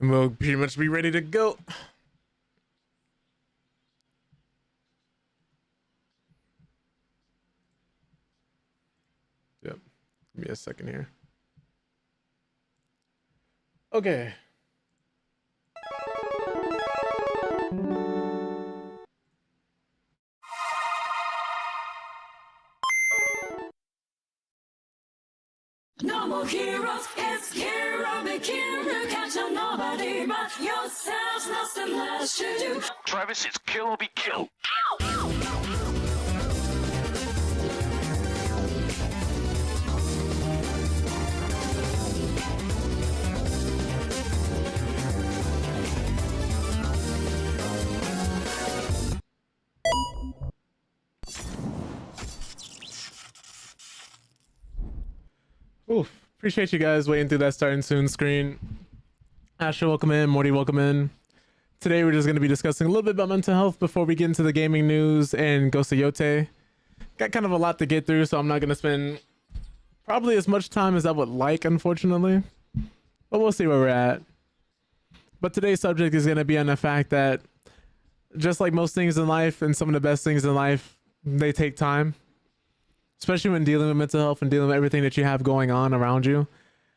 And we'll pretty much be ready to go. Yep. Give me a second here. Okay. No more heroes, it's Kira, the Kira, catch on nobody but yourself, nothing less to do. Travis, it's kill or be killed. Oof. Appreciate you guys waiting through that starting soon screen. Asher, welcome in. Morty, welcome in. Today we're just going to be discussing a little bit about mental health before we get into the gaming news and Ghost of Yotei. Got kind of a lot to get through, so I'm not going to spend probably as much time as I would like, unfortunately. But we'll see where we're at. But today's subject is going to be on the fact that just like most things in life and some of the best things in life, they take time. Especially when dealing with mental health and dealing with everything that you have going on around you,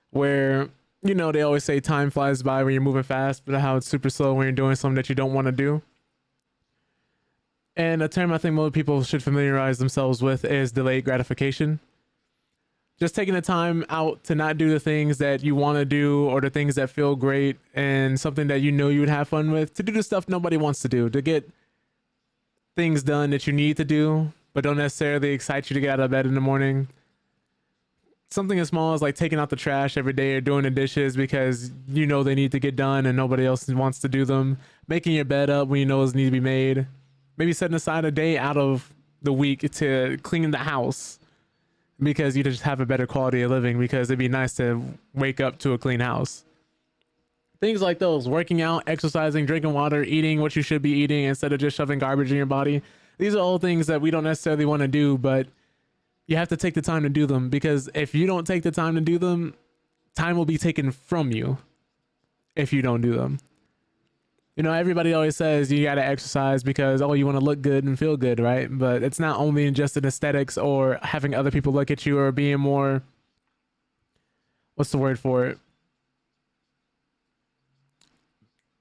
where, you know, they always say time flies by when you're moving fast, but how it's super slow when you're doing something that you don't want to do. And a term I think most people should familiarize themselves with is delayed gratification. Just taking the time out to not do the things that you want to do or the things that feel great and something that you know you would have fun with, to do the stuff nobody wants to do, to get things done that you need to do but don't necessarily excite you to get out of bed in the morning. Something as small as like taking out the trash every day or doing the dishes because you know they need to get done and nobody else wants to do them. Making your bed up when you know it needs to be made. Maybe setting aside a day out of the week to clean the house because you just have a better quality of living, because it'd be nice to wake up to a clean house. Things like those: working out, exercising, drinking water, eating what you should be eating instead of just shoving garbage in your body. These are all things that we don't necessarily want to do, but you have to take the time to do them, because if you don't take the time to do them, time will be taken from you if you don't do them. You know, everybody always says you got to exercise because, oh, you want to look good and feel good, right? But it's not only just in aesthetics or having other people look at you or being more, what's the word for it?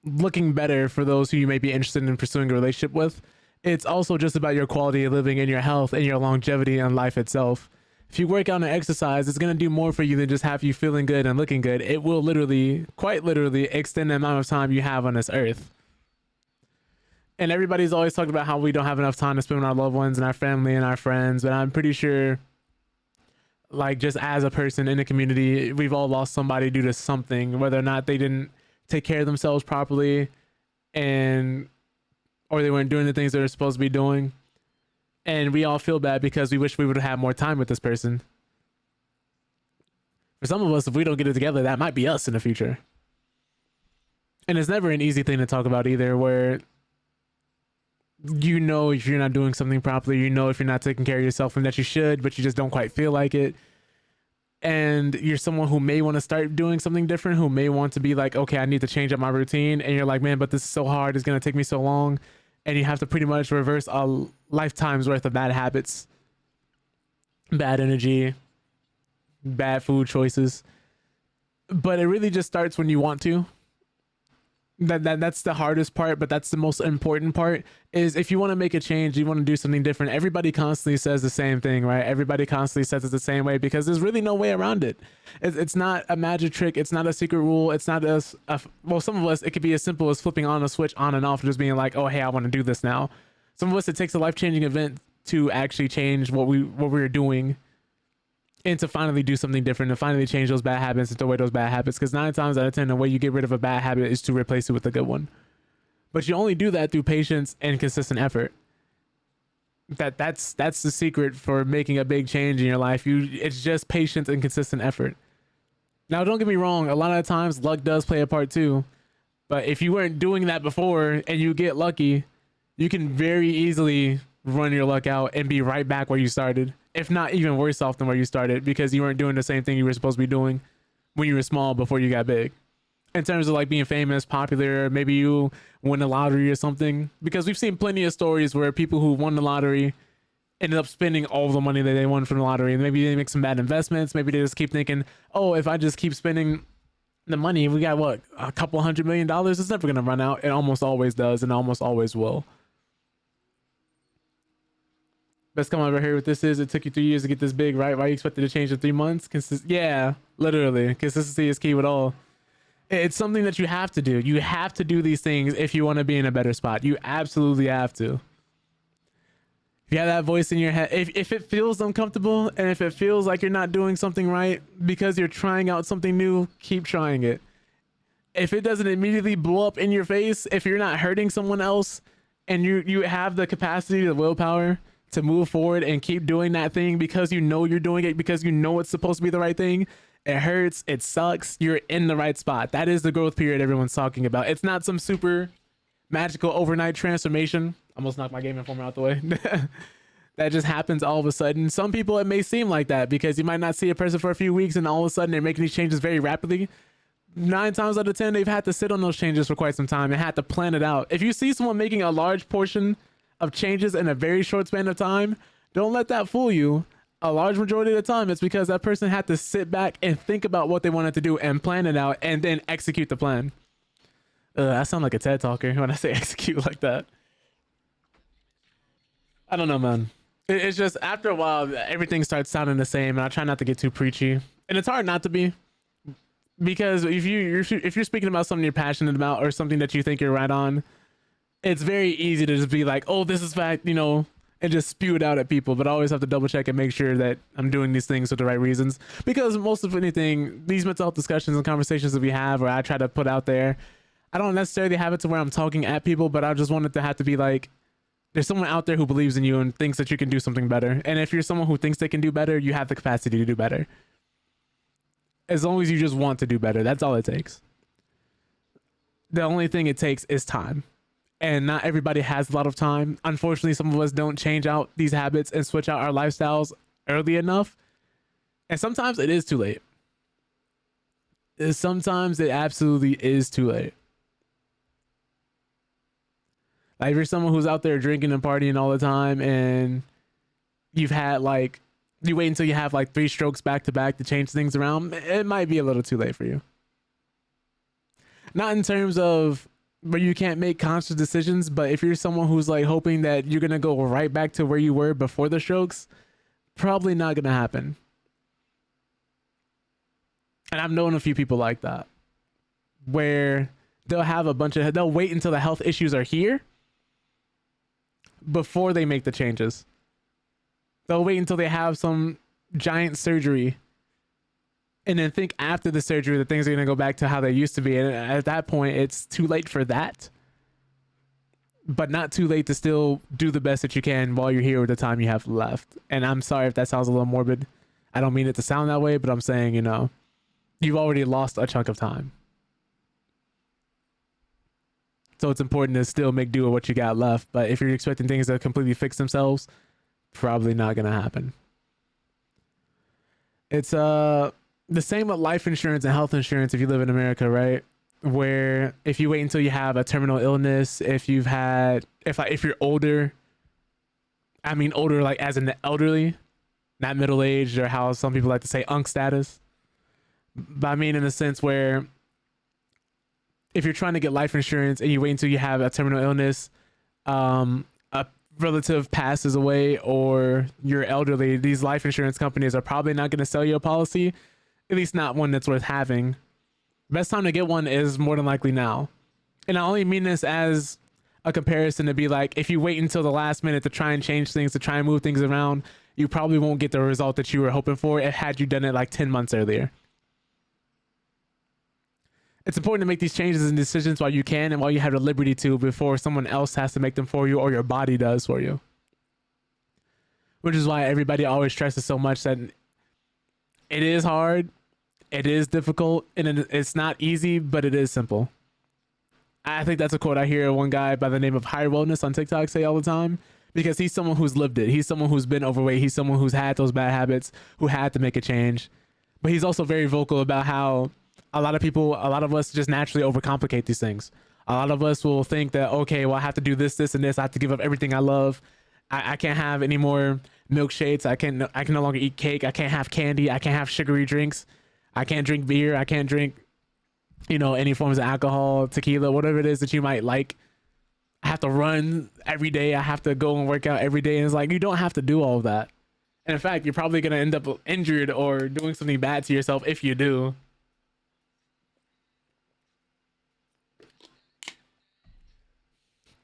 Looking better for those who you may be interested in pursuing a relationship with. It's also just about your quality of living and your health and your longevity in life itself. If you work out and exercise, it's going to do more for you than just have you feeling good and looking good. It will literally, quite literally, extend the amount of time you have on this earth. And everybody's always talking about how we don't have enough time to spend with our loved ones and our family and our friends. But I'm pretty sure, like, just as a person in the community, we've all lost somebody due to something, whether or not they didn't take care of themselves properly or they weren't doing the things they were supposed to be doing. And we all feel bad because we wish we would have had more time with this person. For some of us, if we don't get it together, that might be us in the future. And it's never an easy thing to talk about either, where you know if you're not doing something properly, you know if you're not taking care of yourself and that you should, but you just don't quite feel like it. And you're someone who may want to start doing something different, who may want to be like, okay, I need to change up my routine. And you're like, man, but this is so hard. It's going to take me so long. And you have to pretty much reverse a lifetime's worth of bad habits, bad energy, bad food choices. But it really just starts when you want to. That's the hardest part, but that's the most important part. Is if you want to make a change, you want to do something different, everybody constantly says the same thing, right? Everybody constantly says it the same way because there's really no way around it. It's not a magic trick. It's not a secret rule. It's not well, some of us, it could be as simple as flipping on a switch on and off, just being like, oh, hey, I want to do this now. Some of us, it takes a life-changing event to actually change what we're doing and to finally do something different, to finally change those bad habits and throw away those bad habits. Because 9 times out of 10, the way you get rid of a bad habit is to replace it with a good one. But you only do that through patience and consistent effort. That's the secret for making a big change in your life. It's just patience and consistent effort. Now, don't get me wrong. A lot of times, luck does play a part too. But if you weren't doing that before and you get lucky, you can very easily run your luck out and be right back where you started, if not even worse off than where you started, because you weren't doing the same thing you were supposed to be doing when you were small before you got big. in terms of like being famous, popular, maybe you win the lottery or something. Because we've seen plenty of stories where people who won the lottery ended up spending all the money that they won from the lottery. And maybe they make some bad investments. Maybe they just keep thinking, oh, if I just keep spending the money, we got what, a couple $100 million? It's never going to run out. It almost always does, and almost always will. Best come over here with this is, it took you 3 years to get this big, right? Why you expected to change in 3 months? Yeah, literally. Consistency is key with all. It's something that you have to do. You have to do these things if you want to be in a better spot. You absolutely have to. If you have that voice in your head, if it feels uncomfortable and if it feels like you're not doing something right because you're trying out something new, keep trying it. If it doesn't immediately blow up in your face, if you're not hurting someone else and you have the capacity, the willpower to move forward and keep doing that thing because you know you're doing it, because you know it's supposed to be the right thing, it hurts, it sucks, you're in the right spot. That is the growth period everyone's talking about. It's not some super magical overnight transformation. Almost knocked my Game Informer out the way. That just happens all of a sudden. Some people, it may seem like that because you might not see a person for a few weeks and all of a sudden they're making these changes very rapidly. 9 times out of 10, they've had to sit on those changes for quite some time and had to plan it out. If you see someone making a large portion of changes in a very short span of time, don't let that fool you. A large majority of the time, it's because that person had to sit back and think about what they wanted to do and plan it out and then execute the plan. I sound like a TED talker when I say execute like that. I don't know, man. It's just after a while, everything starts sounding the same, and I try not to get too preachy. And it's hard not to be, because if you're speaking about something you're passionate about or something that you think you're right on, it's very easy to just be like, oh, this is fact, and just spew it out at people. But I always have to double check and make sure that I'm doing these things for the right reasons. Because most of anything, these mental health discussions and conversations that we have, or I try to put out there, I don't necessarily have it to where I'm talking at people, but I just want it to have to be like, there's someone out there who believes in you and thinks that you can do something better. And if you're someone who thinks they can do better, you have the capacity to do better. As long as you just want to do better, that's all it takes. The only thing it takes is time. And not everybody has a lot of time. Unfortunately, some of us don't change out these habits and switch out our lifestyles early enough. And sometimes it is too late. Sometimes it absolutely is too late. Like if you're someone who's out there drinking and partying all the time and you've had you wait until you have 3 strokes back to back to change things around, it might be a little too late for you. Not in terms of where you can't make conscious decisions, but if you're someone who's hoping that you're going to go right back to where you were before the strokes, probably not going to happen. And I've known a few people like that, where they'll wait until the health issues are here before they make the changes. They'll wait until they have some giant surgery and then think after the surgery that things are going to go back to how they used to be. And at that point, it's too late for that, but not too late to still do the best that you can while you're here with the time you have left. And I'm sorry if that sounds a little morbid. I don't mean it to sound that way, but I'm saying, you've already lost a chunk of time. So it's important to still make do with what you got left. But if you're expecting things to completely fix themselves, probably not going to happen. It's the same with life insurance and health insurance if you live in America, right? Where if you wait until you have a terminal illness, if you're older, I mean older as in the elderly, not middle-aged, or how some people like to say unk status. But I mean in the sense where if you're trying to get life insurance and you wait until you have a terminal illness, a relative passes away, or you're elderly, these life insurance companies are probably not going to sell you a policy, at least not one that's worth having. Best time to get one is more than likely now. And I only mean this as a comparison to be if you wait until the last minute to try and change things, to try and move things around, you probably won't get the result that you were hoping for had you done it 10 months earlier. It's important to make these changes and decisions while you can and while you have the liberty to, before someone else has to make them for you or your body does for you. Which is why everybody always stresses so much that it is hard, it is difficult, and it's not easy, but it is simple. I think that's a quote I hear one guy by the name of Higher Wellness on TikTok say all the time, because he's someone who's lived it. He's someone who's been overweight. He's someone who's had those bad habits, who had to make a change. But he's also very vocal about how a lot of us just naturally overcomplicate these things. A lot of us will think that, okay, well, I have to do this, this, and this. I have to give up everything I love. I can't have any more milkshakes. I can no longer eat cake. I can't have candy. I can't have sugary drinks. I can't drink beer. I can't drink, any forms of alcohol, tequila, whatever it is that you might like. I have to run every day. I have to go and work out every day. And it's like, you don't have to do all of that. And in fact, you're probably going to end up injured or doing something bad to yourself if you do.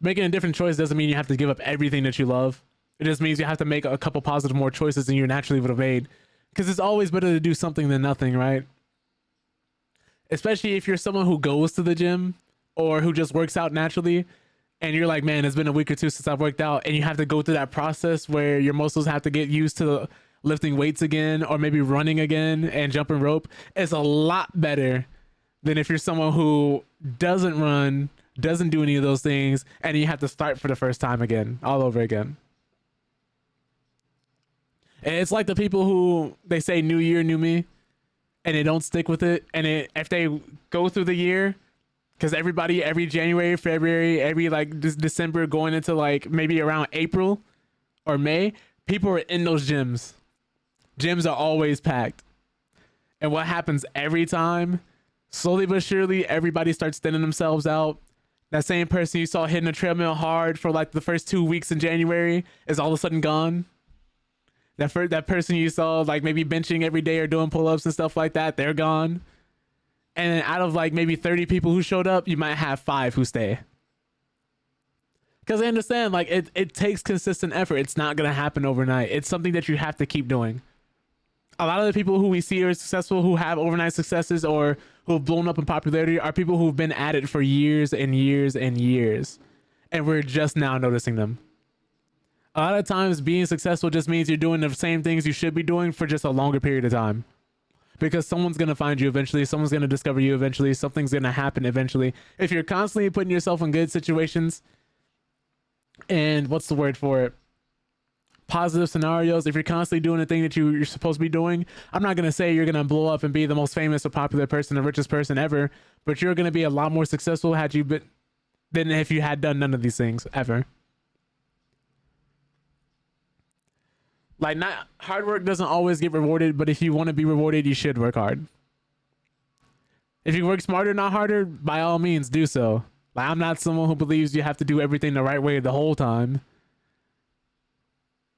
Making a different choice doesn't mean you have to give up everything that you love. It just means you have to make a couple positive more choices than you naturally would have made. Because it's always better to do something than nothing, right? Especially if you're someone who goes to the gym or who just works out naturally. And you're like, man, it's been a week or two since I've worked out. And you have to go through that process where your muscles have to get used to lifting weights again, or maybe running again and jumping rope. It's a lot better than if you're someone who doesn't run, doesn't do any of those things, and you have to start for the first time again, all over again. And it's like the people who they say new year, new me, and they don't stick with it. And if they go through the year, because everybody, every January, February, every December going into maybe around April or May, people are in those gyms. Gyms are always packed. And what happens every time, slowly but surely, everybody starts thinning themselves out. That same person you saw hitting a treadmill hard for the first 2 weeks in January is all of a sudden gone. That person you saw maybe benching every day or doing pull-ups and stuff like that, they're gone. And out of maybe 30 people who showed up, you might have 5 who stay. Because I understand, it takes consistent effort. It's not going to happen overnight. It's something that you have to keep doing. A lot of the people who we see are successful, who have overnight successes or who have blown up in popularity, are people who've been at it for years and years and years. And we're just now noticing them. A lot of times being successful just means you're doing the same things you should be doing for just a longer period of time. Because someone's going to find you eventually. Someone's going to discover you eventually. Something's going to happen eventually. If you're constantly putting yourself in good situations and what's the word for it? Positive scenarios. If you're constantly doing the thing that you're supposed to be doing, I'm not going to say you're going to blow up and be the most famous or popular person, the richest person ever, but you're going to be a lot more successful than if you had done none of these things ever. Not hard work doesn't always get rewarded, but if you want to be rewarded, you should work hard. If you work smarter, not harder, by all means do so. I'm not someone who believes you have to do everything the right way the whole time.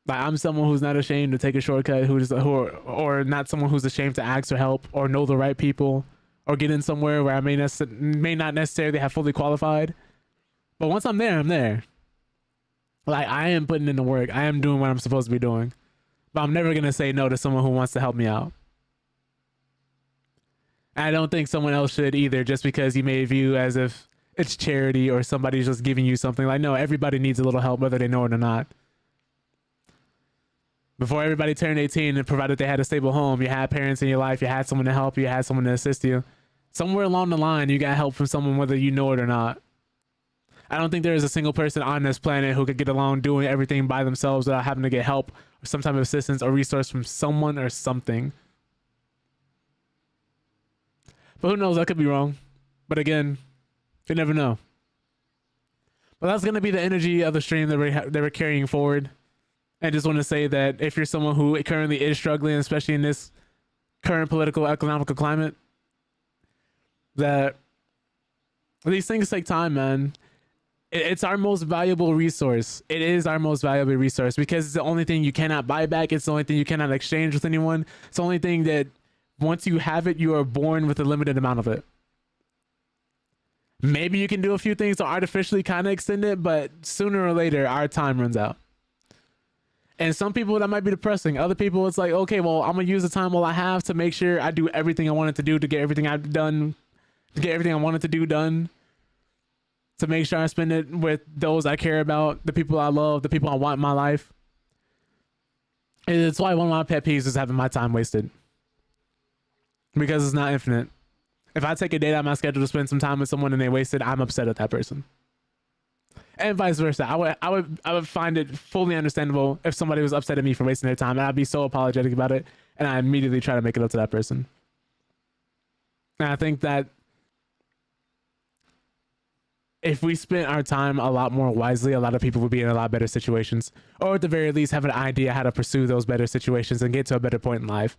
I'm someone who's not ashamed to take a shortcut, or not someone who's ashamed to ask for help or know the right people or get in somewhere where I may not necessarily have fully qualified. But once I'm there, I'm there. I am putting in the work. I am doing what I'm supposed to be doing. But I'm never going to say no to someone who wants to help me out. And I don't think someone else should either, just because you may view as if it's charity or somebody's just giving you something. No, everybody needs a little help, whether they know it or not. Before everybody turned 18, and provided they had a stable home, you had parents in your life, you had someone to help you, had someone to assist you. Somewhere along the line, you got help from someone, whether you know it or not. I don't think there is a single person on this planet who could get along doing everything by themselves without having to get help or some type of assistance or resource from someone or something. But who knows? I could be wrong. But again, you never know. But that's going to be the energy of the stream that we're carrying forward. I just want to say that if you're someone who currently is struggling, especially in this current political, economical climate, that these things take time, man. It's our most valuable resource. It is our most valuable resource because it's the only thing you cannot buy back. It's the only thing you cannot exchange with anyone. It's the only thing that once you have it, you are born with a limited amount of it. Maybe you can do a few things to artificially kind of extend it, but sooner or later, our time runs out. And some people, that might be depressing. Other people, it's okay, well, I'm going to use the time while I have to make sure I do everything I wanted to do to get everything I've done, to get everything I wanted to do done. To make sure I spend it with those I care about, the people I love, the people I want in my life. And it's why one of my pet peeves is having my time wasted. Because it's not infinite. If I take a date out of my schedule to spend some time with someone and they waste it, I'm upset at that person. And vice versa. I would find it fully understandable if somebody was upset at me for wasting their time, and I'd be so apologetic about it, and I immediately try to make it up to that person. And I think that if we spent our time a lot more wisely, a lot of people would be in a lot better situations, or at the very least have an idea how to pursue those better situations and get to a better point in life.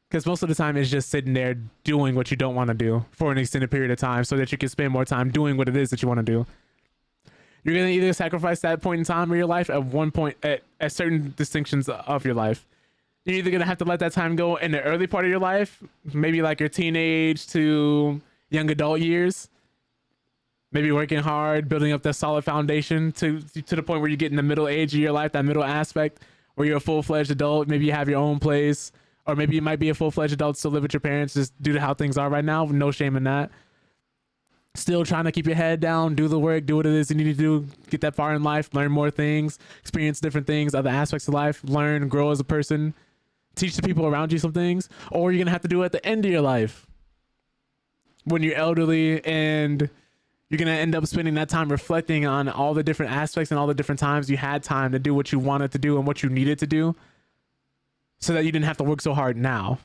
Because most of the time it's just sitting there doing what you don't want to do for an extended period of time so that you can spend more time doing what it is that you want to do. You're going to either sacrifice that point in time of your life at one point at certain distinctions of your life. You're either going to have to let that time go in the early part of your life, maybe like your teenage to young adult years, maybe working hard, building up that solid foundation to the point where you get in the middle age of your life, that middle aspect where you're a full-fledged adult. Maybe you have your own place, or maybe you might be a full-fledged adult, still live with your parents just due to how things are right now. No shame in that. Still trying to keep your head down, do the work, do what it is you need to do, get that far in life, learn more things, experience different things, other aspects of life, learn, grow as a person, teach the people around you some things. Or you're going to have to do it at the end of your life when you're elderly, and you're going to end up spending that time reflecting on all the different aspects and all the different times you had time to do what you wanted to do and what you needed to do so that you didn't have to work so hard now.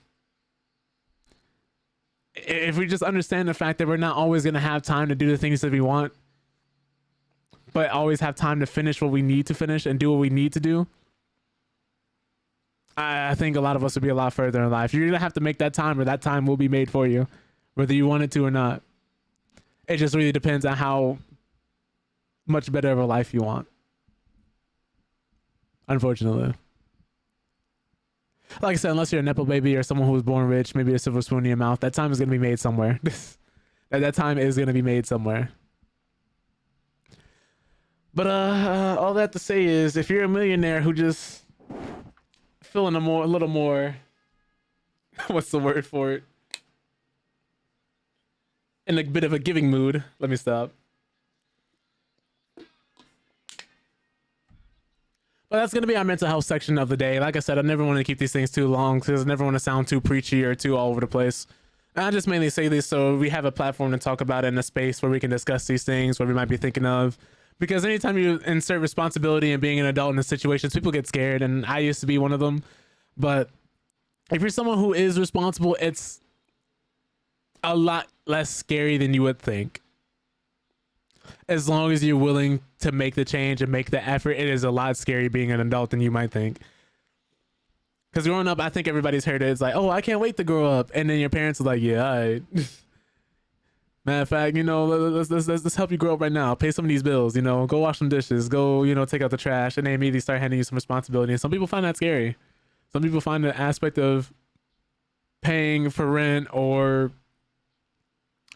If we just understand the fact that we're not always going to have time to do the things that we want, but always have time to finish what we need to finish and do what we need to do, I think a lot of us would be a lot further in life. You're going to have to make that time, or that time will be made for you, whether you want it to or not. It just really depends on how much better of a life you want. Unfortunately. Like I said, unless you're a Nepo baby or someone who was born rich, maybe a silver spoon in your mouth, that time is going to be made somewhere. that time is going to be made somewhere. But all that to say is, if you're a millionaire who just feeling a little more, what's the word for it? In a bit of a giving mood. Let me stop. But that's going to be our mental health section of the day. Like I said, I never want to keep these things too long because I never want to sound too preachy or too all over the place. And I just mainly say this so we have a platform to talk about it, in a space where we can discuss these things, what we might be thinking of. Because anytime you insert responsibility and being an adult in the situations, people get scared, and I used to be one of them. But if you're someone who is responsible, it's a lot less scary than you would think. As long as you're willing to make the change and make the effort, it is a lot scary being an adult than you might think. Because growing up, I think everybody's heard it. It's like, oh, I can't wait to grow up. And then your parents are like, yeah, all right. Matter of fact, let's help you grow up right now. Pay some of these bills, go wash some dishes, go, take out the trash. And they immediately start handing you some responsibility. And some people find that scary. Some people find the aspect of paying for rent or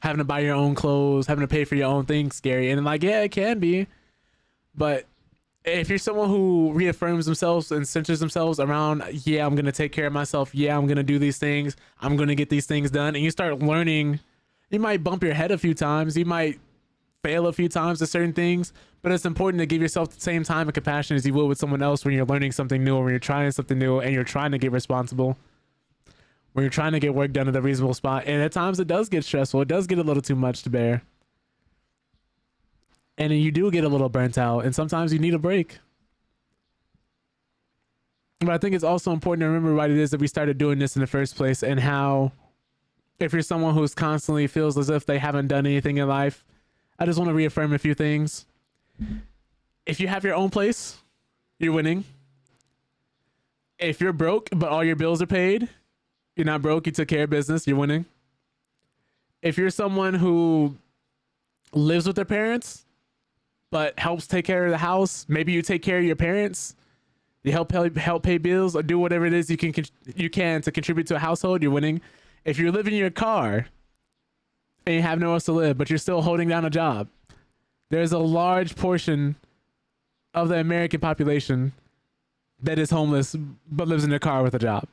having to buy your own clothes, having to pay for your own things scary. And yeah, it can be. But if you're someone who reaffirms themselves and centers themselves around, yeah, I'm going to take care of myself. Yeah, I'm going to do these things. I'm going to get these things done. And you start learning, you might bump your head a few times. You might fail a few times at certain things. But it's important to give yourself the same time and compassion as you will with someone else when you're learning something new, or when you're trying something new and you're trying to get responsible. When you're trying to get work done at a reasonable spot. And at times it does get stressful. It does get a little too much to bear. And then you do get a little burnt out. And sometimes you need a break. But I think it's also important to remember why it is that we started doing this in the first place, and how if you're someone who's constantly feels as if they haven't done anything in life, I just want to reaffirm a few things. If you have your own place, you're winning. If you're broke, but all your bills are paid, you're not broke, you took care of business, you're winning. If you're someone who lives with their parents, but helps take care of the house, maybe you take care of your parents, you help pay bills, or do whatever it is you can to contribute to a household, you're winning. If you're living in your car and you have nowhere else to live, but you're still holding down a job, there's a large portion of the American population that is homeless but lives in their car with a job.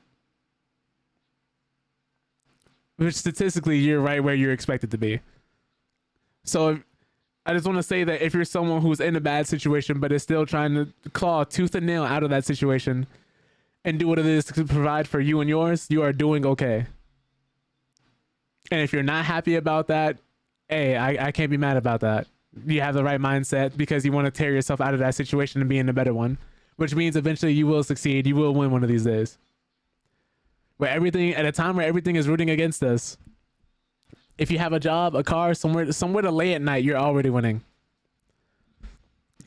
Which statistically, you're right where you're expected to be. So I just want to say that if you're someone who's in a bad situation but is still trying to claw tooth and nail out of that situation and do what it is to provide for you and yours, you are doing okay. And if you're not happy about that, hey, I can't be mad about that. You have the right mindset because you want to tear yourself out of that situation and be in a better one, which means eventually you will succeed. You will win one of these days. Where everything, at a time where everything is rooting against us, If you have a job, a car, somewhere to lay at night, you're already winning.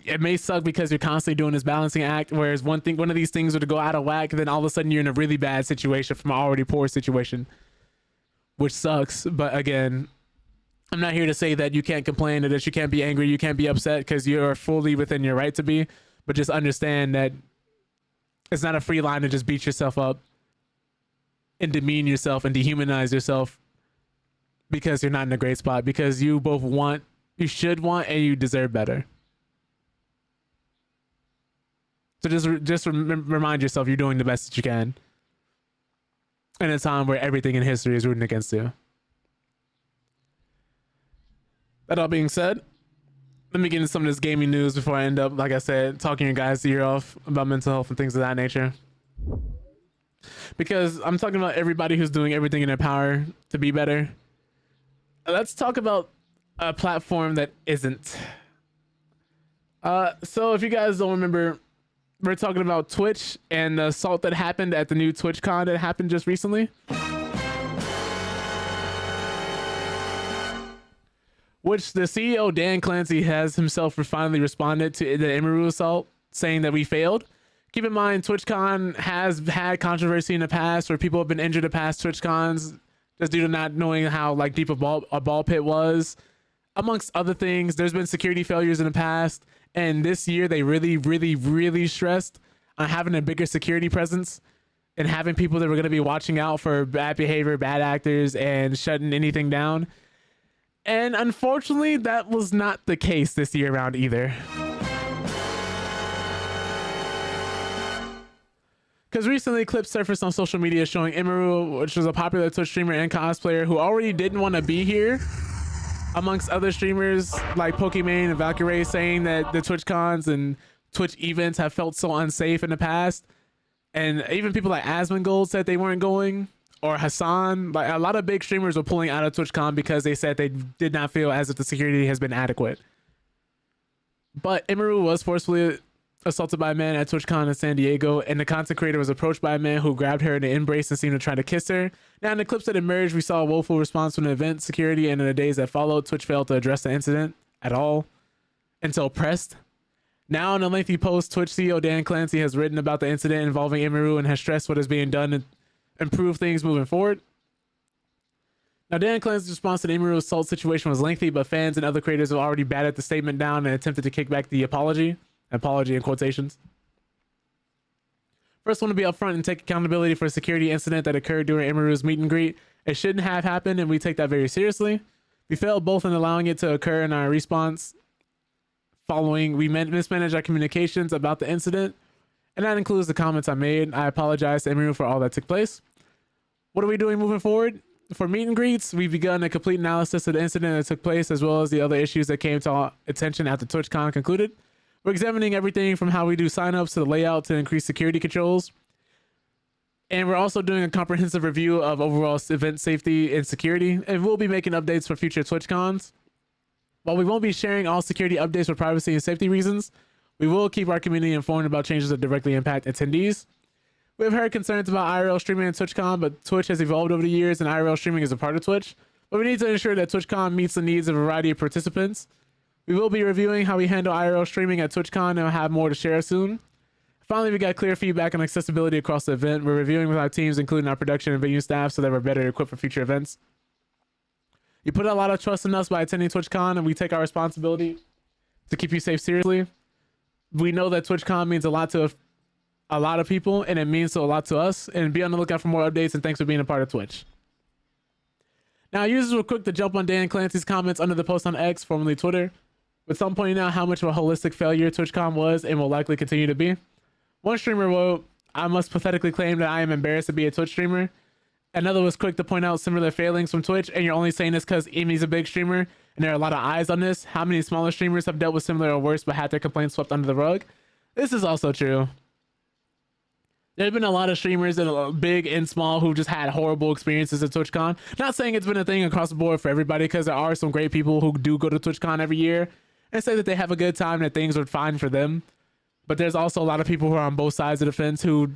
It may suck because you're constantly doing this balancing act, whereas one of these things were to go out of whack, then all of a sudden you're in a really bad situation from an already poor situation, which sucks. But again, I'm not here to say that you can't complain or that you can't be angry, you can't be upset, because you're fully within your right to be. But just understand that it's not a free line to just beat yourself up and demean yourself and dehumanize yourself because you're not in a great spot, because you should want, and you deserve better. So just remind yourself you're doing the best that you can in a time where everything in history is rooting against you. That all being said, let me get into some of this gaming news before I end up, like I said, talking your guys' ear off about mental health and things of that nature. Because I'm talking about everybody who's doing everything in their power to be better. Let's talk about a platform that isn't. So if you guys don't remember, we're talking about Twitch and the assault that happened at the new TwitchCon that happened just recently. Which the CEO, Dan Clancy, has himself finally responded to the Emeru assault, saying that we failed. Keep in mind, TwitchCon has had controversy in the past where people have been injured at past TwitchCons just due to not knowing how like deep a ball pit was. Amongst other things, there's been security failures in the past. And this year, they really stressed on having a bigger security presence and having people that were going to be watching out for bad behavior, bad actors, and shutting anything down. And unfortunately, that was not the case this year around either. Because recently, clips surfaced on social media showing Emeru, which was a popular Twitch streamer and cosplayer who already didn't want to be here, amongst other streamers like Pokimane and Valkyrie, saying that the TwitchCons and Twitch events have felt so unsafe in the past. And even people like Asmongold said they weren't going, or Hassan. Like a lot of big streamers were pulling out of TwitchCon because they said they did not feel as if the security has been adequate. But Emeru was forcefully assaulted by a man at TwitchCon in San Diego, and the content creator was approached by a man who grabbed her in an embrace and seemed to try to kiss her. Now, in the clips that emerged, we saw a woeful response from the event security, and in the days that followed, Twitch failed to address the incident at all until pressed. Now, in a lengthy post, Twitch CEO Dan Clancy has written about the incident involving Emeru and has stressed what is being done to improve things moving forward. Now, Dan Clancy's response to the Emeru assault situation was lengthy, but fans and other creators have already batted the statement down and attempted to kick back the apology in quotations. First, I want to be upfront and take accountability for a security incident that occurred during Emeru's meet and greet. It shouldn't have happened, and we take that very seriously. We failed both in allowing it to occur in our response. Following, we mismanaged our communications about the incident, and that includes the comments I made. I apologize to Emeru for all that took place. What are we doing moving forward? For meet and greets, we've begun a complete analysis of the incident that took place, as well as the other issues that came to our attention after TwitchCon concluded. We're examining everything from how we do signups to the layout to increase security controls. And we're also doing a comprehensive review of overall event safety and security. And we'll be making updates for future TwitchCons. While we won't be sharing all security updates for privacy and safety reasons, we will keep our community informed about changes that directly impact attendees. We've heard concerns about IRL streaming and TwitchCon, but Twitch has evolved over the years and IRL streaming is a part of Twitch. But we need to ensure that TwitchCon meets the needs of a variety of participants. We will be reviewing how we handle IRL streaming at TwitchCon, and we'll have more to share soon. Finally, we got clear feedback on accessibility across the event. We're reviewing with our teams, including our production and venue staff, so that we're better equipped for future events. You put a lot of trust in us by attending TwitchCon, and we take our responsibility to keep you safe seriously. We know that TwitchCon means a lot to a lot of people, and it means a lot to us. And be on the lookout for more updates, and thanks for being a part of Twitch. Now, users were quick to jump on Dan Clancy's comments under the post on X, formerly Twitter, with some pointing out how much of a holistic failure TwitchCon was and will likely continue to be. One streamer wrote, "I must pathetically claim that I am embarrassed to be a Twitch streamer." Another was quick to point out similar failings from Twitch, and you're only saying this because Amy's a big streamer and there are a lot of eyes on this. How many smaller streamers have dealt with similar or worse but had their complaints swept under the rug? This is also true. There's been a lot of streamers that are big and small who just had horrible experiences at TwitchCon. Not saying it's been a thing across the board for everybody, because there are some great people who do go to TwitchCon every year and say that they have a good time, that things are fine for them. But there's also a lot of people who are on both sides of the fence, who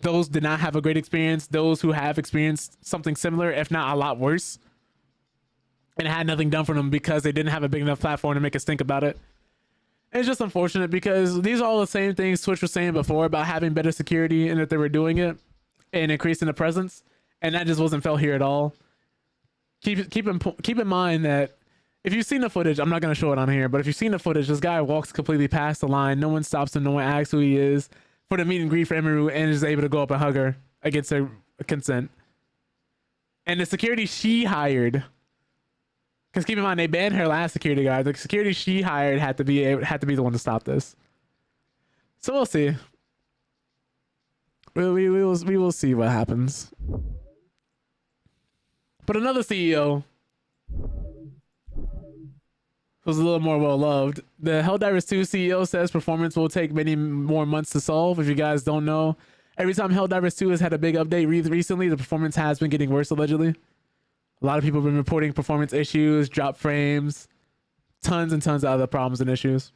those did not have a great experience, those who have experienced something similar, if not a lot worse. and had nothing done for them because they didn't have a big enough platform to make us think about it. And it's just unfortunate because these are all the same things Twitch was saying before about having better security and that they were doing it and increasing the presence, and that just wasn't felt here at all. Keep in mind that if you've seen the footage, I'm not going to show it on here, but if you've seen the footage, this guy walks completely past the line. No one stops him. No one asks who he is for the meet and greet for Emiru, and is able to go up and hug her against her consent. And the security she hired, because keep in mind they banned her last security guard. The security she hired had to be the one to stop this. So we'll see. We will see what happens. But another CEO was a little more well loved. The Helldivers 2 CEO says performance will take many more months to solve. If you guys don't know, every time Helldivers 2 has had a big update recently, the performance has been getting worse allegedly. A lot of people have been reporting performance issues, drop frames, tons and tons of other problems and issues.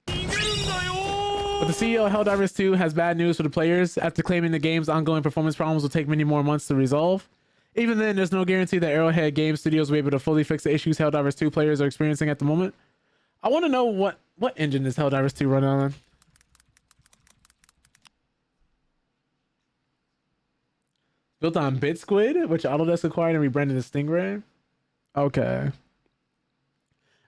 But the CEO of Helldivers 2 has bad news for the players after claiming the game's ongoing performance problems will take many more months to resolve. Even then, there's no guarantee that Arrowhead Game Studios will be able to fully fix the issues Helldivers 2 players are experiencing at the moment. I want to know what engine is Helldivers 2 running on. Built on BitSquid, which Autodesk acquired and rebranded as Stingray. Okay.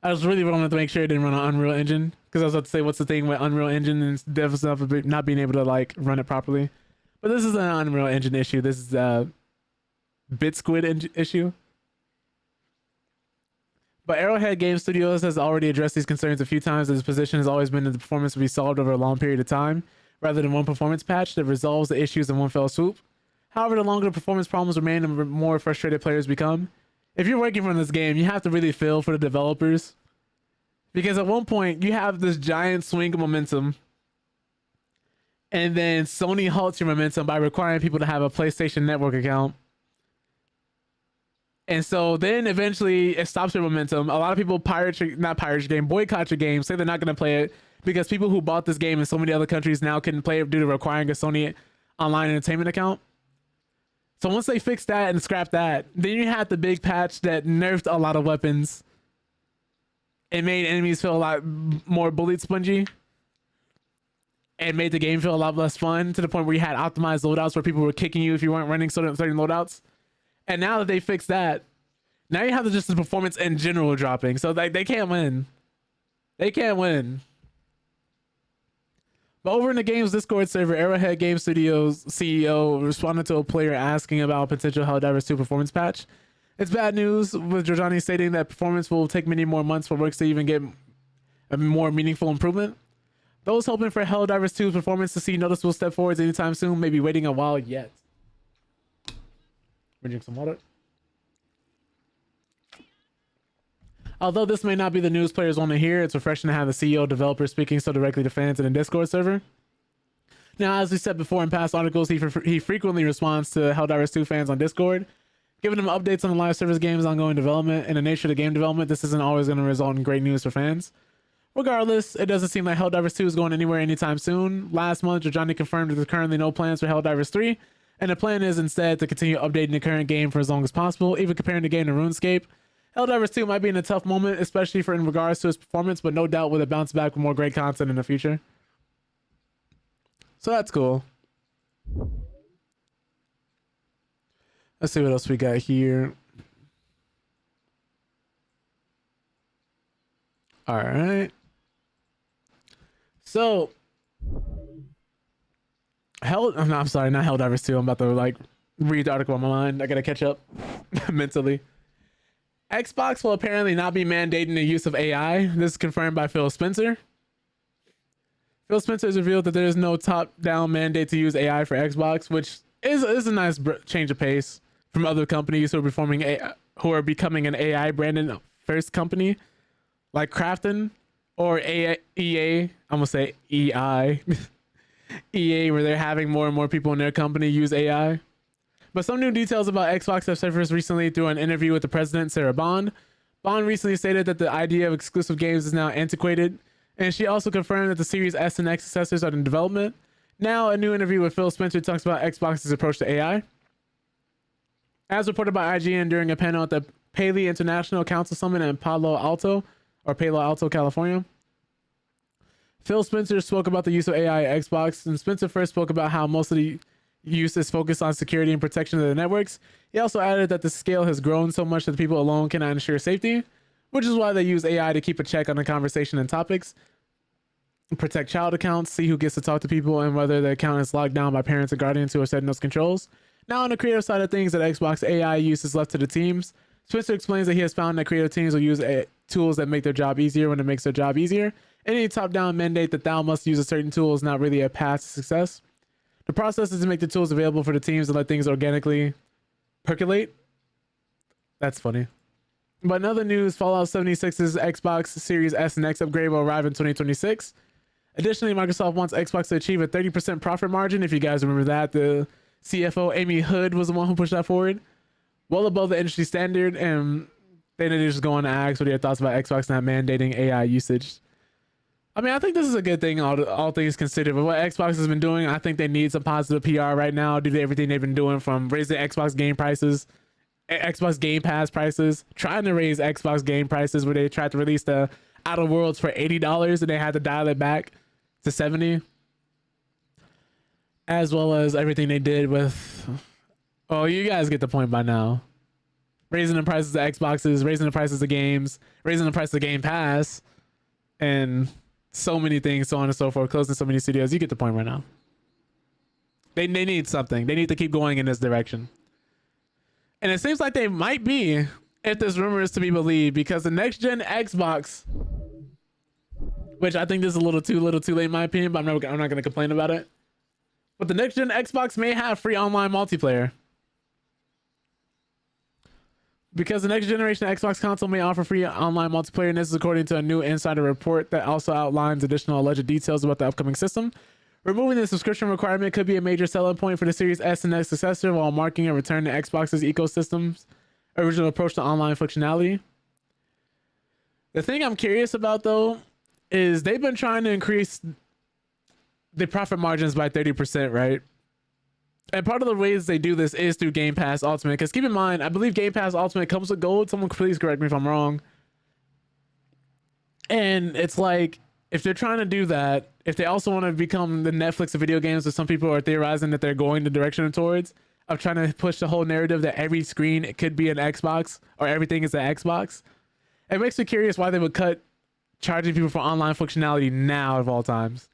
I was really wanting to make sure it didn't run on Unreal Engine, because I was about to say, what's the thing with Unreal Engine and dev stuff not being able to like run it properly. But this is an Unreal Engine issue. This is BitSquid issue. But Arrowhead Game Studios has already addressed these concerns a few times, as its position has always been that the performance will be solved over a long period of time, rather than one performance patch that resolves the issues in one fell swoop. However, the longer the performance problems remain, the more frustrated players become. If you're working on this game, you have to really feel for the developers, because at one point you have this giant swing of momentum, and then Sony halts your momentum by requiring people to have a PlayStation Network account. And so then eventually it stops your momentum. A lot of people boycott your game, say they're not going to play it because people who bought this game in so many other countries now couldn't play it due to requiring a Sony online entertainment account. So once they fix that and scrap that, then you had the big patch that nerfed a lot of weapons and made enemies feel a lot more bullet spongy and made the game feel a lot less fun, to the point where you had optimized loadouts where people were kicking you if you weren't running certain loadouts. And now that they fixed that, now you have just the performance in general dropping. So they can't win. They can't win. But over in the game's Discord server, Arrowhead Game Studios CEO responded to a player asking about a potential Helldivers 2 performance patch. It's bad news, with Giorgiani stating that performance will take many more months for works to even get a more meaningful improvement. Those hoping for Helldivers 2's performance to see noticeable step forwards anytime soon may be waiting a while yet. Drink some water. Although this may not be the news players want to hear, it's refreshing to have the CEO developer speaking so directly to fans in the Discord server. Now, as we said before in past articles, he frequently responds to Helldivers 2 fans on Discord, giving them updates on the live service game's ongoing development. And the nature of the game development, this isn't always going to result in great news for fans. Regardless, it doesn't seem like Helldivers 2 is going anywhere anytime soon. Last month, Giorgiani confirmed that there's currently no plans for Helldivers 3. And the plan is instead to continue updating the current game for as long as possible, even comparing the game to RuneScape. Helldivers 2 might be in a tough moment, especially in regards to its performance, but no doubt will it bounce back with more great content in the future. So that's cool. Let's see what else we got here. All right. So... I'm sorry, not Helldivers 2. I'm about to like read the article on my mind. I gotta catch up mentally. Xbox will apparently not be mandating the use of AI. This is confirmed by Phil Spencer. Phil Spencer has revealed that there is no top-down mandate to use AI for Xbox, which is a nice change of pace from other companies who are becoming an AI branded first company, like Krafton or EA. I'm gonna say EI. EA, where they're having more and more people in their company use AI. But some new details about Xbox have surfaced recently through an interview with the president, Sarah Bond. Bond recently stated that the idea of exclusive games is now antiquated, and she also confirmed that the Series S and X successors are in development. Now, a new interview with Phil Spencer talks about Xbox's approach to AI. As reported by IGN during a panel at the Paley International Council Summit in Palo Alto, California. Phil Spencer spoke about the use of AI at Xbox, and Spencer first spoke about how most of the use is focused on security and protection of the networks. He also added that the scale has grown so much that people alone cannot ensure safety, which is why they use AI to keep a check on the conversation and topics, protect child accounts, see who gets to talk to people, and whether the account is locked down by parents and guardians who are setting those controls. Now, on the creative side of things, that Xbox AI use is left to the teams. Spencer explains that he has found that creative teams will use tools that make their job easier when it makes their job easier. Any top-down mandate that thou must use a certain tool is not really a path to success. The process is to make the tools available for the teams and let things organically percolate. That's funny. But in other news, Fallout 76's Xbox Series S and X upgrade will arrive in 2026. Additionally, Microsoft wants Xbox to achieve a 30% profit margin. If you guys remember that, the CFO, Amy Hood, was the one who pushed that forward. Well above the industry standard, and then they just go on to ask what are your thoughts about Xbox not mandating AI usage. I mean, I think this is a good thing, all things considered. But what Xbox has been doing, I think they need some positive PR right now due to everything they've been doing, from raising Xbox game prices, Xbox Game Pass prices, trying to raise Xbox game prices where they tried to release the Outer Worlds for $80 and they had to dial it back to $70. As well as everything they did with... Oh, you guys get the point by now. Raising the prices of Xboxes, raising the prices of games, raising the price of Game Pass, and so many things, so on and so forth, closing so many studios. You get the point right now. They need something. They need to keep going in this direction. And it seems like they might be, if this rumor is to be believed, because the next gen Xbox, which I think this is a little too late in my opinion, but I'm not going to complain about it. But the next gen Xbox may have free online multiplayer. Because the next generation Xbox console may offer free online multiplayer, and this is according to a new insider report that also outlines additional alleged details about the upcoming system. Removing the subscription requirement could be a major selling point for the Series S and X successor, while marking a return to Xbox's ecosystem's original approach to online functionality. The thing I'm curious about, though, is they've been trying to increase the profit margins by 30%, right? And part of the ways they do this is through Game Pass Ultimate. Because keep in mind, I believe Game Pass Ultimate comes with gold. Someone please correct me if I'm wrong. And it's like, if they're trying to do that, if they also want to become the Netflix of video games, that some people are theorizing that they're going the direction towards, of trying to push the whole narrative that every screen it could be an Xbox, or everything is an Xbox. It makes me curious why they would cut charging people for online functionality now of all times.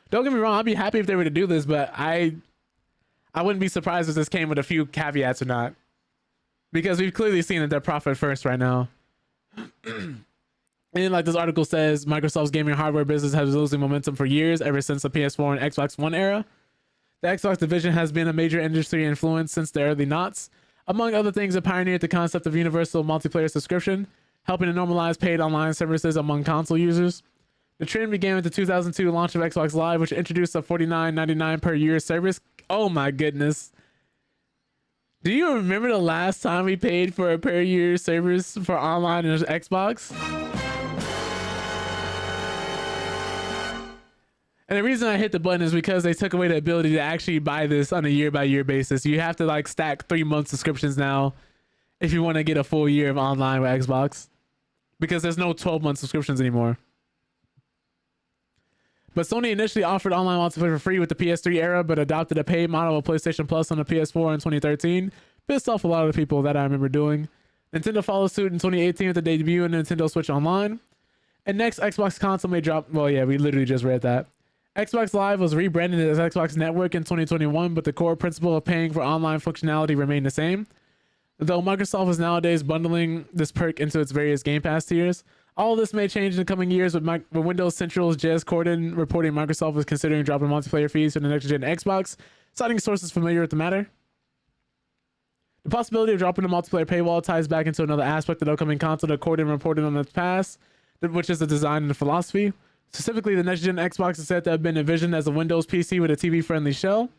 Don't get me wrong, I'd be happy if they were to do this, but I wouldn't be surprised if this came with a few caveats or not. Because we've clearly seen that they're profit first right now. And like this article says, Microsoft's gaming hardware business has been losing momentum for years, ever since the PS4 and Xbox One era. The Xbox division has been a major industry influence since the early noughts. Among other things, it pioneered the concept of universal multiplayer subscription, helping to normalize paid online services among console users. The trend began with the 2002 launch of Xbox Live, which introduced a $49.99 per year service. Oh my goodness. Do you remember the last time we paid for a per year service for online and Xbox? And the reason I hit the button is because they took away the ability to actually buy this on a year by year basis. You have to like stack 3-month subscriptions now if you want to get a full year of online with Xbox, because there's no 12-month subscriptions anymore. But Sony initially offered online multiplayer for free with the PS3 era, but adopted a paid model of PlayStation Plus on the PS4 in 2013. Pissed off a lot of the people that I remember doing. Nintendo followed suit in 2018 with the debut of Nintendo Switch Online. And next Xbox console may drop... Well, yeah, we literally just read that. Xbox Live was rebranded as Xbox Network in 2021, but the core principle of paying for online functionality remained the same. Though Microsoft is nowadays bundling this perk into its various Game Pass tiers. All of this may change in the coming years, with Windows Central's Jez Corden reporting Microsoft is considering dropping multiplayer fees for the next-gen Xbox, citing sources familiar with the matter. The possibility of dropping the multiplayer paywall ties back into another aspect of the upcoming console that Corden reported on its past, which is the design and the philosophy. Specifically, the next-gen Xbox is said to have been envisioned as a Windows PC with a TV-friendly shell.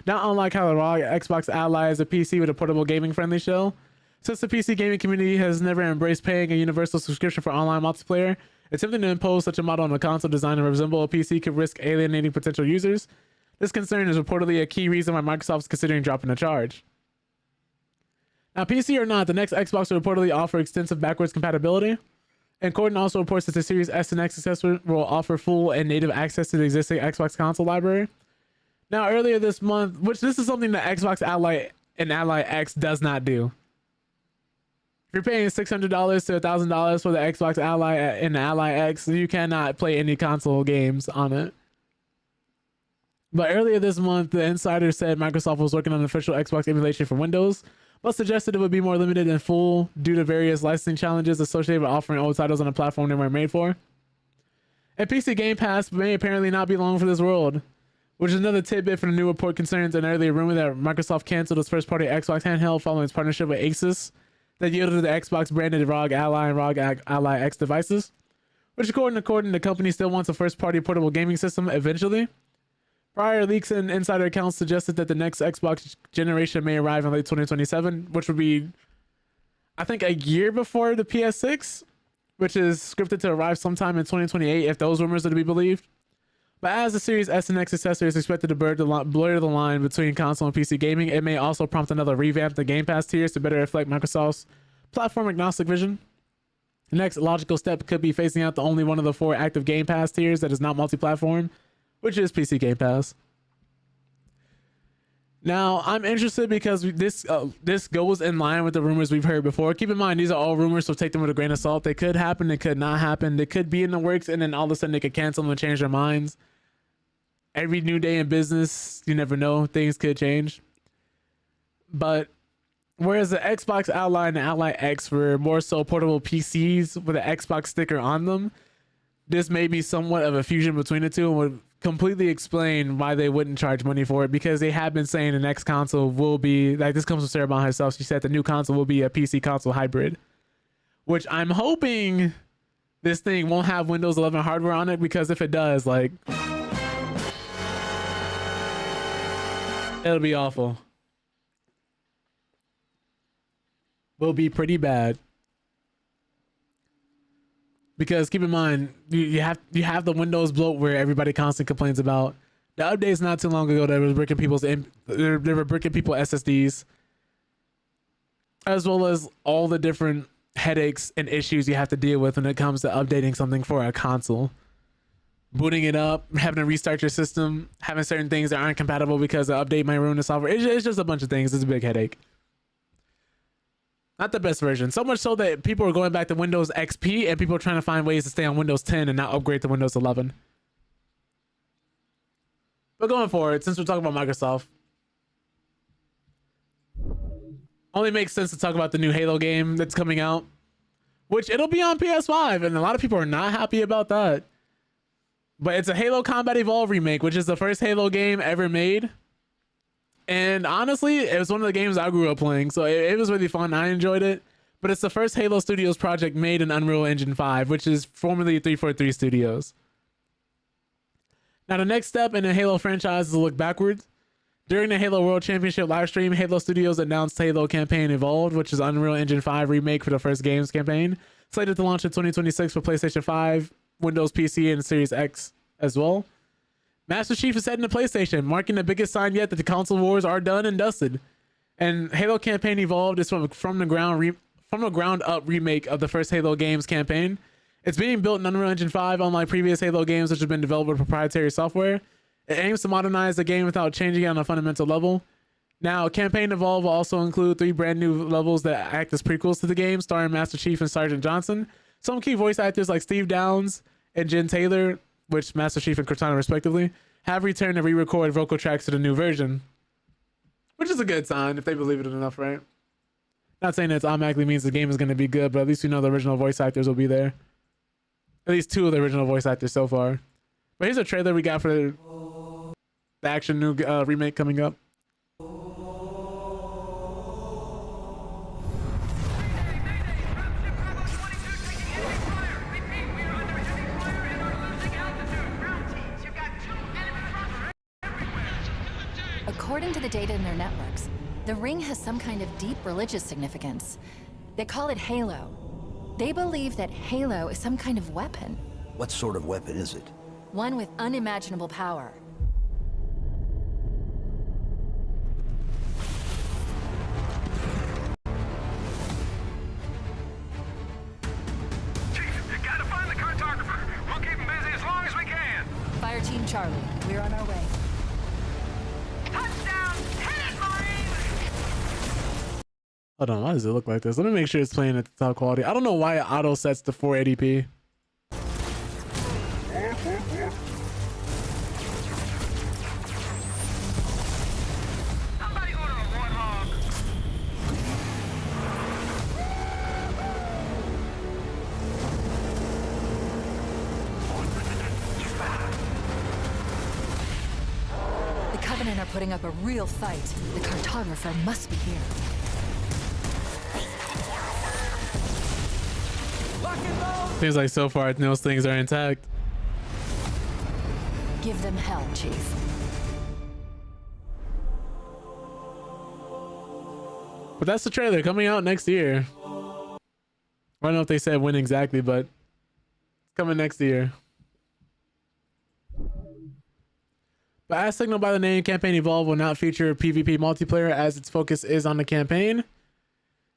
Not unlike how the raw Xbox Ally is a PC with a portable gaming-friendly shell. Since the PC gaming community has never embraced paying a universal subscription for online multiplayer, attempting to impose such a model on a console designed to resemble a PC could risk alienating potential users. This concern is reportedly a key reason why Microsoft is considering dropping the charge. Now, PC or not, the next Xbox will reportedly offer extensive backwards compatibility. And Corden also reports that the Series S and X successor will offer full and native access to the existing Xbox console library. Now, earlier this month, which this is something that Xbox Ally and Ally X does not do. If you're paying $600 to $1,000 for the Xbox Ally and the Ally X, you cannot play any console games on it. But earlier this month, the insider said Microsoft was working on an official Xbox emulation for Windows, but suggested it would be more limited in full due to various licensing challenges associated with offering old titles on a platform they were made for. And PC Game Pass may apparently not be long for this world, which is another tidbit from the new report concerns an earlier rumor that Microsoft canceled its first-party Xbox handheld following its partnership with Asus that yielded the Xbox-branded ROG Ally and ROG Ally X devices, which according to Corden, the company still wants a first-party portable gaming system eventually. Prior leaks and insider accounts suggested that the next Xbox generation may arrive in late 2027, which would be, I think, a year before the PS6, which is scripted to arrive sometime in 2028 if those rumors are to be believed. But as the Series S and X successor is expected to blur the line between console and PC gaming, it may also prompt another revamp of the Game Pass tiers to better reflect Microsoft's platform-agnostic vision. The next logical step could be phasing out the only one of the 4 active Game Pass tiers that is not multi-platform, which is PC Game Pass. Now, I'm interested because this goes in line with the rumors we've heard before. Keep in mind, these are all rumors, so take them with a grain of salt. They could happen, they could not happen. They could be in the works, and then all of a sudden they could cancel them and change their minds. Every new day in business, you never know. Things could change. But whereas the Xbox Ally and the Ally X were more so portable PCs with an Xbox sticker on them, this may be somewhat of a fusion between the two and would completely explain why they wouldn't charge money for it, because they have been saying the next console will be, like, this comes from Sarah Bond herself. She said the new console will be a PC console hybrid, which I'm hoping this thing won't have Windows 11 hardware on it, because if it does, like, it'll be awful. Will be pretty bad. Because keep in mind, you have the Windows bloat where everybody constantly complains about. The updates not too long ago that was bricking people's they were bricking people SSDs, as well as all the different headaches and issues you have to deal with when it comes to updating something for a console. Booting it up, having to restart your system, having certain things that aren't compatible because the update might ruin the software. It's just a bunch of things. It's a big headache. Not the best version. So much so that people are going back to Windows XP and people are trying to find ways to stay on Windows 10 and not upgrade to Windows 11. But going forward, since we're talking about Microsoft, only makes sense to talk about the new Halo game that's coming out, which it'll be on PS5, and a lot of people are not happy about that. But it's a Halo Combat Evolved remake, which is the first Halo game ever made. And honestly, it was one of the games I grew up playing, so it was really fun. I enjoyed it. But it's the first Halo Studios project made in Unreal Engine 5, which is formerly 343 Studios. Now, the next step in the Halo franchise is to look backwards. During the Halo World Championship livestream, Halo Studios announced Halo Campaign Evolved, which is Unreal Engine 5 remake for the first games campaign, slated to launch in 2026 for PlayStation 5, Windows PC, and Series X as well. Master Chief is heading to PlayStation, marking the biggest sign yet that the console wars are done and dusted. And Halo Campaign Evolved is from the ground up remake of the first Halo games campaign. It's being built in Unreal Engine 5, unlike previous Halo games which have been developed with proprietary software. It aims to modernize the game without changing it on a fundamental level. Now, Campaign Evolved will also include 3 brand new levels that act as prequels to the game, starring Master Chief and Sergeant Johnson. Some key voice actors like Steve Downes and Jen Taylor, which Master Chief and Cortana respectively, have returned to re-record vocal tracks to the new version, which is a good sign if they believe it enough, right? Not saying that it automatically means the game is going to be good, but at least we know the original voice actors will be there. At least 2 of the original voice actors so far. But here's a trailer we got for the action new remake coming up. According to the data in their networks, the ring has some kind of deep religious significance. They call it Halo. They believe that Halo is some kind of weapon. What sort of weapon is it? One with unimaginable power. Team Charlie, we're on our way. Hold on, why does it look like this? Let me make sure it's playing at the top quality. I don't know why it auto sets to 480p. The Covenant are putting up a real fight. The cartographer must be here. Seems like so far those things are intact. Give them hell, Chief. But that's the trailer coming out next year. I don't know if they said when exactly, but it's coming next year. But as signaled by the name, Campaign Evolve will not feature PvP multiplayer as its focus is on the campaign.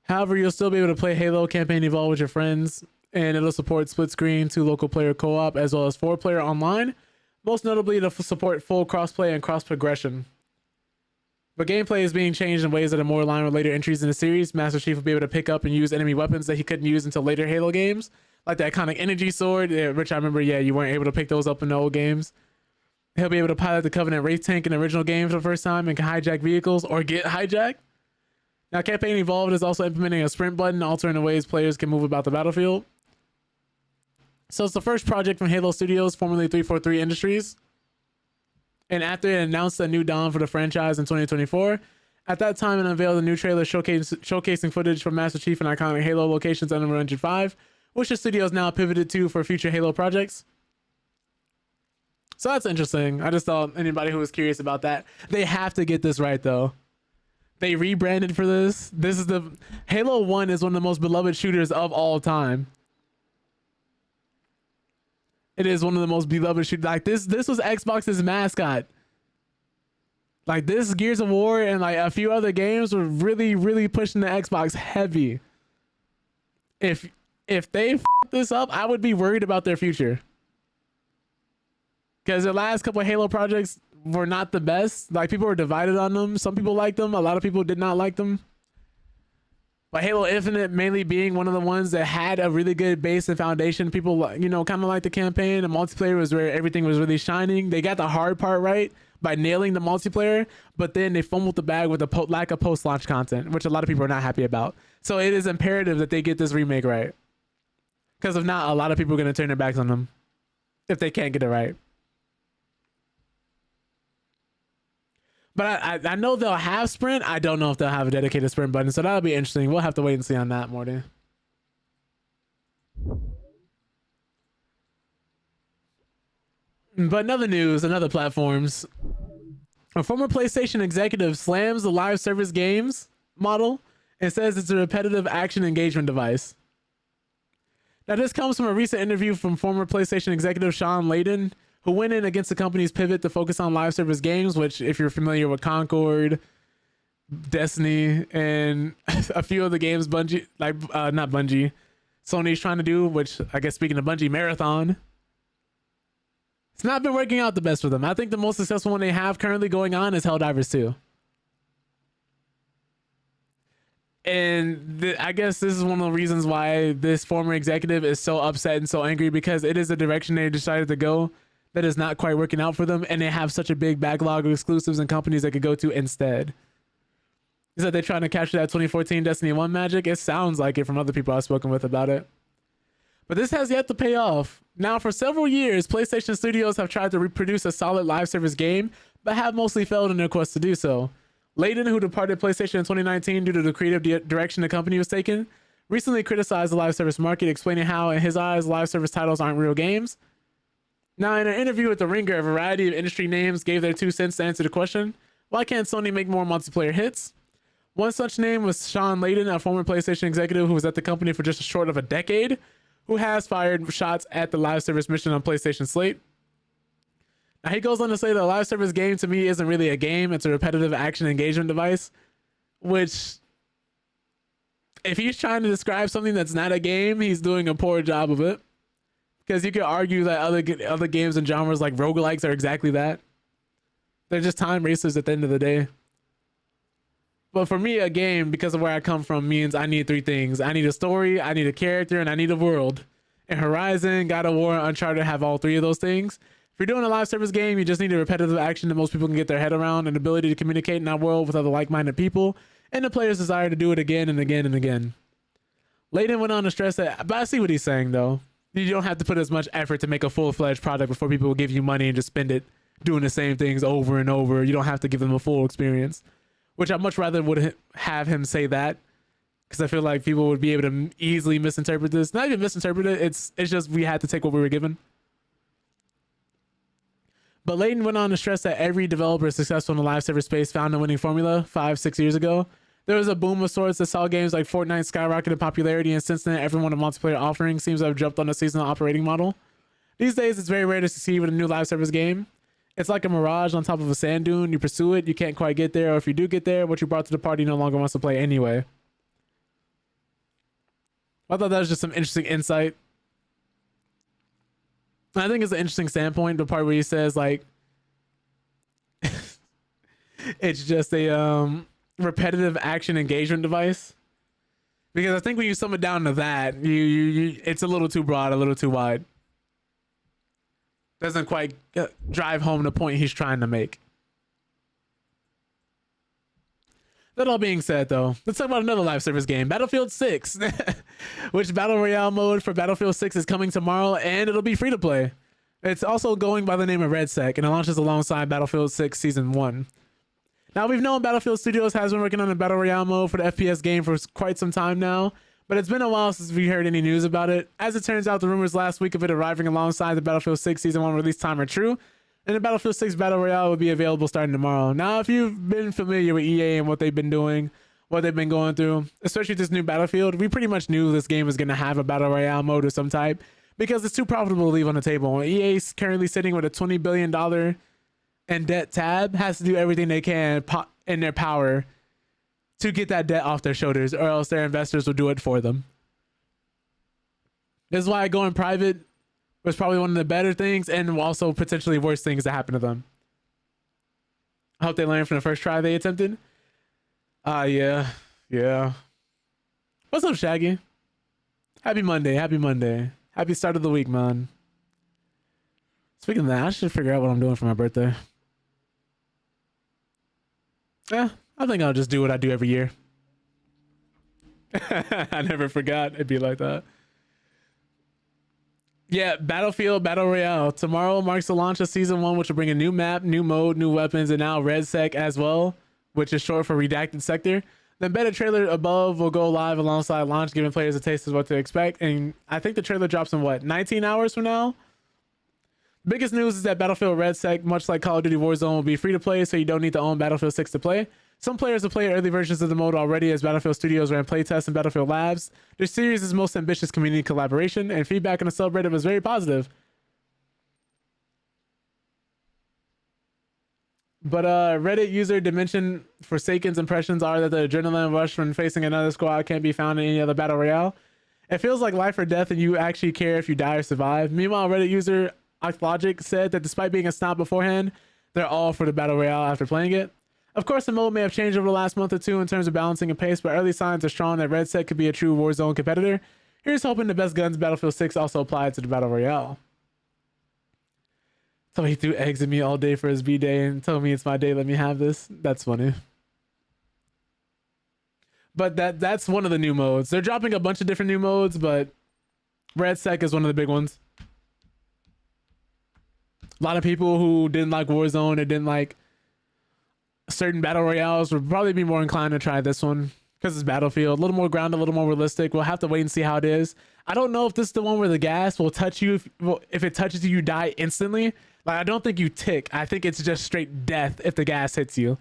However, you'll still be able to play Halo Campaign Evolve with your friends, and it'll support split screen, 2 local player co-op, as well as 4-player online. Most notably, it'll support full crossplay and cross progression. But gameplay is being changed in ways that are more aligned with later entries in the series. Master Chief will be able to pick up and use enemy weapons that he couldn't use until later Halo games, like the iconic energy sword, which I remember, yeah, you weren't able to pick those up in the old games. He'll be able to pilot the Covenant Wraith tank in the original game for the first time and can hijack vehicles or get hijacked. Now, Campaign Evolved is also implementing a sprint button, altering the ways players can move about the battlefield. So it's the first project from Halo Studios, formerly 343 Industries. And after it announced a new dawn for the franchise in 2024, at that time it unveiled a new trailer showcasing footage from Master Chief and iconic Halo locations under Unreal Engine 5, which the studios now pivoted to for future Halo projects. So that's interesting. I just thought anybody who was curious about that, they have to get this right though. They rebranded for this. This is the Halo 1 is one of the most beloved shooters of all time. It is one of the most beloved shooters. Like this was Xbox's mascot. Like this Gears of War and like a few other games were really pushing the Xbox heavy. If they f this up, I would be worried about their future. Because the last couple of Halo projects were not the best. Like people were divided on them. Some people liked them. A lot of people did not like them. But Halo Infinite mainly being one of the ones that had a really good base and foundation. People, you know, kind of like the campaign. The multiplayer was where everything was really shining. They got the hard part right by nailing the multiplayer, but then they fumbled the bag with the lack of post-launch content, which a lot of people are not happy about. So it is imperative that they get this remake right. Because if not, a lot of people are going to turn their backs on them if they can't get it right. But I know they'll have sprint. I don't know if they'll have a dedicated sprint button. So that'll be interesting. We'll have to wait and see on that, Morty. But in other news and other platforms, a former PlayStation executive slams the live service games model and says it's a repetitive action engagement device. Now, this comes from a recent interview from former PlayStation executive Sean Layden, who went in against the company's pivot to focus on live service games, which if you're familiar with Concord, Destiny, and a few of the games Bungie, like not Bungie, Sony's trying to do, which I guess speaking of Bungie, Marathon. It's not been working out the best for them. I think the most successful one they have currently going on is Helldivers 2. And I guess this is one of the reasons why this former executive is so upset and so angry, because it is the direction they decided to go that is not quite working out for them, and they have such a big backlog of exclusives and companies they could go to instead. Is that they're trying to capture that 2014 Destiny 1 magic? It sounds like it from other people I've spoken with about it. But this has yet to pay off. Now, for several years, PlayStation Studios have tried to reproduce a solid live service game, but have mostly failed in their quest to do so. Layden, who departed PlayStation in 2019 due to the creative direction the company was taking, recently criticized the live service market, explaining how, in his eyes, live service titles aren't real games. Now, in an interview with The Ringer, a variety of industry names gave their 2 cents to answer the question, why can't Sony make more multiplayer hits? One such name was Sean Layden, a former PlayStation executive who was at the company for just short of a decade, who has fired shots at the live service mission on PlayStation slate. Now, he goes on to say that a live service game to me isn't really a game, it's a repetitive action engagement device, which, if he's trying to describe something that's not a game, he's doing a poor job of it. because you could argue that other games and genres like roguelikes are exactly that. They're just time racers at the end of the day. But for me, a game, because of where I come from, means I need three things. I need a story, I need a character, and I need a world. And Horizon, God of War, Uncharted have all three of those things. If you're doing a live service game, you just need a repetitive action that most people can get their head around, an ability to communicate in that world with other like-minded people, and the player's desire to do it again and again and again. Layden went on to stress that, but I see what he's saying though. You don't have to put as much effort to make a full-fledged product before people will give you money and just spend it doing the same things over and over. You don't have to give them a full experience, which I much rather would have him say that, because I feel like people would be able to easily misinterpret this. Not even misinterpret it. It's just we had to take what we were given. But Layden went on to stress that every developer successful in the live server space found a winning formula 5-6 years ago. There was a boom of sorts that saw games like Fortnite skyrocket in popularity, and since then, everyone in multiplayer offerings seems to have jumped on the seasonal operating model. These days, it's very rare to succeed with a new live service game. It's like a mirage on top of a sand dune. You pursue it, you can't quite get there, or if you do get there, what you brought to the party no longer wants to play anyway. I thought that was just some interesting insight. I think it's an interesting standpoint, the part where he says, like, it's just a repetitive action engagement device. Because I think when you sum it down to that, you it's a little too broad, a little too wide. Doesn't quite drive home the point he's trying to make. That all being said, though, let's talk about another live service game, Battlefield 6, which Battle Royale mode for Battlefield 6 is coming tomorrow, and it'll be free to play. It's also going by the name of RedSec, and it launches alongside Battlefield 6 Season 1. Now, we've known Battlefield Studios has been working on a Battle Royale mode for the FPS game for quite some time now, but it's been a while since we heard any news about it. As it turns out, the rumors last week of it arriving alongside the Battlefield 6 Season 1 release time are true, and the Battlefield 6 Battle Royale will be available starting tomorrow. Now, if you've been familiar with EA and what they've been doing, what they've been going through, especially this new Battlefield, we pretty much knew this game was going to have a Battle Royale mode of some type because it's too profitable to leave on the table. EA's currently sitting with a $20 billion in debt tab, has to do everything they can in their power to get that debt off their shoulders, or else their investors will do it for them. This is why going private was probably one of the better things and also potentially worse things that happen to them. I hope they learned from the first try they attempted. Yeah. What's up, Shaggy? Happy Monday. Happy start of the week, man. Speaking of that, I should figure out what I'm doing for my birthday. Yeah, I think I'll just do what I do every year. I never forgot it'd be like that. Yeah, Battlefield Battle Royale. Tomorrow marks the launch of Season 1, which will bring a new map, new mode, new weapons, and now RedSec as well, which is short for Redacted Sector. The embedded trailer above will go live alongside launch, giving players a taste of what to expect. And I think the trailer drops in, 19 hours from now? Biggest news is that Battlefield RedSec, much like Call of Duty Warzone, will be free to play, so you don't need to own Battlefield 6 to play. Some players have played early versions of the mode already, as Battlefield Studios ran playtests in Battlefield Labs. Their series' most ambitious community collaboration, and feedback on the subreddit was very positive. But Reddit user Dimension Forsaken's impressions are that the adrenaline rush when facing another squad can't be found in any other Battle Royale. It feels like life or death, and you actually care if you die or survive. Meanwhile, Reddit user Logic said that despite being a snob beforehand, they're all for the Battle Royale after playing it. Of course, the mode may have changed over the last month or two in terms of balancing and pace, but early signs are strong that RedSec could be a true Warzone competitor. Here's hoping the best guns Battlefield 6 also apply to the Battle Royale. So he threw eggs at me all day for his B-Day and told me it's my day, let me have this. That's funny. But that's one of the new modes. They're dropping a bunch of different new modes, but RedSec is one of the big ones. A lot of people who didn't like Warzone or didn't like certain battle royales would probably be more inclined to try this one because it's Battlefield, a little more grounded, a little more realistic. We'll have to wait and see how it is. I don't know if this is the one where the gas will touch you. If it touches you, you die instantly. Like, I don't think you tick. I think it's just straight death if the gas hits you.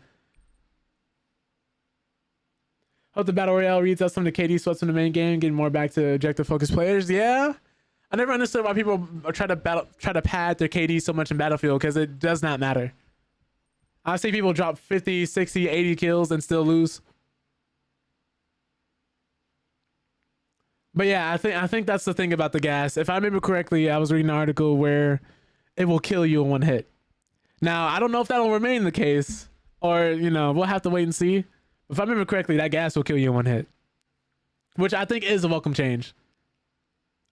Hope the battle royale reads out some of the KD sweats from the main game, getting more back to objective focused players. Yeah, I never understood why people try to pad their KD so much in Battlefield, because it does not matter. I've seen people drop 50, 60, 80 kills and still lose. But yeah, I think that's the thing about the gas. If I remember correctly, I was reading an article where it will kill you in one hit. Now, I don't know if that'll remain the case, or we'll have to wait and see. If I remember correctly, that gas will kill you in one hit, which I think is a welcome change.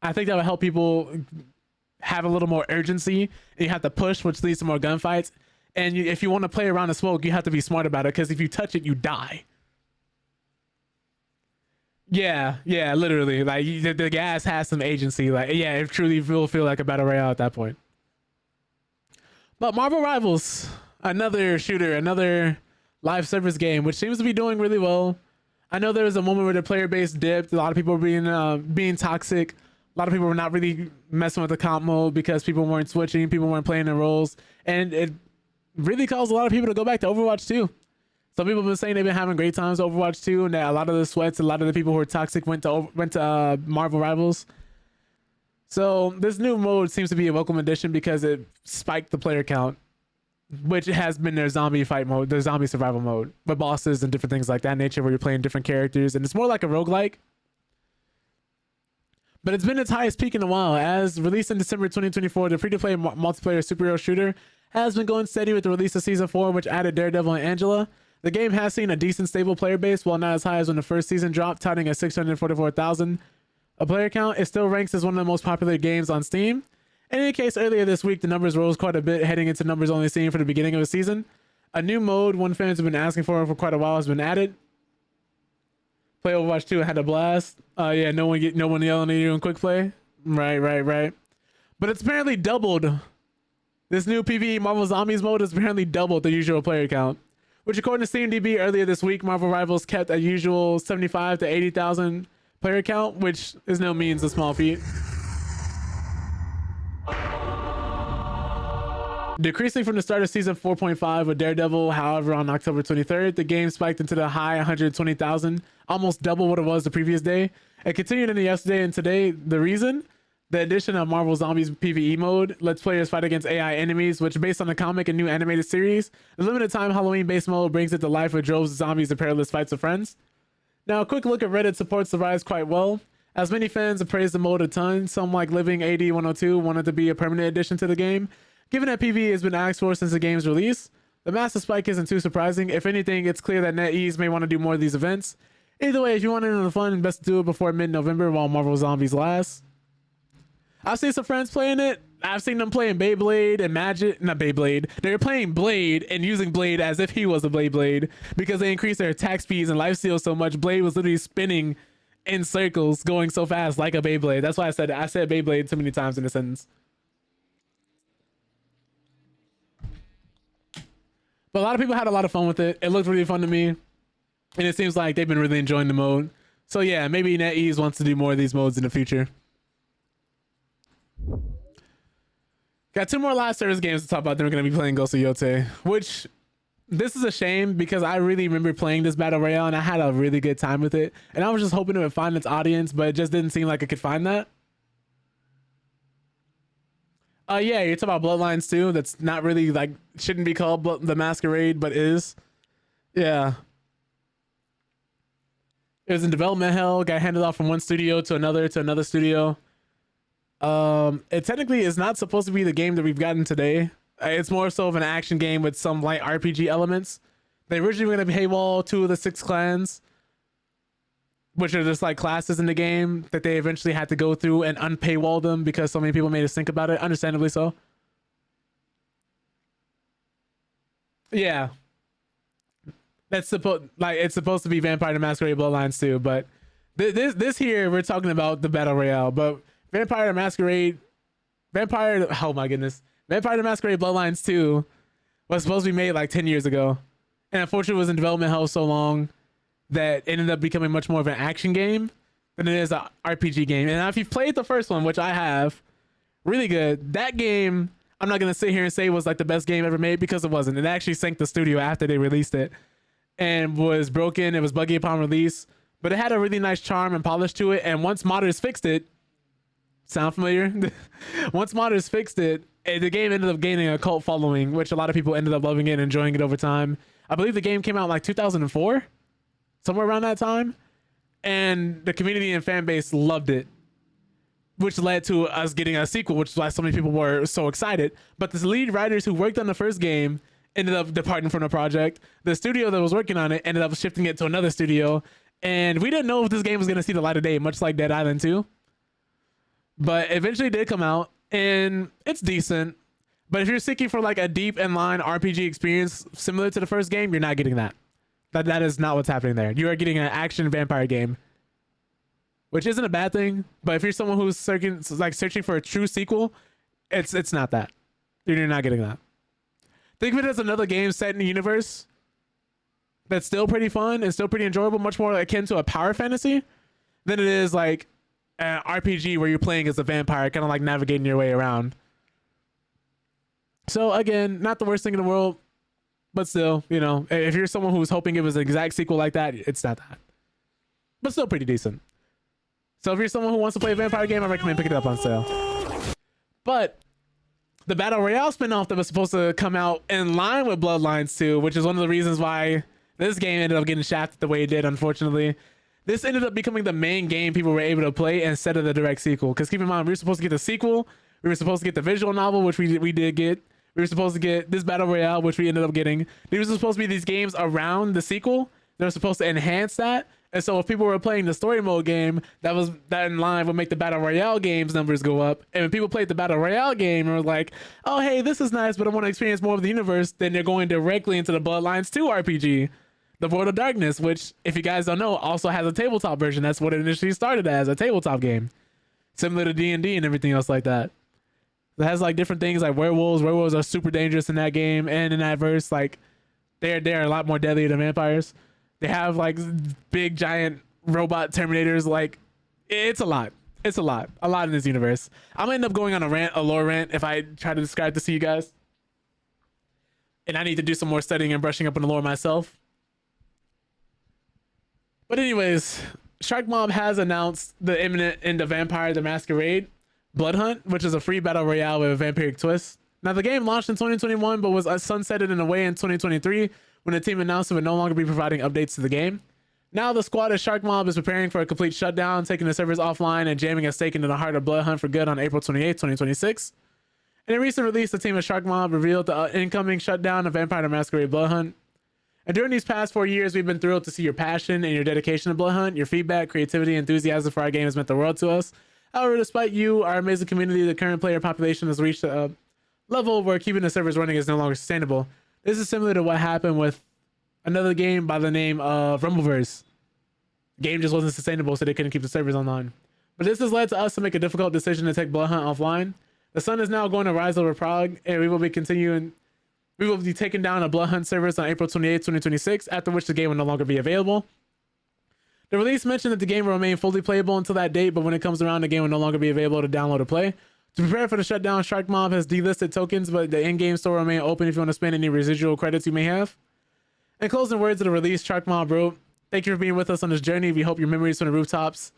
I think that would help people have a little more urgency, and you have to push, which leads to more gunfights. And if you want to play around the smoke, you have to be smart about it, because if you touch it, you die. Yeah, literally. Like the gas has some agency. Like, yeah, it truly will feel like a battle royale at that point. But Marvel Rivals, another shooter, another live service game, which seems to be doing really well. I know there was a moment where the player base dipped. A lot of people were being toxic. A lot of people were not really messing with the comp mode because people weren't switching, people weren't playing their roles, and it really caused a lot of people to go back to Overwatch 2. Some people have been saying they've been having great times with Overwatch 2, and that a lot of the sweats, a lot of the people who were toxic went to Marvel Rivals. So this new mode seems to be a welcome addition because it spiked the player count, which has been their zombie fight mode, their zombie survival mode, with bosses and different things like that nature, where you're playing different characters, and it's more like a roguelike. But it's been its highest peak in a while. As released in December 2024, the free-to-play multiplayer superhero shooter has been going steady with the release of Season 4, which added Daredevil and Angela. The game has seen a decent stable player base, while not as high as when the first season dropped, touting at 644,000. A player count, it still ranks as one of the most popular games on Steam. In any case, earlier this week, the numbers rose quite a bit, heading into numbers only seen for the beginning of the season. A new mode, one fans have been asking for quite a while, has been added. Play Overwatch 2 and had a blast. Yeah, no one yelling at you in quick play. Right. But it's apparently doubled. This new PvE Marvel Zombies mode has apparently doubled the usual player count, which according to SteamDB earlier this week, Marvel Rivals kept a usual 75 to 80,000 player count, which is no means a small feat. Decreasing from the start of season 4.5 with Daredevil, however, on October 23rd, the game spiked into the high 120,000, almost double what it was the previous day. It continued into yesterday and today. The reason? The addition of Marvel Zombies PvE mode lets players fight against AI enemies, which, based on the comic and new animated series, the limited time Halloween-based mode brings it to life with droves of zombies and perilous fights with friends. Now, a quick look at Reddit supports the rise quite well, as many fans have praised the mode a ton. Some, like Living AD102, wanted to be a permanent addition to the game. Given that PvE has been asked for since the game's release, the massive spike isn't too surprising. If anything, it's clear that NetEase may want to do more of these events. Either way, if you want in on the fun, best to do it before mid-November while Marvel Zombies lasts. I've seen some friends playing it. I've seen them playing Beyblade and Magic. Not Beyblade. They're playing Blade and using Blade as if he was a Blade because they increased their attack speeds and lifesteal so much. Blade was literally spinning in circles, going so fast like a Beyblade. That's why I said Beyblade too many times in a sentence. But a lot of people had a lot of fun with it. It looked really fun to me, and it seems like they've been really enjoying the mode. So yeah, maybe NetEase wants to do more of these modes in the future. Got two more live service games to talk about. Then we're going to be playing Ghost of Yotei, which this is a shame because I really remember playing this battle royale and I had a really good time with it. And I was just hoping it would find its audience, but it just didn't seem like it could find that. Yeah, you're talking about Bloodlines 2. That's not really like, shouldn't be called The Masquerade, but is. Yeah. It was in development hell, got handed off from one studio to another studio. It technically is not supposed to be the game that we've gotten today. It's more so of an action game with some light RPG elements. They originally were going to paywall 2 of the 6 clans, which are just like classes in the game that they eventually had to go through and unpaywall them because so many people made us think about it, understandably so. Yeah. It's supposed to be Vampire the Masquerade Bloodlines 2, but this here we're talking about the Battle Royale, but Vampire the Masquerade oh my goodness. Vampire the Masquerade Bloodlines 2 was supposed to be made like 10 years ago. And unfortunately it was in development hell so long that it ended up becoming much more of an action game than it is an RPG game. And if you've played the first one, which I have, really good. That game, I'm not going to sit here and say was like the best game ever made because it wasn't. It actually sank the studio after they released it and was broken. It was buggy upon release, but it had a really nice charm and polish to it. And once modders fixed it, sound familiar? Once modders fixed it, the game ended up gaining a cult following, which a lot of people ended up loving it and enjoying it over time. I believe the game came out in like 2004. Somewhere around that time. and the community and fan base loved it, which led to us getting a sequel, which is why so many people were so excited. But the lead writers who worked on the first game ended up departing from the project. The studio that was working on it ended up shifting it to another studio, and we didn't know if this game was going to see the light of day, much like Dead Island 2. But eventually it did come out, and it's decent. But if you're seeking for like a deep inline RPG experience similar to the first game, you're not getting that. That is not what's happening there. You are getting an action vampire game, which isn't a bad thing. But if you're someone who's searching for a true sequel, it's not that. You're not getting that. Think of it as another game set in a universe that's still pretty fun and still pretty enjoyable, much more akin to a power fantasy than it is like an RPG where you're playing as a vampire, kind of like navigating your way around. So again, not the worst thing in the world, but still, you know, if you're someone who's hoping it was an exact sequel like that, it's not that. But still pretty decent. So if you're someone who wants to play a vampire game, I recommend picking it up on sale. But the Battle Royale spinoff that was supposed to come out in line with Bloodlines 2, which is one of the reasons why this game ended up getting shafted the way it did, unfortunately. This ended up becoming the main game people were able to play instead of the direct sequel. Because keep in mind, we were supposed to get the sequel. We were supposed to get the visual novel, which we did get. We were supposed to get this Battle Royale, which we ended up getting. These were supposed to be these games around the sequel. They were supposed to enhance that. And so if people were playing the story mode game, that in line would make the Battle Royale games numbers go up. And when people played the Battle Royale game and were like, oh, hey, this is nice, but I want to experience more of the universe, then they're going directly into the Bloodlines 2 RPG, The World of Darkness, which, if you guys don't know, also has a tabletop version. That's what it initially started as, a tabletop game. Similar to D&D and everything else like that. It has like different things like werewolves. Werewolves are super dangerous in that game, and in that verse, like they're a lot more deadly than vampires. They have like big giant robot Terminators. Like it's a lot. It's a lot in this universe. I'm gonna end up going on a lore rant if I try to describe this to you guys, and I need to do some more studying and brushing up on the lore myself. But anyways, Shark Mob has announced the imminent end of Vampire the Masquerade Blood Hunt, which is a free battle royale with a vampiric twist. Now, the game launched in 2021, but was sunsetted in a way in 2023 when the team announced it would no longer be providing updates to the game. Now, the squad of Shark Mob is preparing for a complete shutdown, taking the servers offline and jamming a stake into the heart of Blood Hunt for good on April 28, 2026. In a recent release, the team of Shark Mob revealed the incoming shutdown of Vampire the Masquerade Blood Hunt. And during these past 4 years, we've been thrilled to see your passion and your dedication to Blood Hunt. Your feedback, creativity, and enthusiasm for our game has meant the world to us. However, despite you, our amazing community, the current player population has reached a level where keeping the servers running is no longer sustainable. This is similar to what happened with another game by the name of Rumbleverse. The game just wasn't sustainable, so they couldn't keep the servers online. But this has led to us to make a difficult decision to take Blood Hunt offline. The sun is now going to rise over Prague, and we will be taking down a Blood Hunt servers on April 28, 2026, after which the game will no longer be available. The release mentioned that the game will remain fully playable until that date, but when it comes around, the game will no longer be available to download or play. To prepare for the shutdown, Shark Mob has delisted tokens, but the in-game store will remain open if you want to spend any residual credits you may have. In closing words of the release, Shark Mob wrote, "Thank you for being with us on this journey. We hope your memories from the rooftops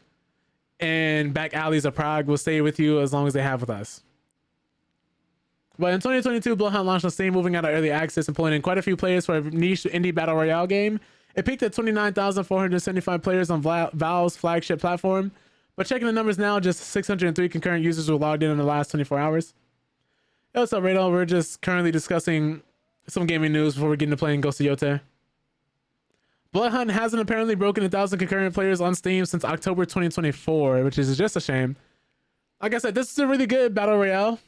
and back alleys of Prague will stay with you as long as they have with us." But in 2022, Blood Hunt launched on Steam, moving out of early access and pulling in quite a few players for a niche indie battle royale game. It peaked at 29,475 players on Valve's flagship platform. But checking the numbers now, just 603 concurrent users were logged in the last 24 hours. Hey, what's up, Radel? We're just currently discussing some gaming news before we get into playing Ghost of Yotei. Blood Hunt hasn't apparently broken 1,000 concurrent players on Steam since October 2024, which is just a shame. Like I said, this is a really good battle royale.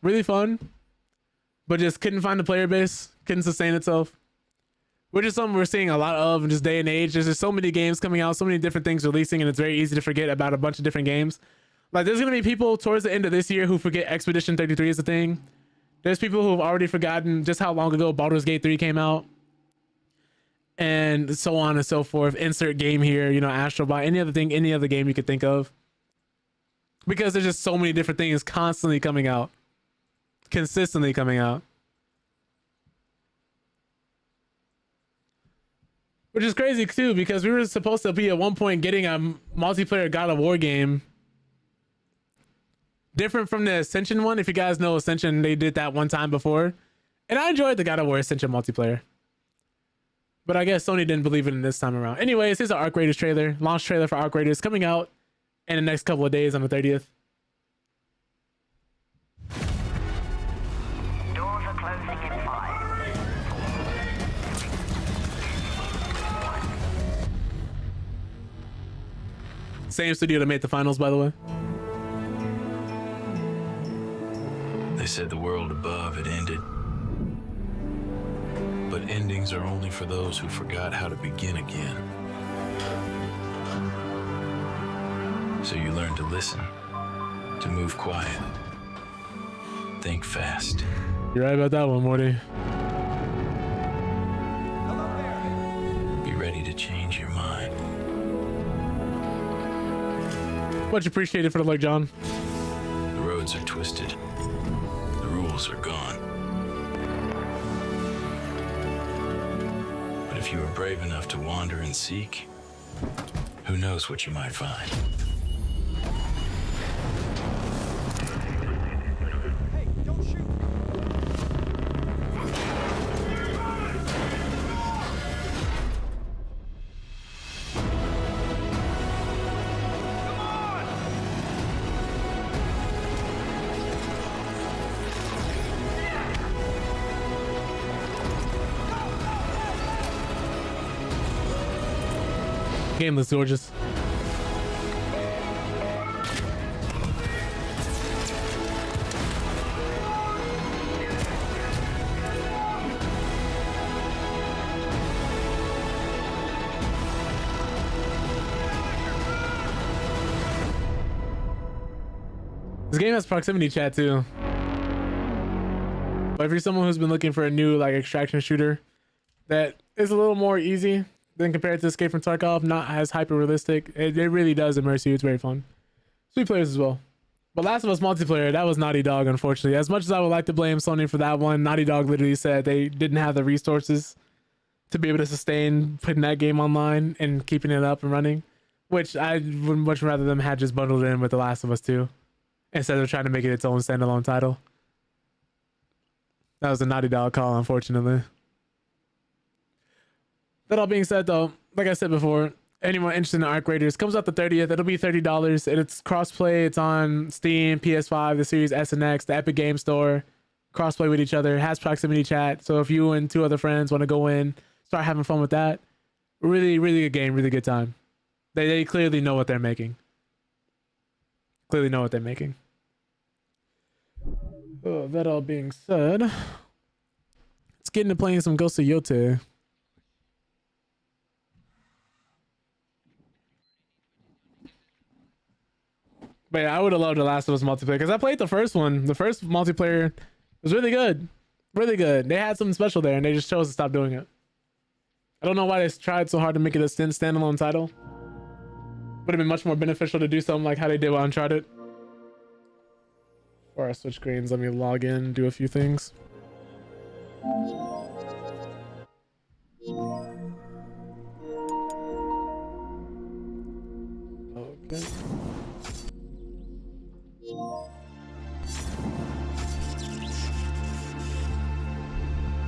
Really fun. But just couldn't find the player base. Couldn't sustain itself. Which is something we're seeing a lot of in this day and age. There's just so many games coming out, so many different things releasing, and it's very easy to forget about a bunch of different games. Like, there's going to be people towards the end of this year who forget Expedition 33 is a thing. There's people who have already forgotten just how long ago Baldur's Gate 3 came out. And so on and so forth. Insert game here, you know, Astrobot, any other thing, any other game you could think of. Because there's just so many different things constantly coming out. Consistently coming out. Which is crazy too, because we were supposed to be at one point getting a multiplayer God of War game. Different from the Ascension one. If you guys know Ascension, they did that one time before. And I enjoyed the God of War Ascension multiplayer. But I guess Sony didn't believe it in this time around. Anyways, here's an Arc Raiders trailer. Launch trailer for Arc Raiders coming out in the next couple of days on the 30th. Doors are closing in 5. Same studio that made the finals, by the way. They said the world above had ended. But endings are only for those who forgot how to begin again. So you learn to listen, to move quiet, think fast. You're right about that one, Morty. Be ready to change your mind. Much appreciated for the like, John. The roads are twisted. The rules are gone. But if you are brave enough to wander and seek, who knows what you might find. Game looks gorgeous. This game has proximity chat too. But if you're someone who's been looking for a new like extraction shooter that is a little more easy than compared to Escape from Tarkov, not as hyper realistic, it really does immerse you. It's very fun. Sweet players as well. But Last of Us multiplayer, that was Naughty Dog, unfortunately. As much as I would like to blame Sony for that one, Naughty Dog literally said they didn't have the resources to be able to sustain putting that game online and keeping it up and running, which I would much rather them had just bundled in with The Last of Us 2 instead of trying to make it its own standalone title. That was a Naughty Dog call, unfortunately. That all being said, though, like I said before, anyone interested in Arc Raiders, comes out the 30th. It'll be $30, and it's crossplay. It's on Steam, PS5, the Series S and X, the Epic Game Store. Crossplay with each other. Has proximity chat. So if you and 2 other friends want to go in, start having fun with that. Really, really good game. Really good time. They clearly know what they're making. Clearly know what they're making. Oh, that all being said, let's get into playing some Ghost of Yotei. But yeah, I would have loved The Last of Us multiplayer because I played the first one. The first multiplayer was really good. Really good. They had something special there and they just chose to stop doing it. I don't know why they tried so hard to make it a standalone title. Would have been much more beneficial to do something like how they did with Uncharted. Before I switch screens, let me log in, do a few things. Okay.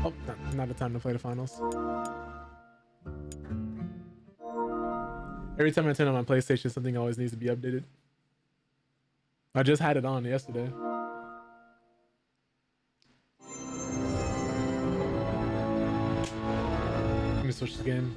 Oh, not the time to play the finals. Every time I turn on my PlayStation, something always needs to be updated. I just had it on yesterday. Let me switch the game.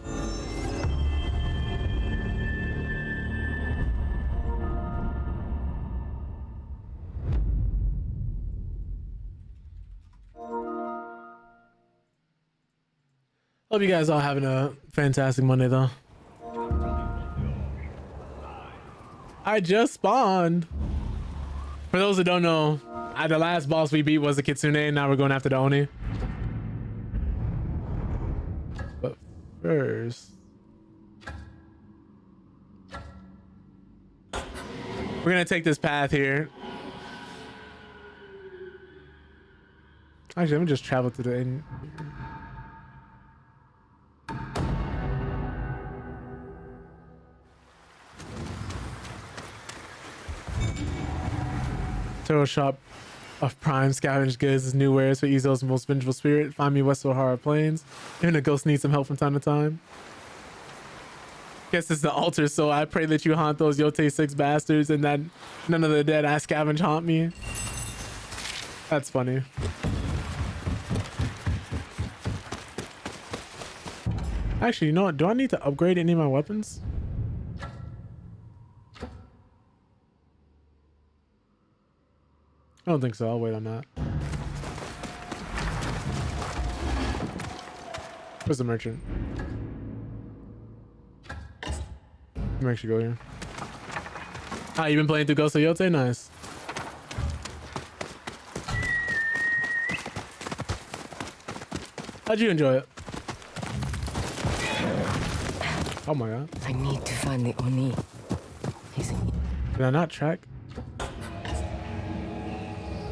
Hope you guys all having a fantastic Monday though. I just spawned. For those that don't know, the last boss we beat was the Kitsune. Now we're going after the Oni. But first, we're gonna take this path here. Actually, let me just travel to the end. Turtle shop of prime scavenged goods is new wares for Ezo's most vengeful spirit. Find me west of Sahara Plains. Even a ghost needs some help from time to time. Guess it's the altar, so I pray that you haunt those Yotei 6 bastards and that none of the dead I scavenge haunt me. That's funny. Actually, you know what? Do I need to upgrade any of my weapons? I don't think so. I'll wait on that. Where's the merchant? Let me actually go here. Ah, you been playing through Ghost of Yotei? Nice. How'd you enjoy it? Oh my god. I need to find the Oni. He's in... Did I not track?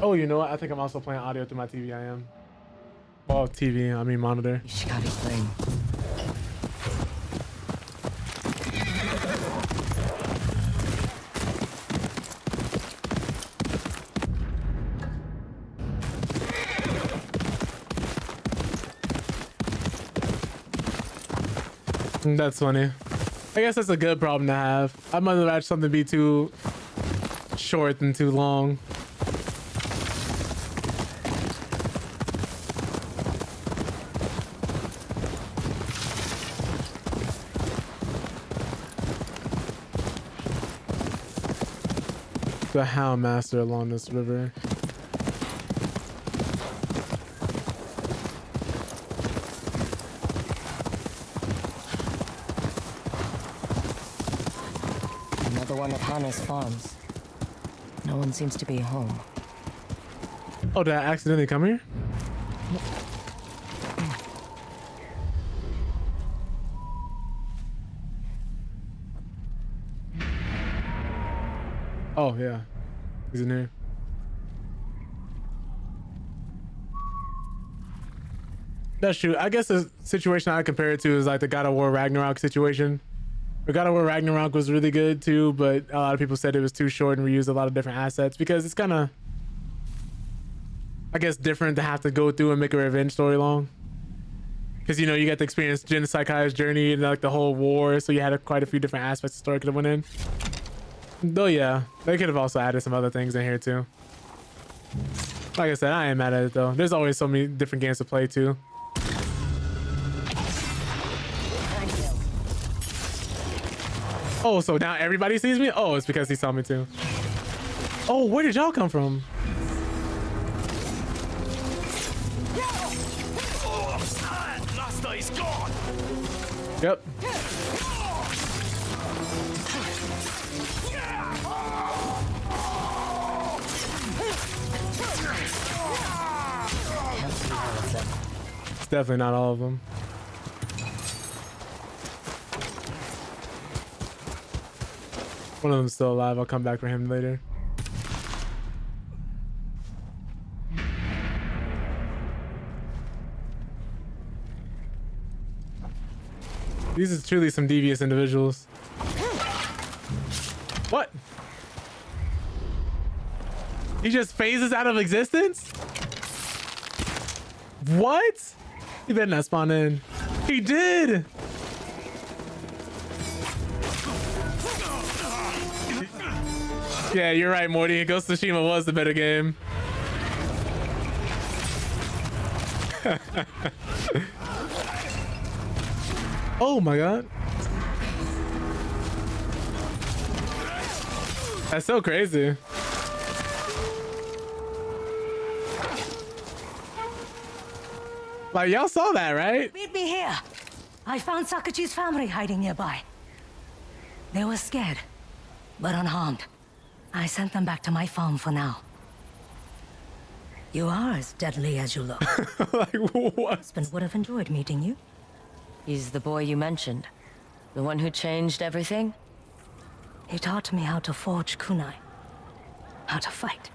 Oh, you know what? I think I'm also playing audio through my TV. I am. Oh, TV. I mean monitor. Ishikari's playing. That's funny. I guess that's a good problem to have. I'd rather watch something be too short than too long. The Hound Master along this river. Another one of Hana's farms. No one seems to be home. Oh, did I accidentally come here? Oh, yeah. He's in here. That's true. I guess the situation I compare it to is like the God of War Ragnarok situation. The God of War Ragnarok was really good too, but a lot of people said it was too short and reused a lot of different assets because it's kind of, I guess, different to have to go through and make a revenge story long. Because, you know, you got to experience Jin Sakai's journey and like the whole war, so you had quite a few different aspects the story could have went in. Though, yeah, they could have also added some other things in here too. Like I said, I ain't mad at it though. There's always so many different games to play too. Oh, so now everybody sees me? Oh, it's because he saw me too. Oh, where did y'all come from? Lasta is gone. Yep. It's definitely not all of them. One of them's still alive. I'll come back for him later. These are truly some devious individuals. What? He just phases out of existence? What? He better not spawn in. He did! Yeah, you're right, Morty. Ghost of Tsushima was the better game. Oh my god. That's so crazy. Like, y'all saw that, right? Meet me here. I found Sakachi's family hiding nearby. They were scared, but unharmed. I sent them back to my farm for now. You are as deadly as you look. Like, what? Husband would have enjoyed meeting you. He's the boy you mentioned. The one who changed everything? He taught me how to forge kunai. How to fight.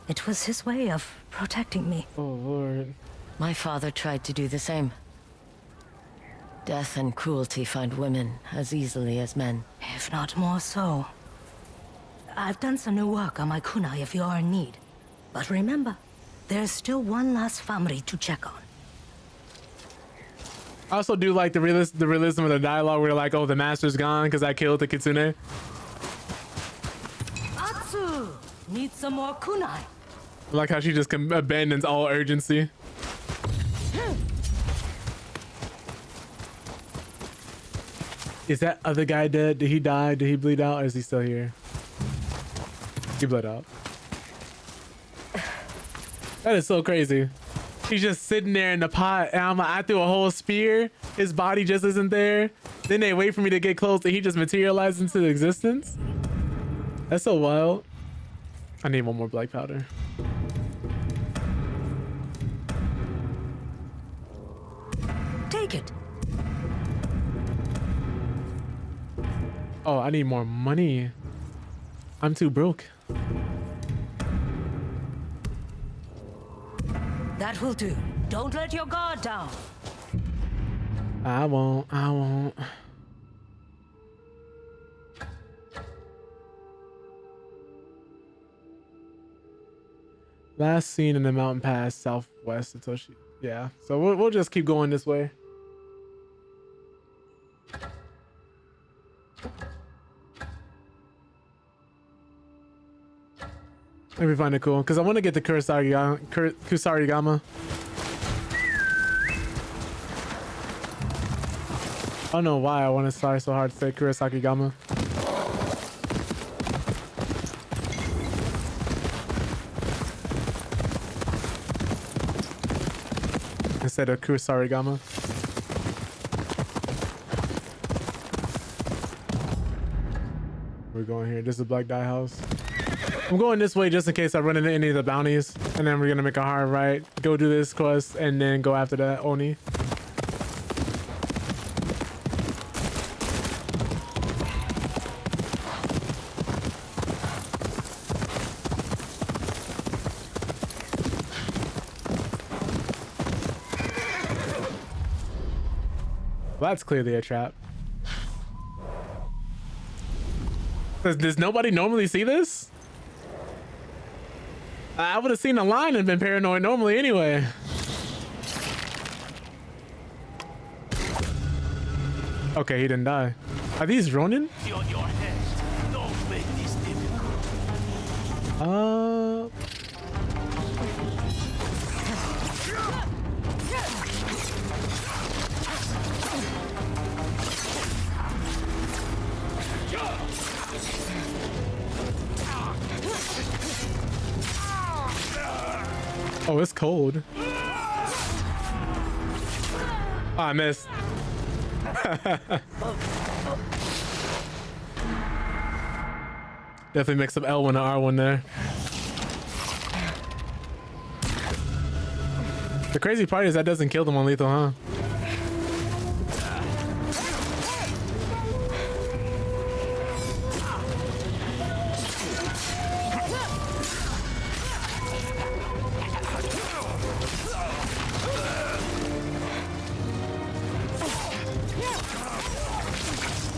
It was his way of protecting me. Oh, Lord. My father tried to do the same. Death and cruelty find women as easily as men. If not more so. I've done some new work on my kunai if you are in need. But remember, there's still one last family to check on. I also do like the realism of the dialogue where like, oh, the master's gone because I killed the kitsune. Atsu! Need some more kunai. I like how she just abandons all urgency. Is that other guy dead? Did he die? Did he bleed out? Or is he still here? He bled out. That is so crazy. He's just sitting there in the pot, and I'm like, I threw a whole spear. His body just isn't there. Then they wait for me to get close, and he just materialized into existence. That's so wild. I need one more black powder. Take it. Oh, I need more money. I'm too broke. That will do. Don't let your guard down. I won't. I won't. Last seen in the mountain pass southwest of Toshi. Yeah, so we'll just keep going this way. Maybe find it cool because I want to get the Kusarigama. I don't know why I want to try so hard to say Kurosakigama. Instead of Kusarigama. We're going here. This is a black dye house. I'm going this way just in case I run into any of the bounties, and then we're gonna make a hard right, go do this quest, and then go after that Oni. Well, that's clearly a trap. Does nobody normally see this? I would have seen a line and been paranoid normally anyway. Okay, he didn't die. Are these Ronin? You're your head. Don't make this difficult. Oh, it's cold. Oh, I missed. Definitely mix up L1 and R1 there. The crazy part is that doesn't kill them on lethal, huh?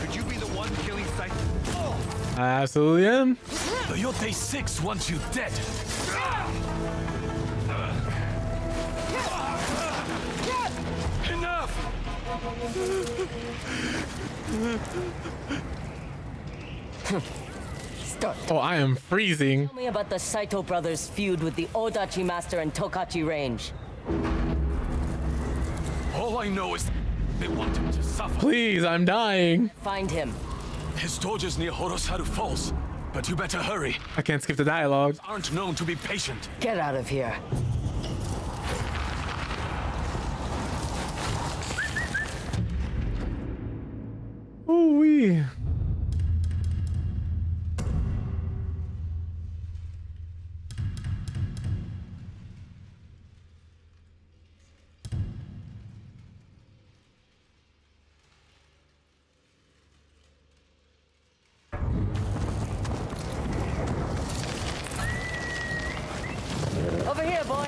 Could you be the one killing Scythe? I absolutely am. The Yotei 6 wants you dead. Enough! Start. Oh, I am freezing. Tell me about the Saito brothers' feud with the Odachi Master and Tokachi Range. All I know is they want him to suffer. Please, I'm dying. Find him. His doges near Horosaru Falls. But you better hurry. I can't skip the dialogue. Aren't known to be patient. Get out of here. Ooh-wee. Over here, boy.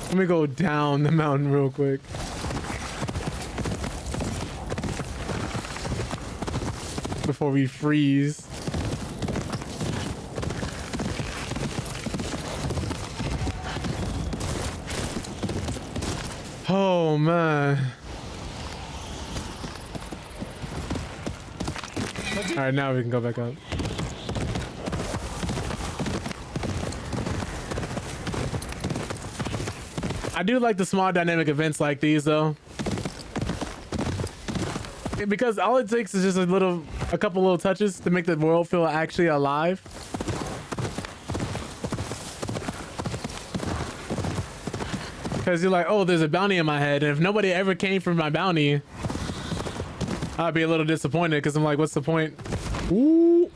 Let me go down the mountain real quick. Before we freeze. Oh man. All right, now we can go back up. I do like the small dynamic events like these though, because all it takes is just a couple little touches to make the world feel actually alive. Because you're like, oh, there's a bounty in my head, and if nobody ever came for my bounty, I'd be a little disappointed, because I'm like, what's the point? Ooh.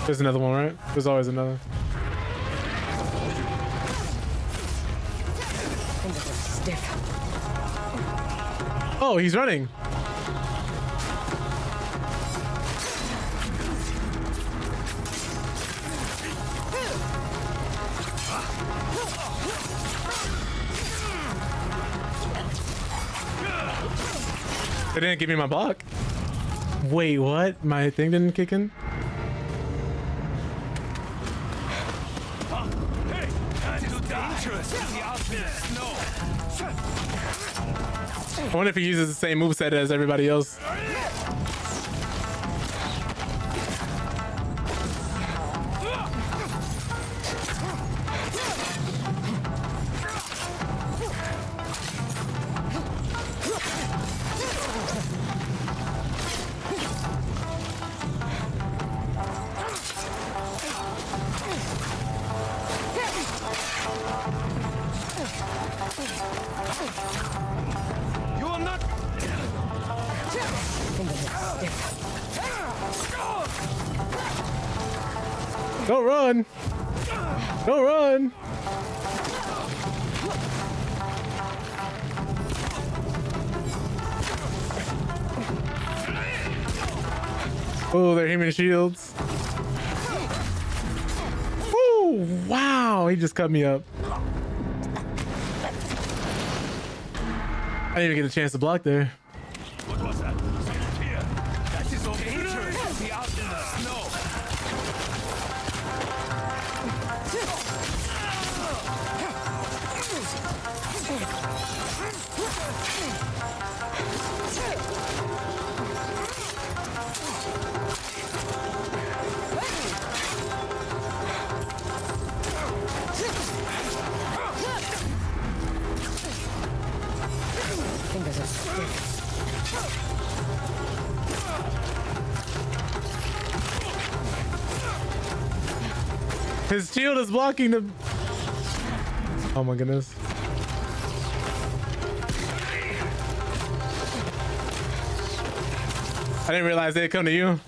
There's another one, right? There's always another. Oh, he's running. They didn't give me my block. Wait, what? My thing didn't kick in? I wonder if he uses the same moveset as everybody else. Don't run! Don't run! Oh, they're human shields. Oh, wow! He just cut me up. I didn't even get a chance to block there. What was that? Here. That is dangerous to be out in the snow. Fingers are stiff. His shield is blocking the... Oh my goodness. I didn't realize they'd come to you.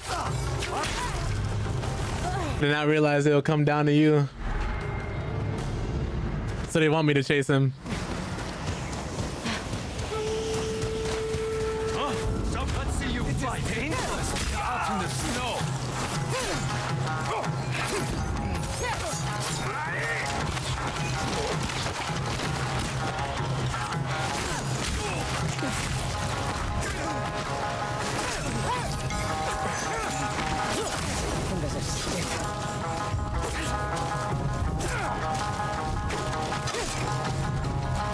Did not realize they'll come down to you. So they want me to chase him. Let's see you fight. Dangerous to be out in the snow. Fingers are stiff.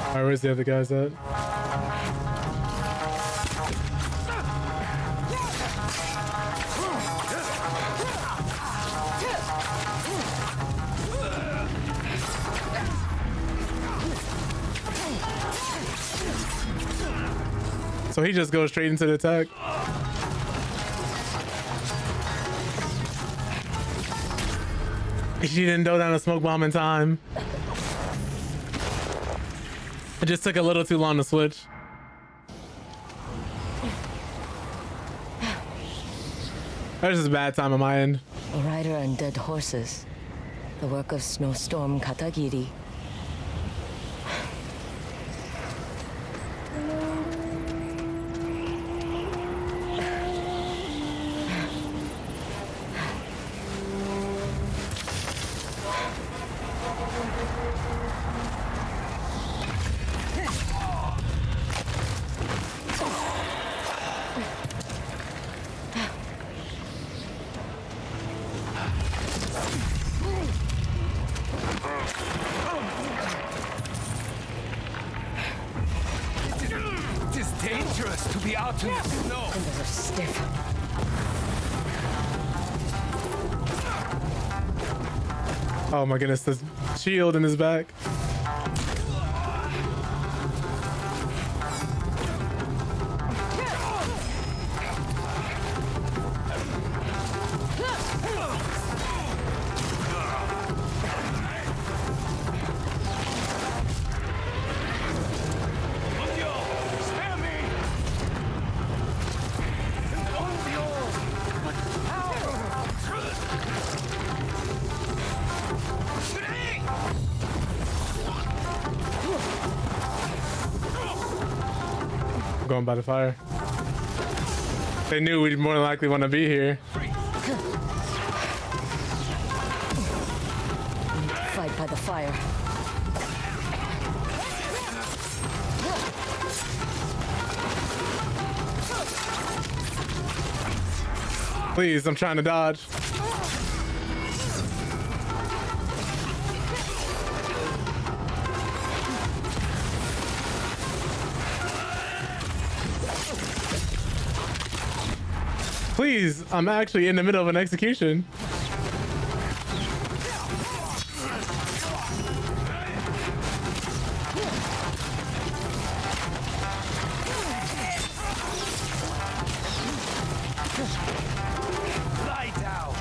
Alright, where's the other guys at? So he just goes straight into the attack. She didn't throw down a smoke bomb in time. It just took a little too long to switch. That was just a bad time on my end. A rider and dead horses. The work of Snowstorm Katagiri. how to know. Fingers are stiff. Oh my goodness, this shield in his back. Spare me! Going by the fire. They knew we'd more than likely want to be here. Fight by the fire. Please, I'm trying to dodge. Please, I'm actually in the middle of an execution. Lie down.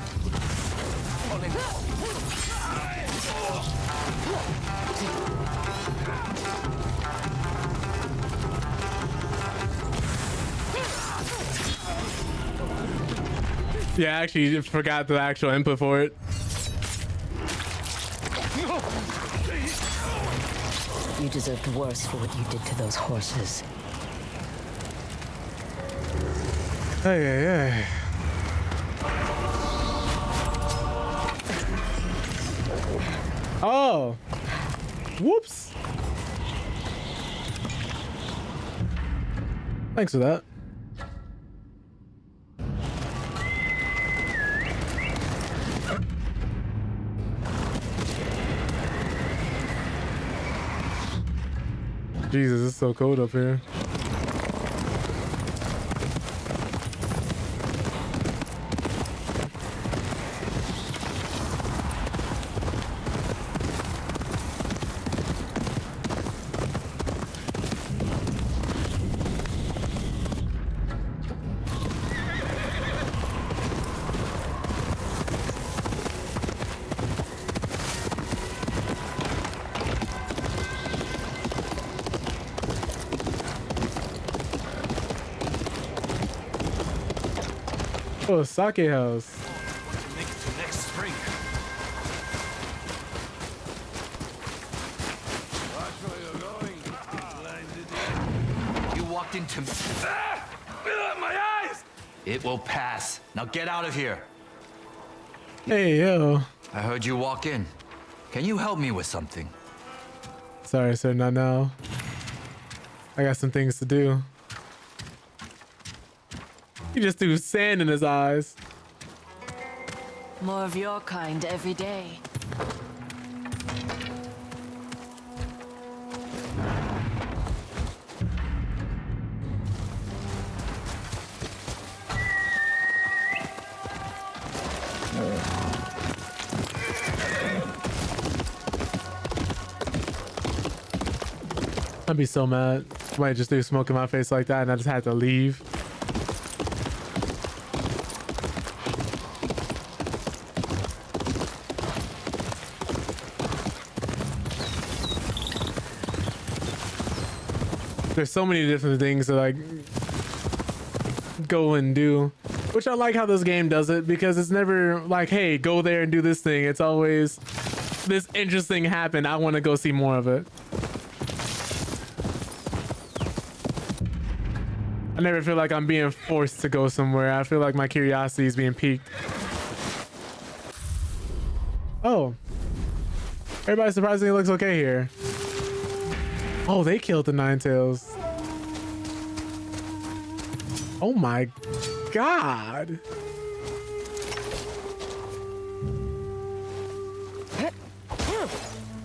Yeah, I actually forgot the actual input for it. You deserved worse for what you did to those horses. Hey, hey, hey. Oh. Whoops. Thanks for that. Jesus, it's so cold up here. Oh, sake house. To make it to next spring. Watch where you're going. Blinded. You walked into me. Ah! My eyes! It will pass. Now get out of here. Hey, yo. I heard you walk in. Can you help me with something? Sorry, sir, not now. I got some things to do. He just threw sand in his eyes. More of your kind every day. I'd be so mad. Somebody just threw smoke in my face like that and I just had to leave. There's so many different things to like go and do, which I like how this game does it, because it's never like, hey, go there and do this thing. It's always this interesting happened. I want to go see more of it. I never feel like I'm being forced to go somewhere. I feel like my curiosity is being piqued. Oh, everybody surprisingly looks okay here. Oh, they killed the Ninetails. Oh my god.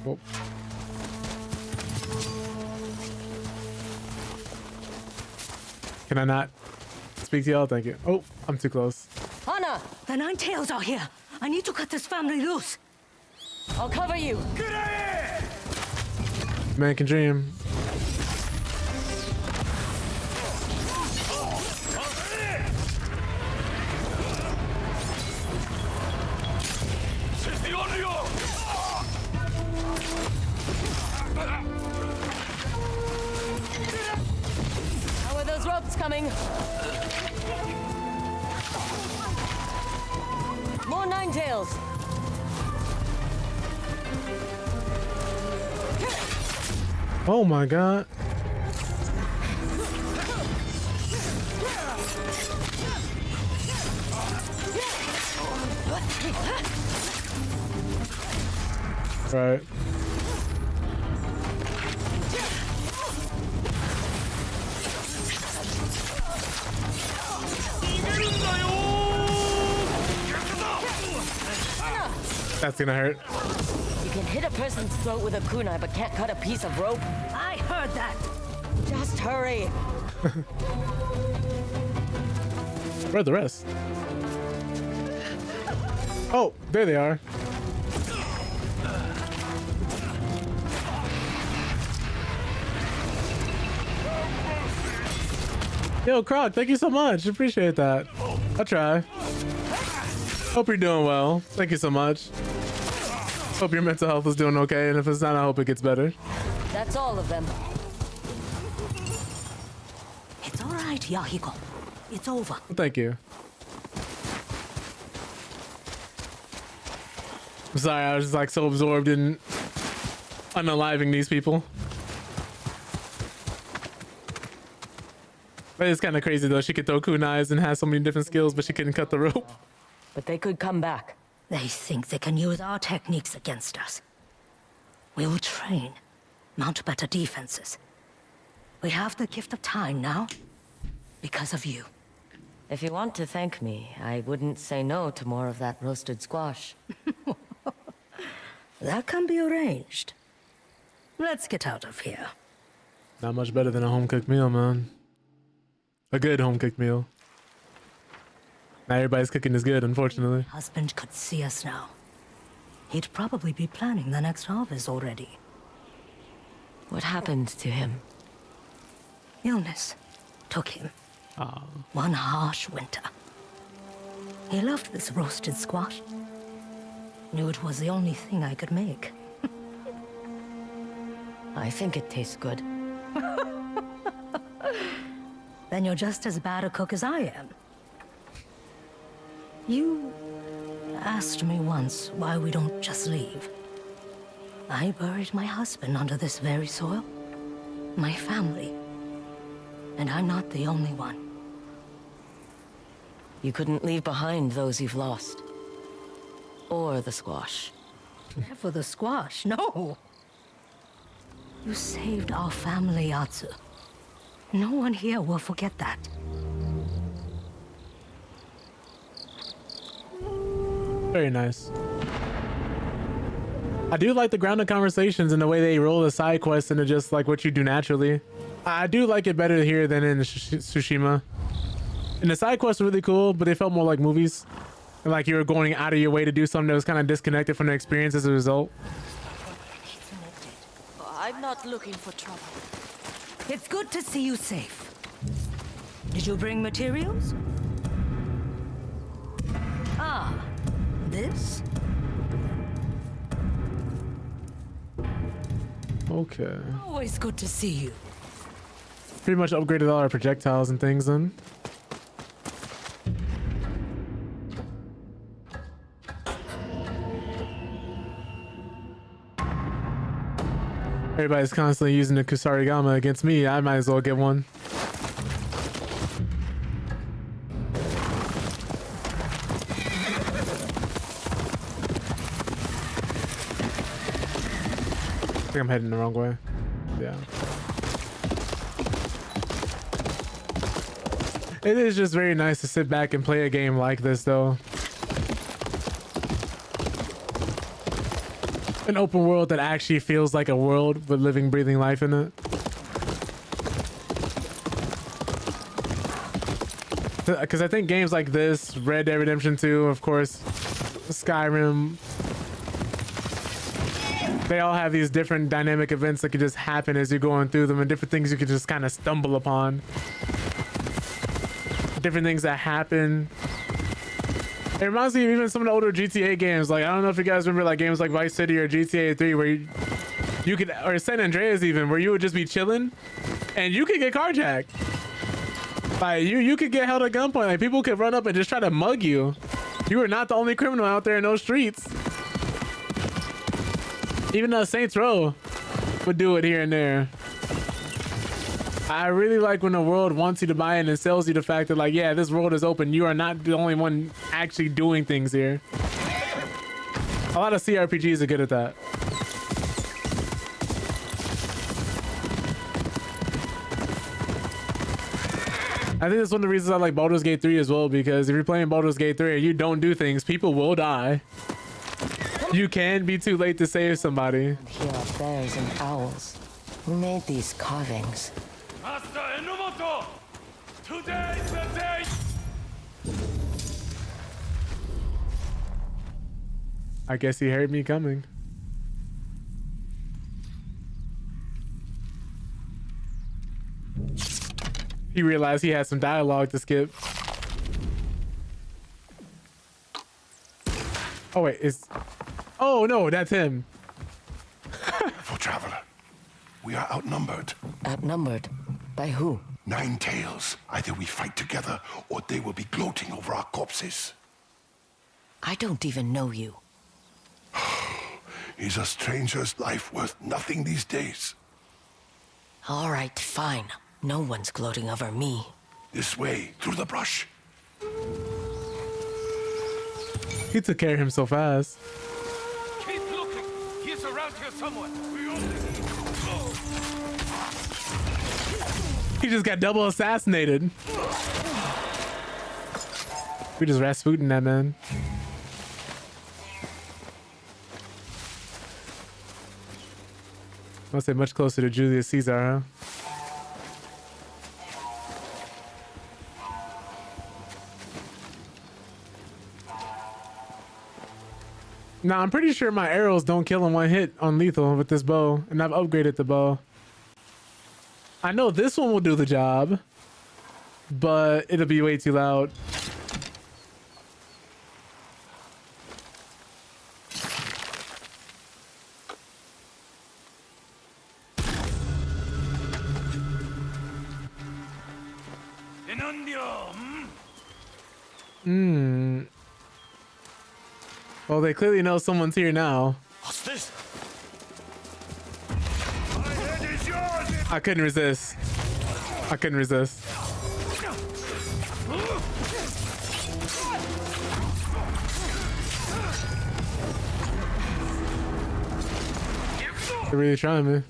Oh. Can I not speak to y'all? Thank you. Oh, I'm too close. Hana, The Nine Tails are here. I need to cut this family loose. I'll cover you. Man can dream. C'est the ONI! How are those ropes coming? More Nine Tails. Oh my god. Right. That's gonna hurt. You can hit a person's throat with a kunai, but can't cut a piece of rope. I heard that. Just hurry. Where are the rest? Oh, there they are. Yo, Croc, thank you so much. Appreciate that. I'll try. Hope you're doing well. Thank you so much. Hope your mental health is doing okay, and if it's not, I hope it gets better. That's all of them. It's all right, Yahiko. It's over. Thank you. I'm sorry, I was just like so absorbed in unaliving these people. But it's kind of crazy though. She could throw kunais and has so many different skills, but she couldn't cut the rope. But they could come back. They think they can use our techniques against us. We will train, mount better defenses. We have the gift of time now, because of you. If you want to thank me, I wouldn't say no to more of that roasted squash. That can be arranged. Let's get out of here. Not much better than a home-cooked meal, man. A good home-cooked meal. Not everybody's cooking is good, unfortunately. Husband could see us now. He'd probably be planning the next harvest already. What happened to him? Illness took him. Oh. One harsh winter. He loved this roasted squash. Knew it was the only thing I could make. I think it tastes good. Then you're just as bad a cook as I am. You asked me once why we don't just leave. I buried my husband under this very soil. My family. And I'm not the only one. You couldn't leave behind those you've lost. Or the squash. For the squash, no. You saved our family, Yatsu. No one here will forget that. Very nice. I do like the grounded conversations and the way they roll the side quests into just like what you do naturally. I do like it better here than in Tsushima. And the side quests were really cool, but they felt more like movies. And like you were going out of your way to do something that was kind of disconnected from the experience as a result. I'm not looking for trouble. It's good to see you safe. Did you bring materials? Ah, this? Okay. Always good to see you. Pretty much upgraded all our projectiles and things then. Everybody's constantly using the Kusarigama against me. I might as well get one. I think I'm heading the wrong way. Yeah. It is just very nice to sit back and play a game like this though. An open world that actually feels like a world with living, breathing life in it. because I think games like this, Red Dead Redemption 2, of course, Skyrim, they all have these different dynamic events that could just happen as you're going through them, and different things you could just kind of stumble upon. Different things that happen. It reminds me of even some of the older GTA games. Like, I don't know if you guys remember like games like Vice City or GTA 3 where you could, or San Andreas even, where you would just be chilling and you could get carjacked. Like you could get held at gunpoint. Like people could run up and just try to mug you. You are not the only criminal out there in those streets. Even Saints Row would do it here and there. I really like when the world wants you to buy in and sells you the fact that, like, yeah, this world is open. You are not the only one actually doing things here. A lot of CRPGs are good at that. I think that's one of the reasons I like Baldur's Gate 3 as well, because if you're playing Baldur's Gate 3 and you don't do things, people will die. You can be too late to save somebody. And here are bears and owls. Who made these carvings? Master Enomoto! Today's the day! I guess he heard me coming. He realized he had some dialogue to skip. Oh wait, oh no, that's him. For traveler, we are outnumbered. Outnumbered? By who? 9 tails. Either we fight together, or they will be gloating over our corpses. I don't even know you. Is a stranger's life worth nothing these days? All right, fine. No one's gloating over me. This way, through the brush. He took care of him so fast. Keep looking! He's around here somewhere! He just got double assassinated. We just Rasputin that man. I'll say much closer to Julius Caesar, huh? Nah, I'm pretty sure my arrows don't kill in one hit on lethal with this bow, and I've upgraded the bow. I know this one will do the job, but it'll be way too loud. Well, they clearly know someone's here now. What's this? I couldn't resist. I couldn't resist. They're really trying, man.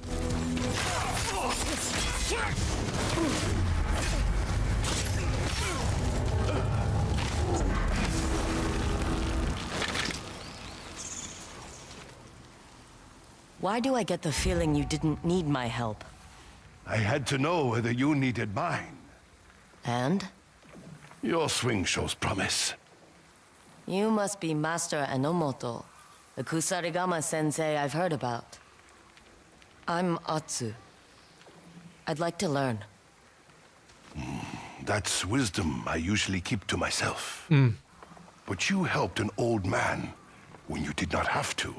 Why do I get the feeling you didn't need my help? I had to know whether you needed mine. And? Your swing shows promise. You must be Master Enomoto, the Kusarigama sensei I've heard about. I'm Atsu. I'd like to learn. That's wisdom I usually keep to myself. But you helped an old man when you did not have to.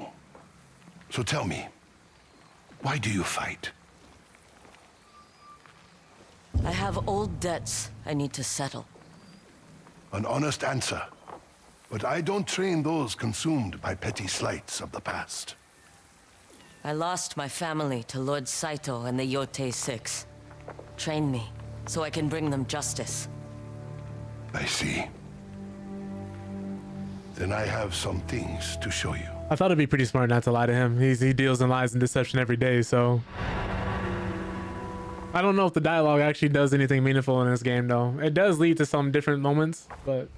So tell me, why do you fight? I have old debts I need to settle. An honest answer. But I don't train those consumed by petty slights of the past. I lost my family to Lord Saito and the Yotei 6. Train me, so I can bring them justice. I see. Then I have some things to show you. I thought it'd be pretty smart not to lie to him. He deals in lies and deception every day, so... I don't know if the dialogue actually does anything meaningful in this game, though. It does lead to some different moments, but...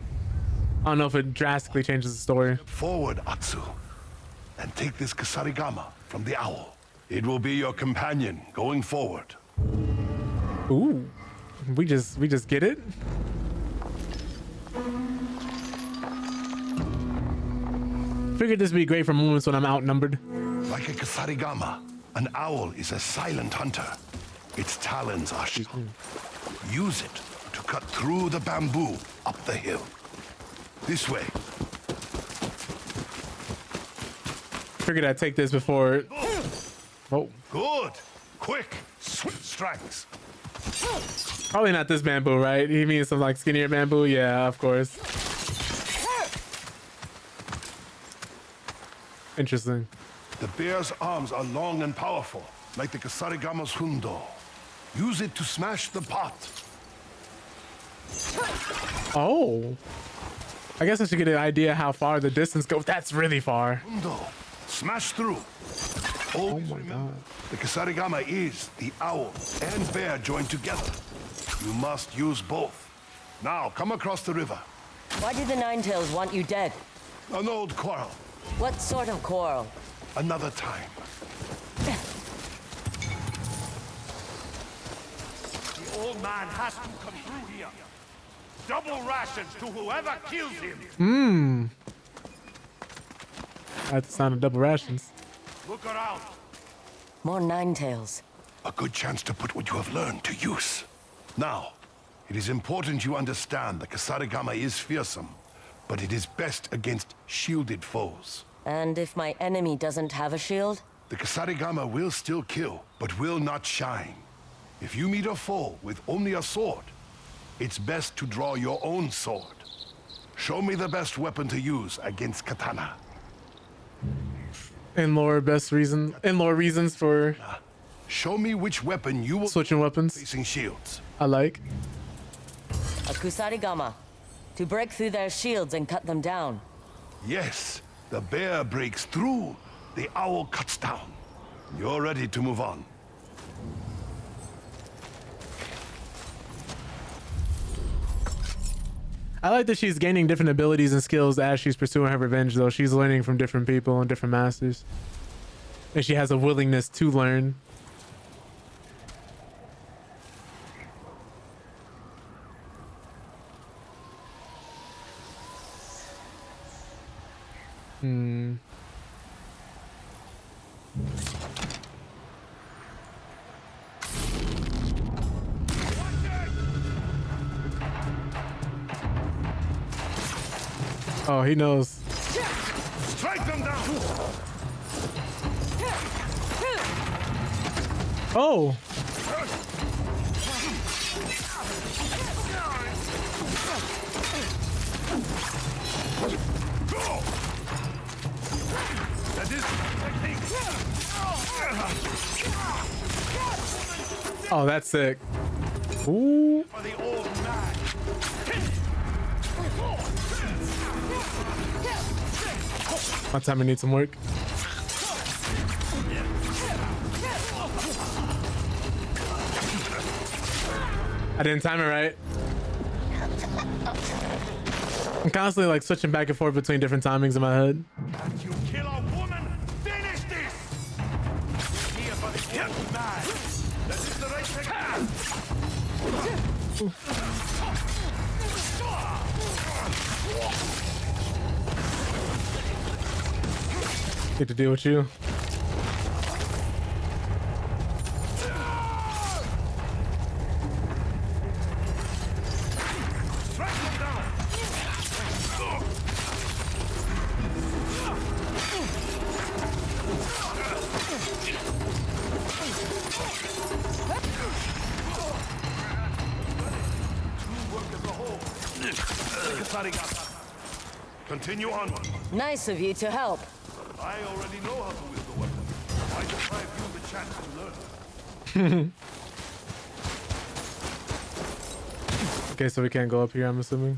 I don't know if it drastically changes the story. Forward, Atsu, and take this Kusarigama from the owl. It will be your companion going forward. Ooh. We just get it? Figured this would be great for moments when I'm outnumbered. Like a Kasarigama, an owl is a silent hunter. Its talons are sharp. Use it to cut through the bamboo up the hill. This way. Figured I'd take this before. Oh, Good. Quick. Swift strikes. probably not this bamboo, right? He means some like skinnier bamboo. Yeah, of course. Interesting. The bear's arms are long and powerful, like the Kasarigama's hundo. Use it to smash the pot. Oh, I guess I should get an idea how far the distance goes. That's really far. Hundo. Smash through. Always remember, the Kasarigama is the owl and bear joined together. You must use both. Now, come across the river. Why do the Ninetails want you dead? An old quarrel. What sort of quarrel? Another time. The old man has to come through here. Double rations to whoever kills him. That's the sound of double rations. Look around. More Ninetails. A good chance to put what you have learned to use. Now, it is important you understand the Kasarigama is fearsome, but it is best against shielded foes. And if my enemy doesn't have a shield? The Kasarigama will still kill, but will not shine. If you meet a foe with only a sword, it's best to draw your own sword. Show me the best weapon to use against katana. In-lore reasons for Show me which weapon you will switching weapons. facing shields. I like. A Kusarigama. To break through their shields and cut them down. Yes, the bear breaks through, the owl cuts down. You're ready to move on. I like that she's gaining different abilities and skills as she's pursuing her revenge, though. She's learning from different people and different masters. And she has a willingness to learn. Oh, he knows. Strike them down. Oh. That is technique. Oh, that's sick. Ooh. For the old man. My timer needs some work. I didn't time it right. I'm constantly like switching back and forth between different timings in my head. You kill a woman. Finish this. Here for the old man. That is the right Get to deal with you. Continue onward. Nice of you to help. I already know how to wield the weapon. Why deprive you the chance to learn? Okay, so we can't go up here, I'm assuming.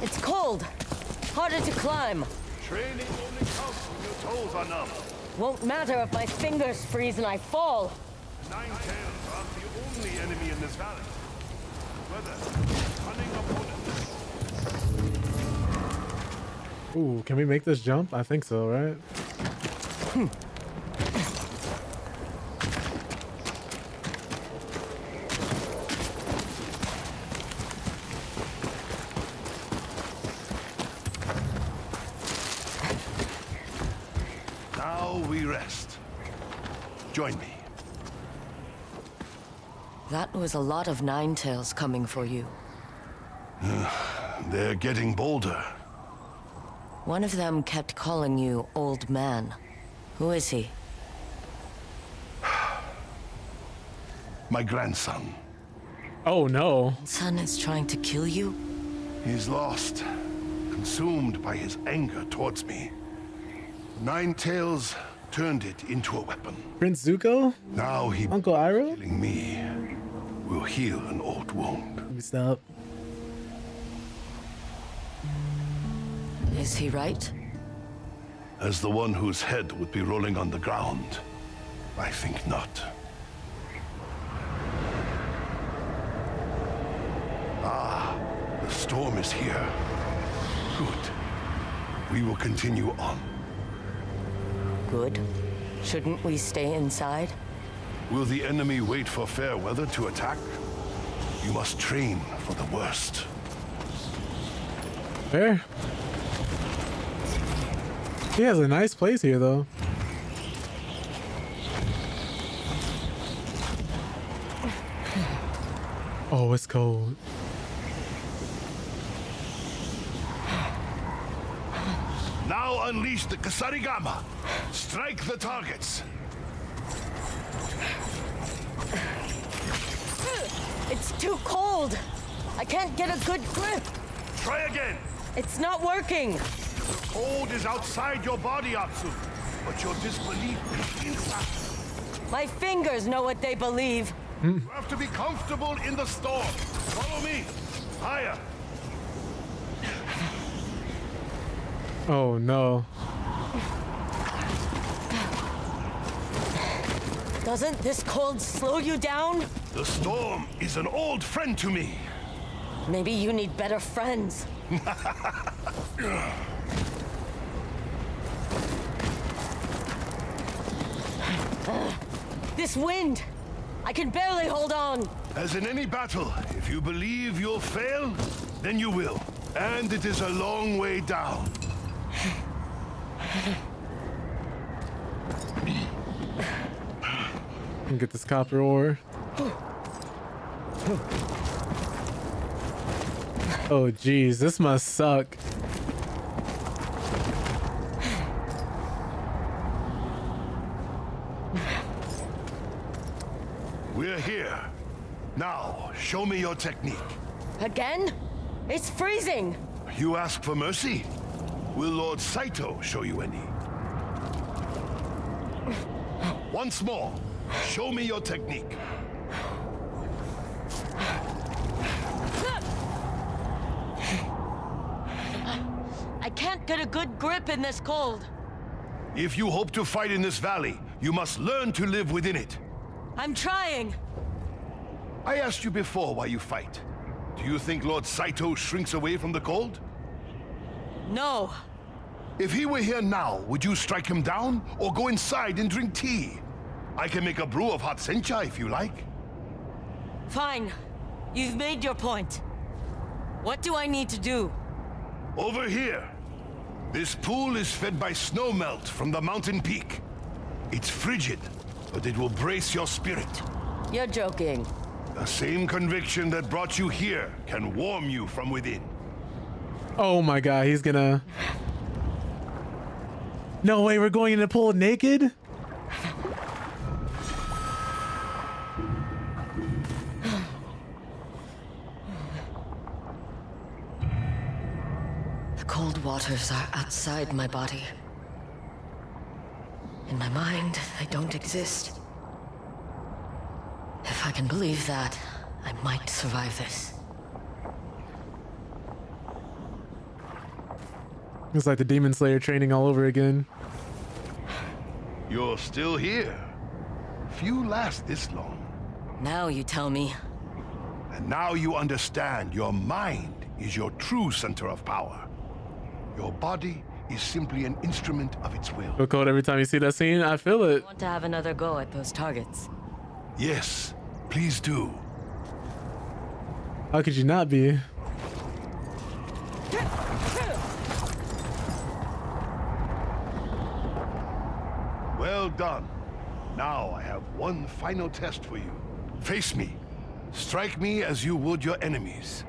It's cold. Harder to climb. Training only counts when your toes are numb. Won't matter if my fingers freeze and I fall. Nine tails aren't the only enemy in this valley. Whether cunning opponents. Ooh, can we make this jump? I think so, right? Now we rest. Join me. That was a lot of nine tails coming for you. They're getting bolder. One of them kept calling you old man. Who is he? My grandson. Oh no. Son is trying to kill you? He's lost, consumed by his anger towards me. Nine Tails turned it into a weapon. Prince Zuko? Now he Uncle Iroh? killing me will heal an old wound. Let me stop. Is he right? As the one whose head would be rolling on the ground, I think not. Ah, the storm is here. Good. We will continue on. Good. Shouldn't we stay inside? Will the enemy wait for fair weather to attack? You must train for the worst. Fair. He has a nice place here, though. Oh, it's cold. Now unleash the Kusarigama. Strike the targets. It's too cold. I can't get a good grip. Try again. It's not working. Cold is outside your body, Atsu. But your disbelief is inside. My fingers know what they believe. You have to be comfortable in the storm. Follow me. Higher. Oh no. Doesn't this cold slow you down? The storm is an old friend to me. Maybe you need better friends. This wind! I can barely hold on. As in any battle, if you believe you'll fail, then you will. And it is a long way down. Can get this copper ore. Oh geez, this must suck. We're here. Now, show me your technique. Again? It's freezing. You ask for mercy? Will Lord Saito show you any? Once more, show me your technique. I can't get a good grip in this cold. If you hope to fight in this valley, you must learn to live within it. I'm trying. I asked you before why you fight. Do you think Lord Saito shrinks away from the cold? No. If he were here now, would you strike him down or go inside and drink tea? I can make a brew of hot sencha if you like. Fine. You've made your point. What do I need to do? Over here. This pool is fed by snow melt from the mountain peak. It's frigid, but it will brace your spirit. You're joking. The same conviction that brought you here can warm you from within. Oh my god, he's gonna... No way, we're going in the pool naked? The cold waters are outside my body. In my mind, they don't exist. If I can believe that, I might survive this. It's like the Demon Slayer training all over again. You're still here. Few last this long. Now you tell me. And now you understand your mind is your true center of power. Your body is simply an instrument of its will. Feel cold every time you see that scene. I feel it. Want to have another go at those targets? Yes, please do. How could you not be? Well done. Now I have one final test for you. Face me. Strike me as you would your enemies.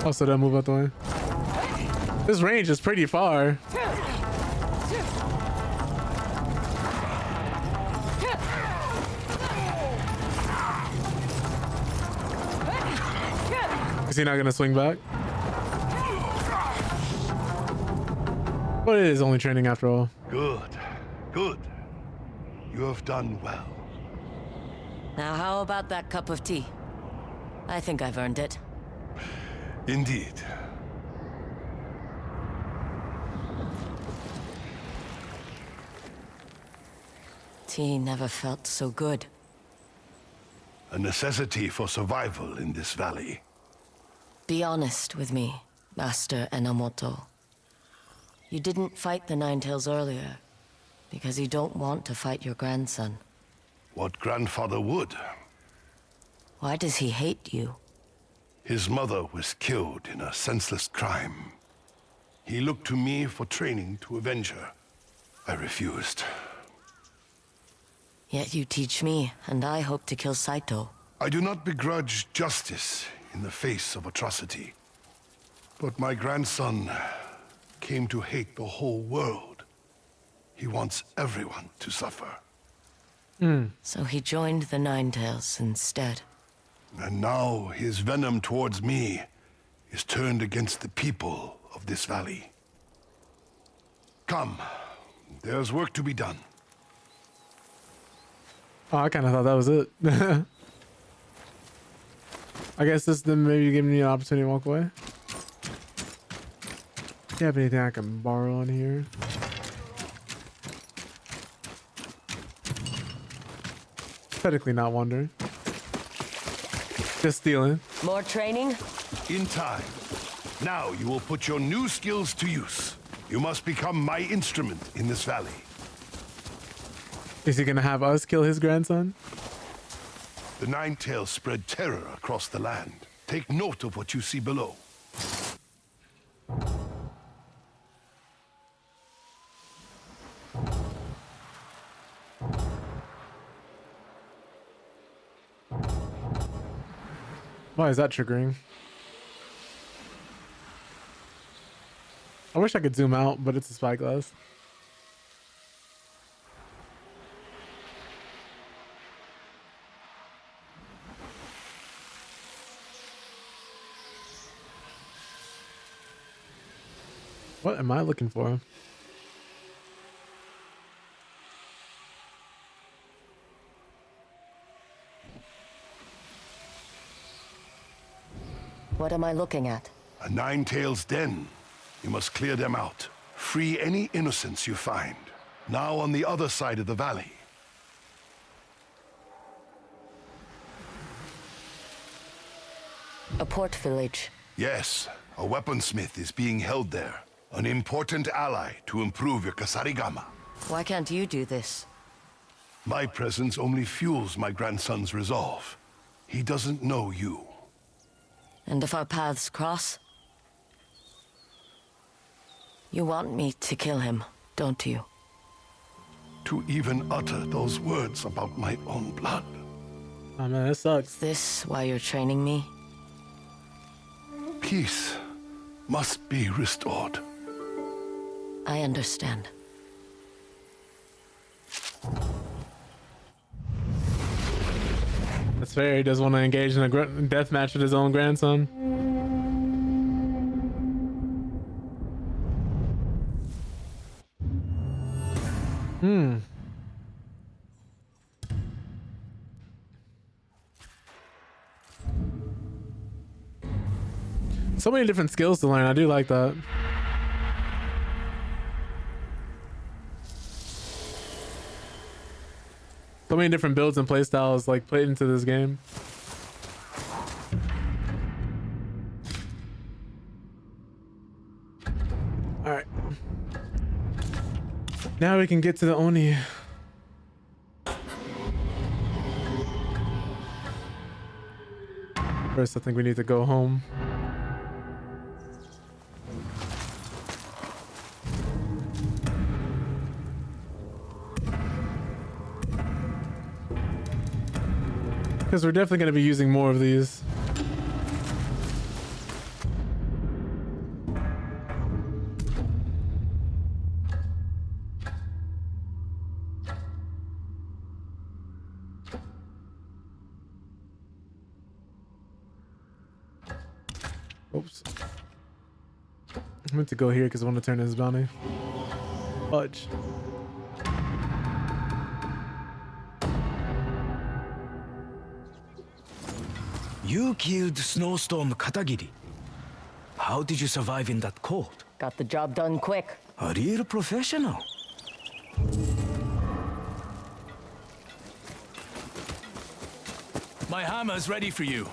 Also, that move out the way. This range is pretty far. Is he not gonna swing back? But it is only training after all. Good. Good. You have done well. Now how about that cup of tea? I think I've earned it. Indeed. Tea never felt so good. A necessity for survival in this valley. Be honest with me, Master Enomoto. You didn't fight the Ninetales earlier because you don't want to fight your grandson. What grandfather would? Why does he hate you? His mother was killed in a senseless crime. He looked to me for training to avenge her. I refused. Yet you teach me, and I hope to kill Saito. I do not begrudge justice in the face of atrocity. But my grandson came to hate the whole world. He wants everyone to suffer. So he joined the Ninetales instead. And now his venom towards me is turned against the people of this valley. Come, there's work to be done. Oh, I kind of thought that was it. I guess this then maybe giving me an opportunity to walk away. Do you have anything I can borrow on here? Pathetically not wondering. Just stealing. More training? In time. Now you will put your new skills to use. You must become my instrument in this valley. Is he gonna have us kill his grandson? The Ninetales spread terror across the land. Take note of what you see below. Why is that triggering? I wish I could zoom out, but it's a spyglass. What am I looking for? What am I looking at? A Ninetales den. You must clear them out. Free any innocents you find. Now on the other side of the valley. A port village. Yes, a weaponsmith is being held there. An important ally to improve your kasarigama. Why can't you do this? My presence only fuels my grandson's resolve. He doesn't know you. And if our paths cross? You want me to kill him, don't you? To even utter those words about my own blood. Oh man, that sucks. Is this why you're training me? Peace must be restored. I understand. That's fair. He doesn't want to engage in a death match with his own grandson. So many different skills to learn. I do like that. So many different builds and playstyles like put into this game. All right. Now we can get to the Oni. First, I think we need to go home. Because we're definitely going to be using more of these. Oops. I meant to go here because I want to turn in his bounty. Fudge. You killed Snowstorm Katagiri. How did you survive in that cold? Got the job done quick. A real professional. My hammer's ready for you.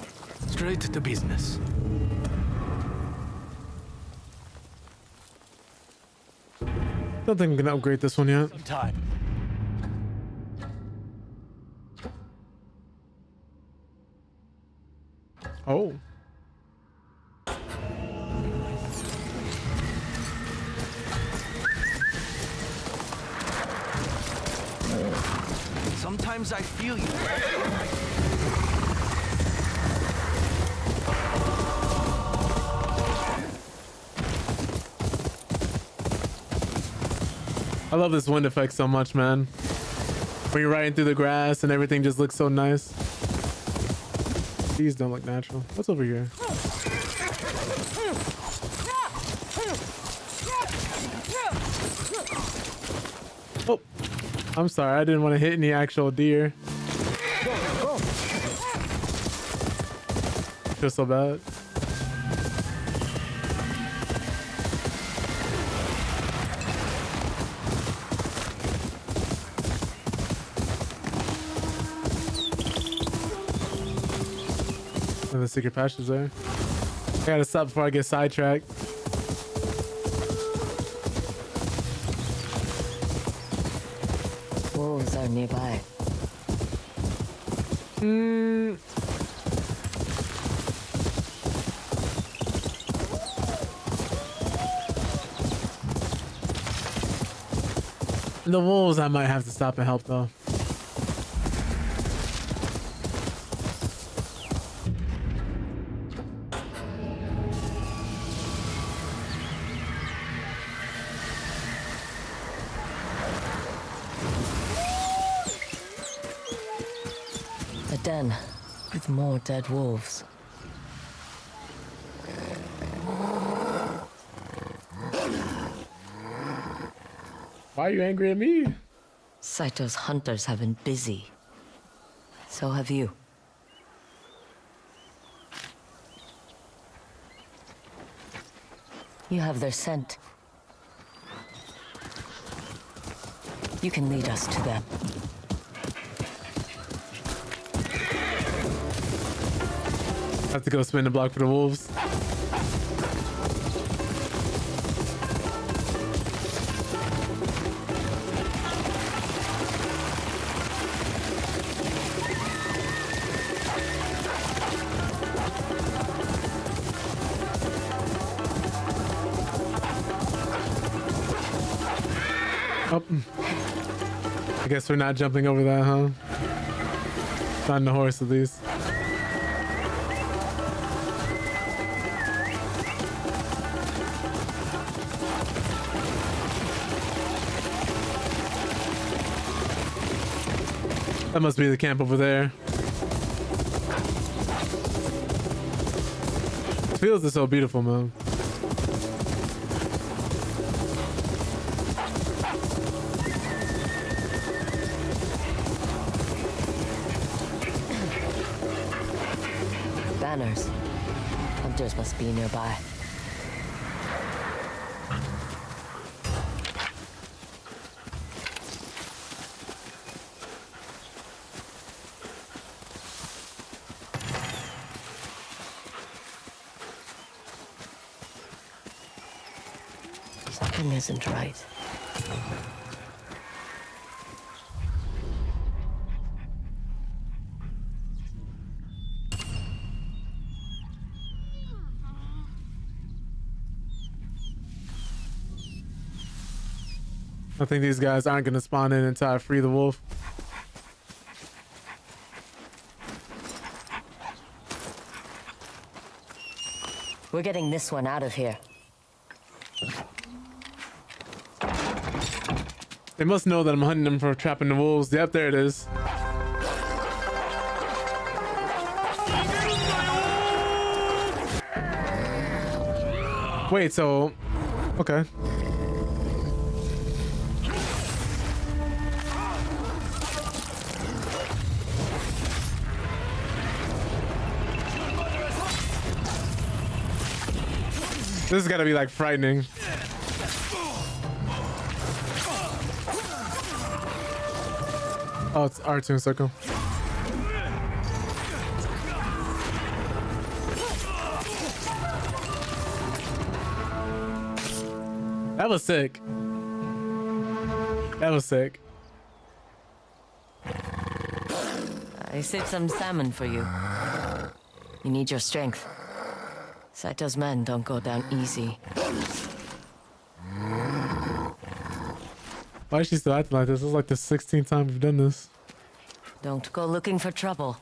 Straight to business. Don't think I'm gonna upgrade this one yet. Sometime. Oh. Sometimes I feel you. I love this wind effect so much, man. When you're riding through the grass and everything just looks so nice. These don't look natural. What's over here? Oh, I'm sorry. I didn't want to hit any actual deer. I feel so bad. And the secret passage there. I gotta stop before I get sidetracked. Wolves are nearby. The wolves I might have to stop and help though. A den with more dead wolves. Why are you angry at me? Saito's hunters have been busy. So have you. You have their scent. You can lead us to them. I have to go spin the block for the wolves. Oh. I guess we're not jumping over that, huh? Not on the horse at least. That must be the camp over there. This fields are so beautiful, man. Banners. Hunters must be nearby. Something isn't right. I think these guys aren't gonna spawn in until I free the wolf. We're getting this one out of here. They must know that I'm hunting them for trapping the wolves. Yep, there it is. Wait, so... Okay. This is gotta be like frightening. Oh, it's R2 circle. That was sick. That was sick. I saved some salmon for you. You need your strength. Saito's men don't go down easy. Why is she still acting like this? This is like the 16th time we've done this. Don't go looking for trouble.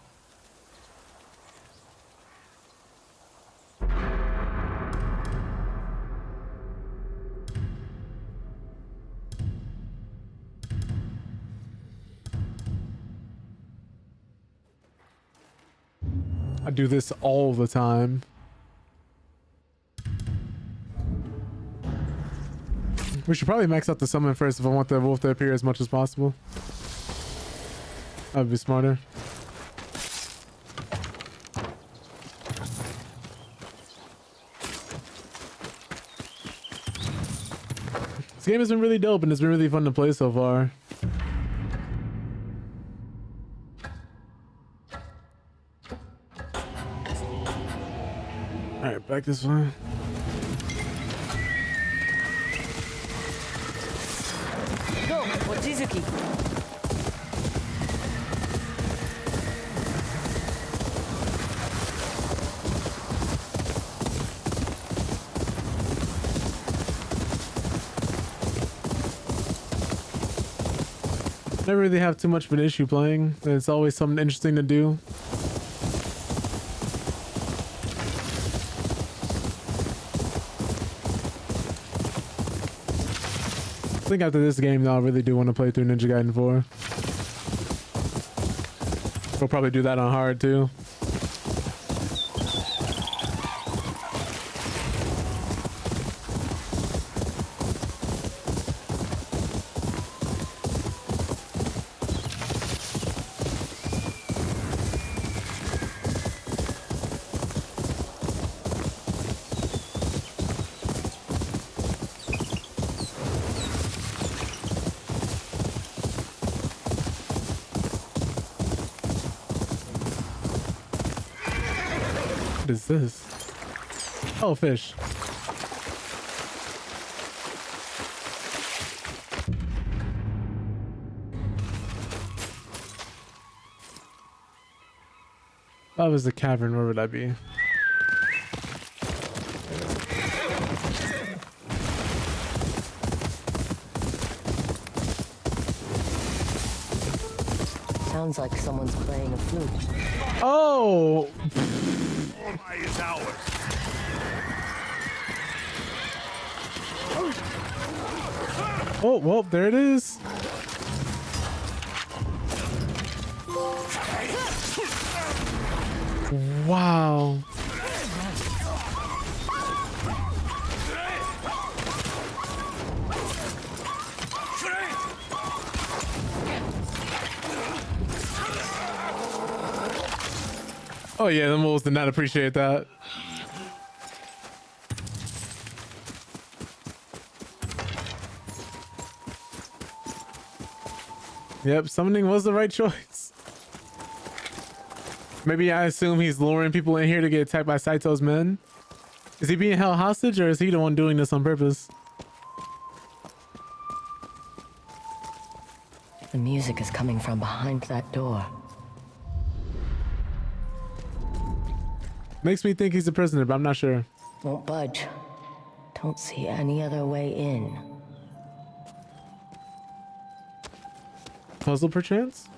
I do this all the time. We should probably max out the summon first if I want the wolf to appear as much as possible. That would be smarter. This game has been really dope and it's been really fun to play so far. Alright, back this way. Go, Mochizuki. Never really have too much of an issue playing. It's always something interesting to do. I think after this game, though, I really do want to play through Ninja Gaiden 4. We'll probably do that on hard too. What is this? Oh, fish. That was the cavern. Where would I be? Sounds like someone's playing a flute. Oh! ONI is ours. Oh, well, there it is. Wow. Oh yeah, the wolves did not appreciate that. Yep, summoning was the right choice. Maybe I assume he's luring people in here to get attacked by Saito's men. Is he being held hostage or is he the one doing this on purpose? The music is coming from behind that door. Makes me think he's a prisoner, but I'm not sure. Won't budge. Don't see any other way in. Puzzle perchance?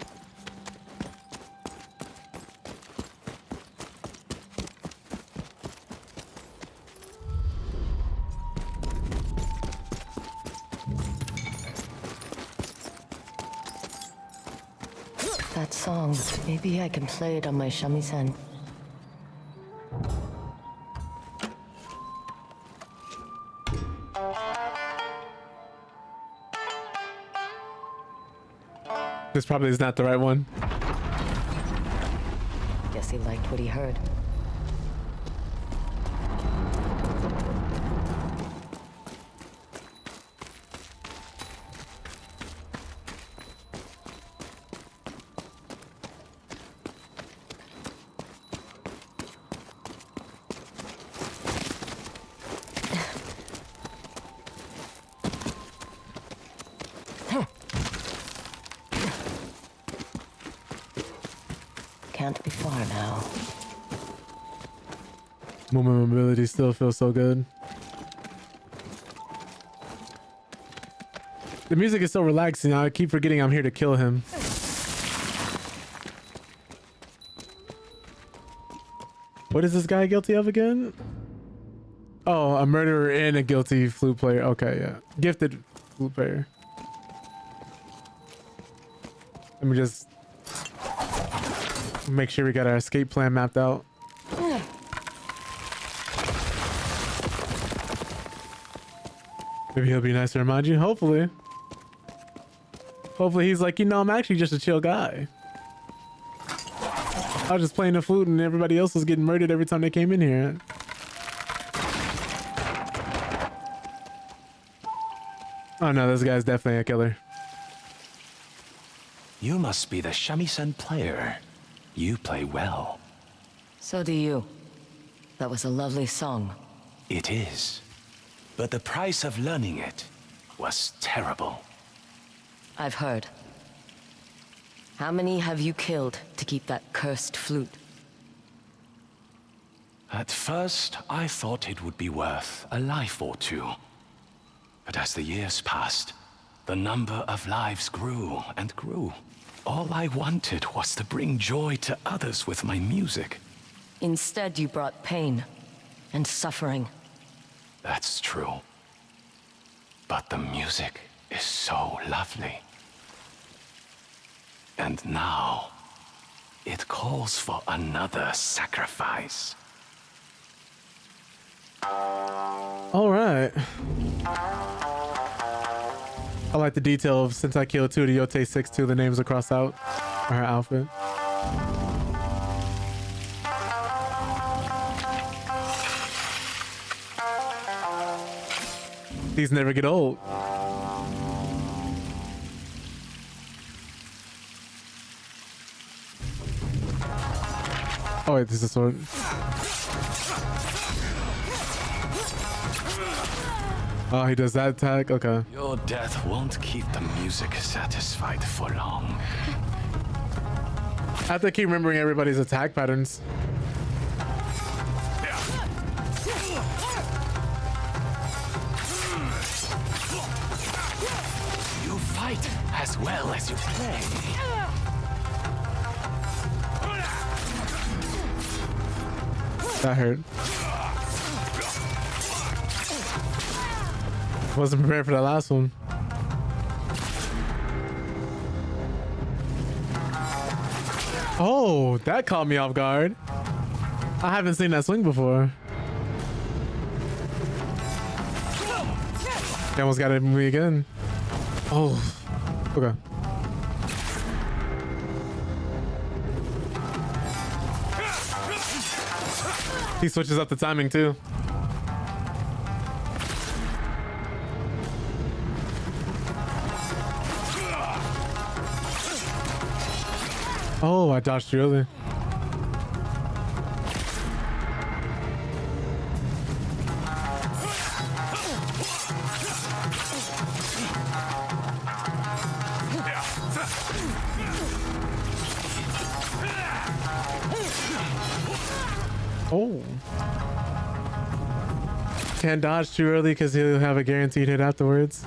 That song, maybe I can play it on my shamisen. This probably is not the right one. Guess he liked what he heard. Can't be far now. Movement mobility still feels so good. The music is so relaxing. I keep forgetting I'm here to kill him. What is this guy guilty of again? Oh, a murderer and a guilty flute player. Okay, yeah. Gifted flute player. Let me just make sure we got our escape plan mapped out. Maybe he'll be nice to remind you. Hopefully. Hopefully he's like, you know, I'm actually just a chill guy. I was just playing the flute and everybody else was getting murdered every time they came in here. Oh no, this guy's definitely a killer. You must be the shamisen player. You play well. So do you. That was a lovely song. It is. But the price of learning it was terrible. I've heard. How many have you killed to keep that cursed flute? At first, I thought it would be worth a life or two. But as the years passed, the number of lives grew and grew. All I wanted was to bring joy to others with my music. Instead, you brought pain and suffering. That's true. But the music is so lovely. And now, it calls for another sacrifice. All right. I like the detail of since I killed 2 of the Yotei 6-2, the names are crossed out on her outfit. These never get old. Oh wait, this is a sword. Oh, he does that attack? Okay. Your death won't keep the music satisfied for long. I have to keep remembering everybody's attack patterns. You fight as well as you play. That hurt. Wasn't prepared for that last one. Oh, that caught me off guard. I haven't seen that swing before. He almost got it from me again. Oh, okay. He switches up the timing too. Oh, I dodged you earlier. Oh. Can't dodge too early because he'll have a guaranteed hit afterwards.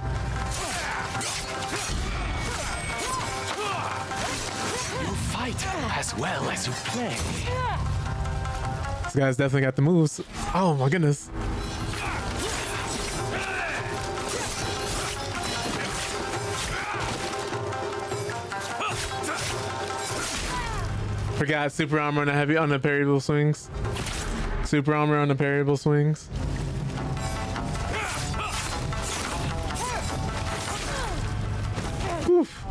You fight as well as you play. This guy's definitely got the moves. Oh my goodness. Forgot super armor on the heavy on the parryable swings. Super armor on the parryable swings. Oof.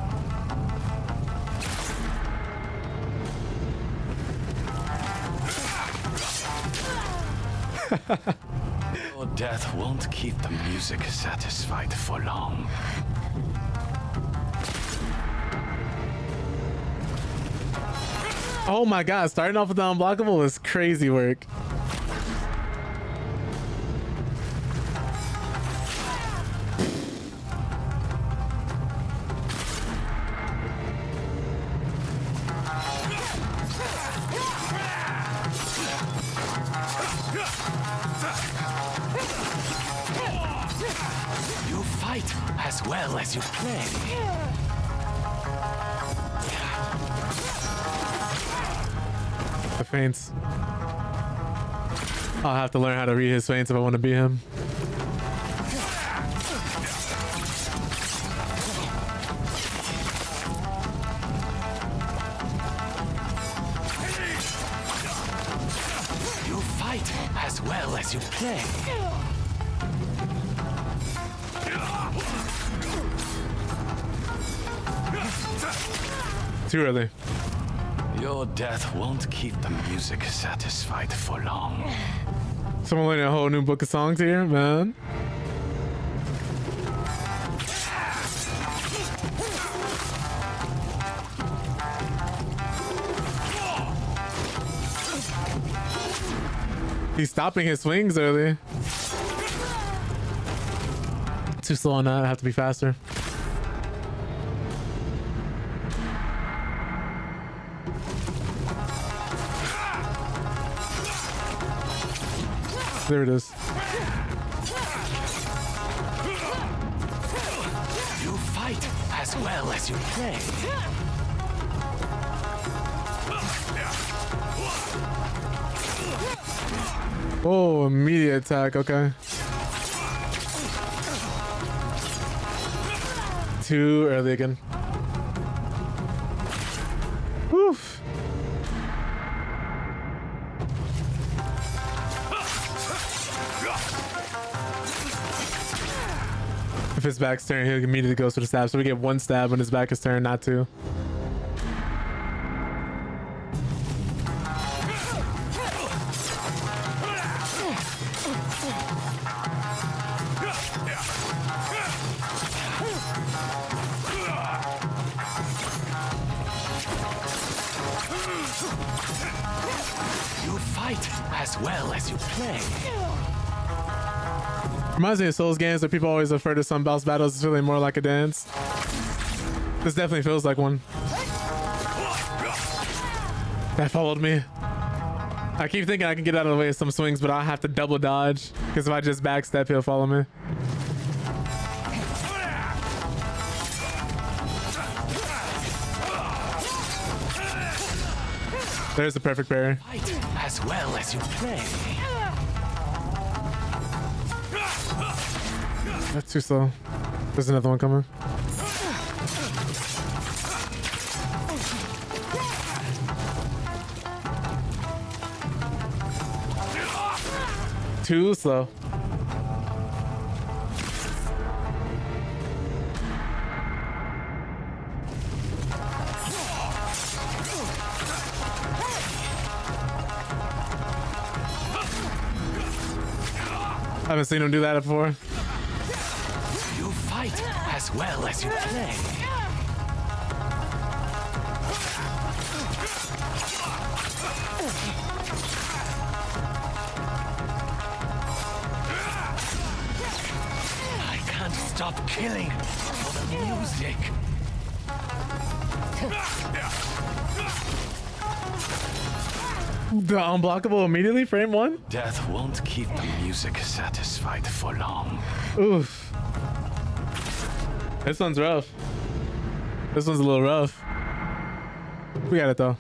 Your death won't keep the music satisfied for long. Oh my god, starting off with the unblockable is crazy work. You fight as well as you play. The feints. I'll have to learn how to read his feints if I want to beat him. You fight as well as you play. Too early. Your death won't keep the music satisfied for long. Someone learning a whole new book of songs here, man. He's stopping his swings early. Too slow on that. I have to be faster. There it is. You fight as well as you play. Oh, immediate attack. Okay. Too early again. Oof. If his back's turned, he'll immediately go for the stab. So we get one stab when his back is turned, not two. You fight as well as you play. Reminds me of Souls games that people always refer to some boss battles as feeling more like a dance. This definitely feels like one. That followed me. I keep thinking I can get out of the way of some swings, but I have to double dodge because if I just backstep, he'll follow me. There's the perfect parry. Fight as well as you play. That's too slow. There's another one coming. Too slow. I haven't seen him do that before. You fight as well as you play. I can't stop killing for the music. The unblockable immediately, frame one? Death won't keep the music satisfied for long. Oof. This one's rough. This one's a little rough. We got it though.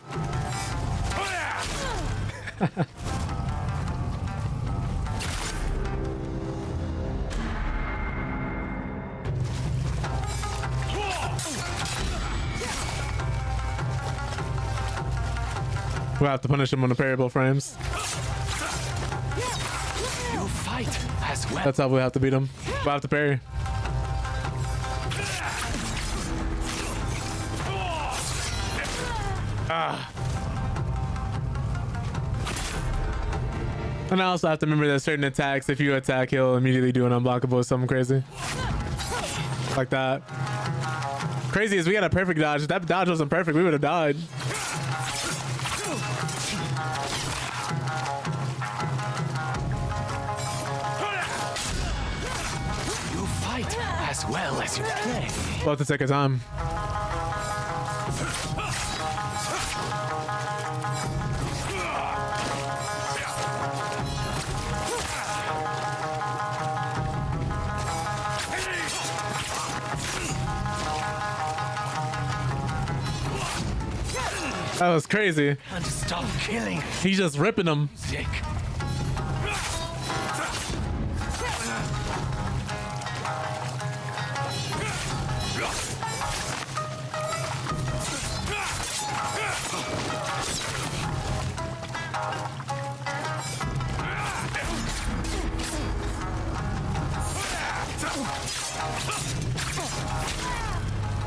We'll have to punish him on the parable frames. You fight as well. That's how we'll have to beat him. We'll have to parry. And I also have to remember that certain attacks, if you attack, he'll immediately do an unblockable or something crazy. Like that. Crazy is we got a perfect dodge. If that dodge wasn't perfect, we would have died. You fight as well as you play. We'll have to take our time. That was crazy. And stop killing. He's just ripping them. Sick.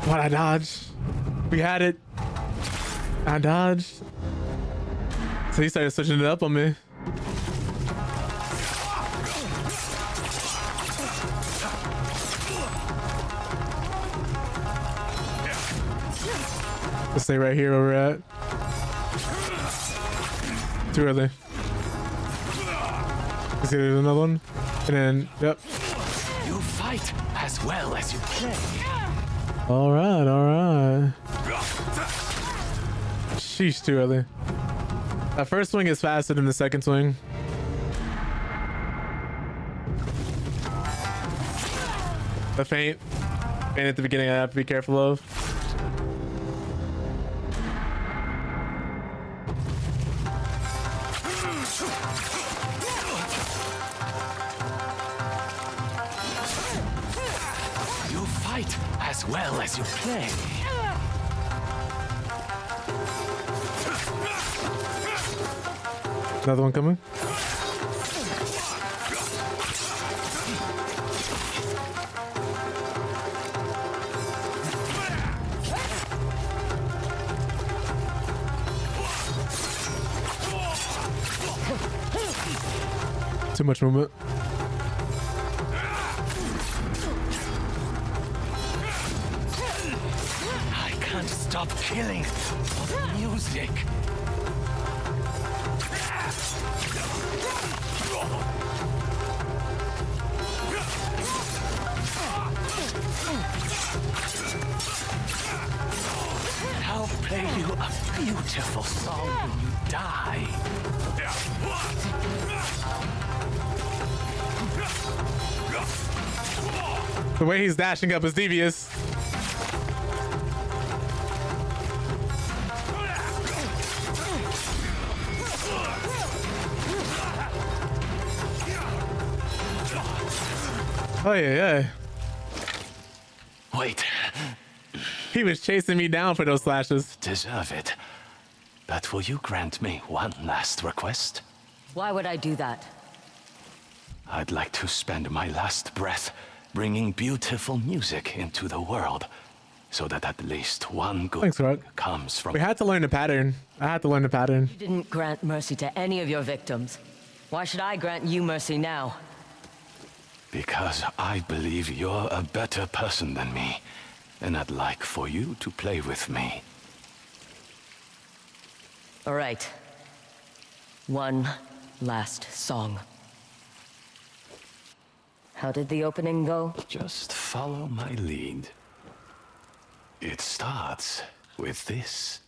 What I dodge? We had it. I dodged. So he started switching it up on me. Let's stay right here where we're at. Too early. You see there's another one? And then, yep. You fight as well as you play. All right, all right. Sheesh, too early. That first swing is faster than the second swing. The feint at the beginning I have to be careful of. You fight as well as you play. Another one coming. Too much movement. I can't stop killing for the music. I'll play you a beautiful song when you die. The way he's dashing up is devious. Oh yeah. Wait. He was chasing me down for those slashes. Deserve it. But will you grant me one last request? Why would I do that? I'd like to spend my last breath bringing beautiful music into the world, so that at least one good Thanks, Rock. comes from... We had to learn the pattern. I had to learn the pattern. You didn't grant mercy to any of your victims. Why should I grant you mercy now? Because I believe you're a better person than me, and I'd like for you to play with me. All right. One last song. How did the opening go? Just follow my lead. It starts with this.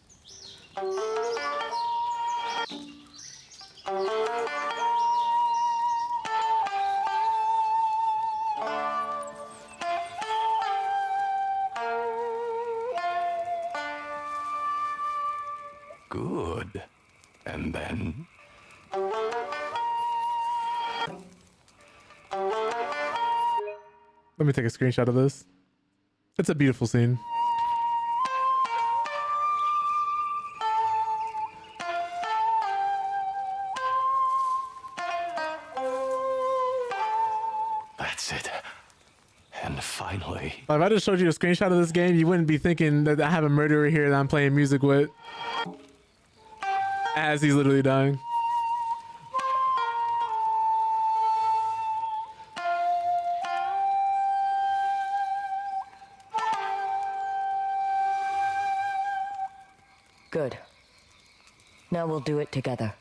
Good. And then... Let me take a screenshot of this. It's a beautiful scene. That's it. And finally... If I just showed you a screenshot of this game, you wouldn't be thinking that I have a murderer here that I'm playing music with. As he's literally dying. Good. Now we'll do it together.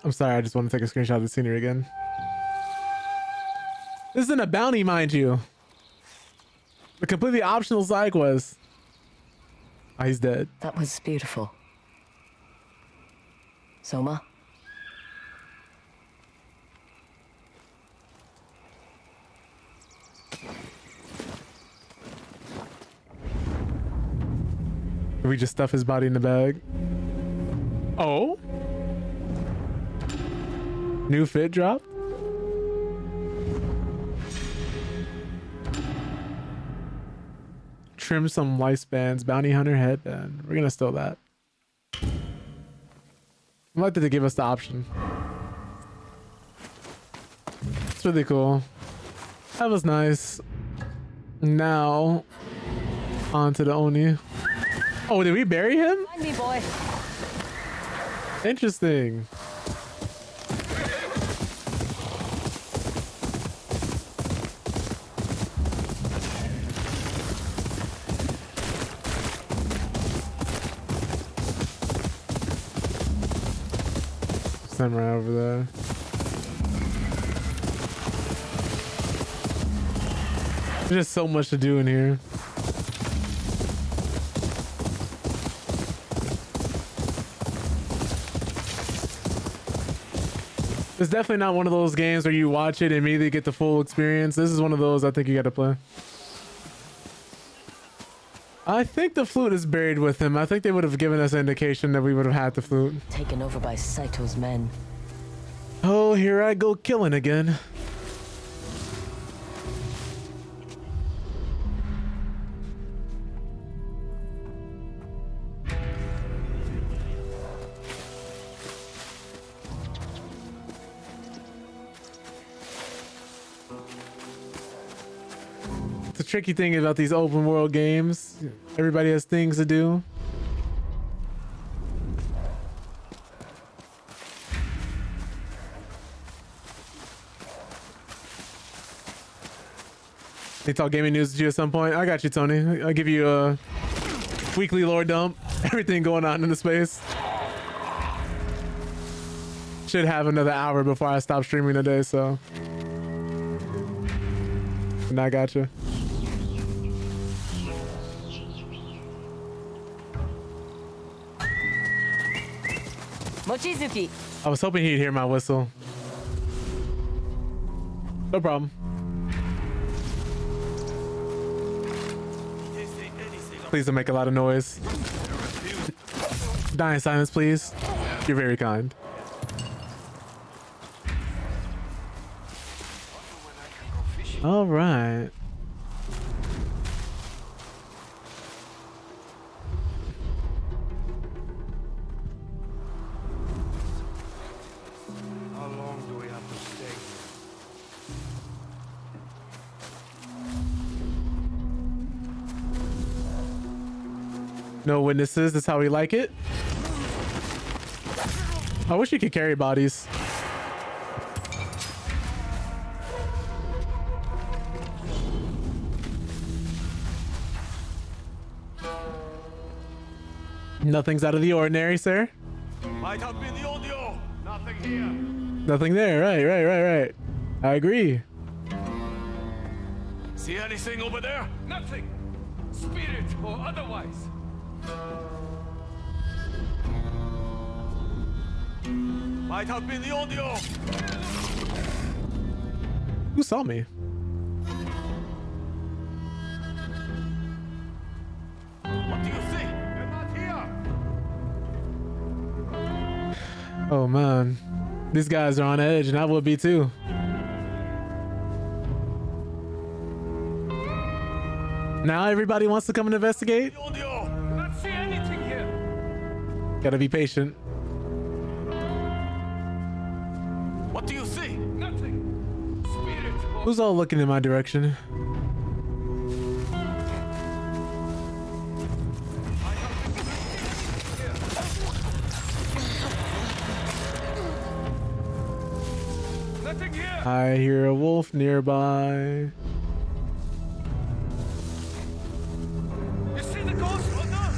I'm sorry, I just want to take a screenshot of the scenery again. This isn't a bounty, mind you. A completely optional side quest. Oh, he's dead. That was beautiful. Soma? We just stuff his body in the bag. Oh? New fit drop? Trim some lifespans, bounty hunter headband. We're gonna steal that. I'd like that to give us the option. It's really cool. That was nice. Now, on to the Oni. Oh, did we bury him? Find me, boy. Interesting. Samurai over there. There's just so much to do in here. It's definitely not one of those games where you watch it and immediately get the full experience. This is one of those I think you gotta play. I think the flute is buried with him. I think they would have given us an indication that we would have had the flute. Taken over by Saito's men. Oh, here I go killing again. The tricky thing about these open world games, everybody has things to do. They talk gaming news to you at some point. I got you, Tony. I'll give you a weekly lore dump. Everything going on in the space. Should have another hour before I stop streaming today, so. And I got you. Mochizuki! I was hoping he'd hear my whistle. No problem. Please don't make a lot of noise. Die in silence, please. You're very kind. All right. No witnesses. That's how we like it. I wish you could carry bodies. Nothing's out of the ordinary, sir. Might have been the audio. Nothing here. Nothing there. Right. I agree. See anything over there? Nothing. Spirit or otherwise. Might have been the audio. Who saw me? What do you think? They're not here. Oh man, these guys are on edge, and I would be too. Now everybody wants to come and investigate. The audio. Do not see anything here. Gotta be patient. What do you see? Nothing. Spirit or Who's all looking in my direction? nothing here. I hear a wolf nearby. You see the ghost or not?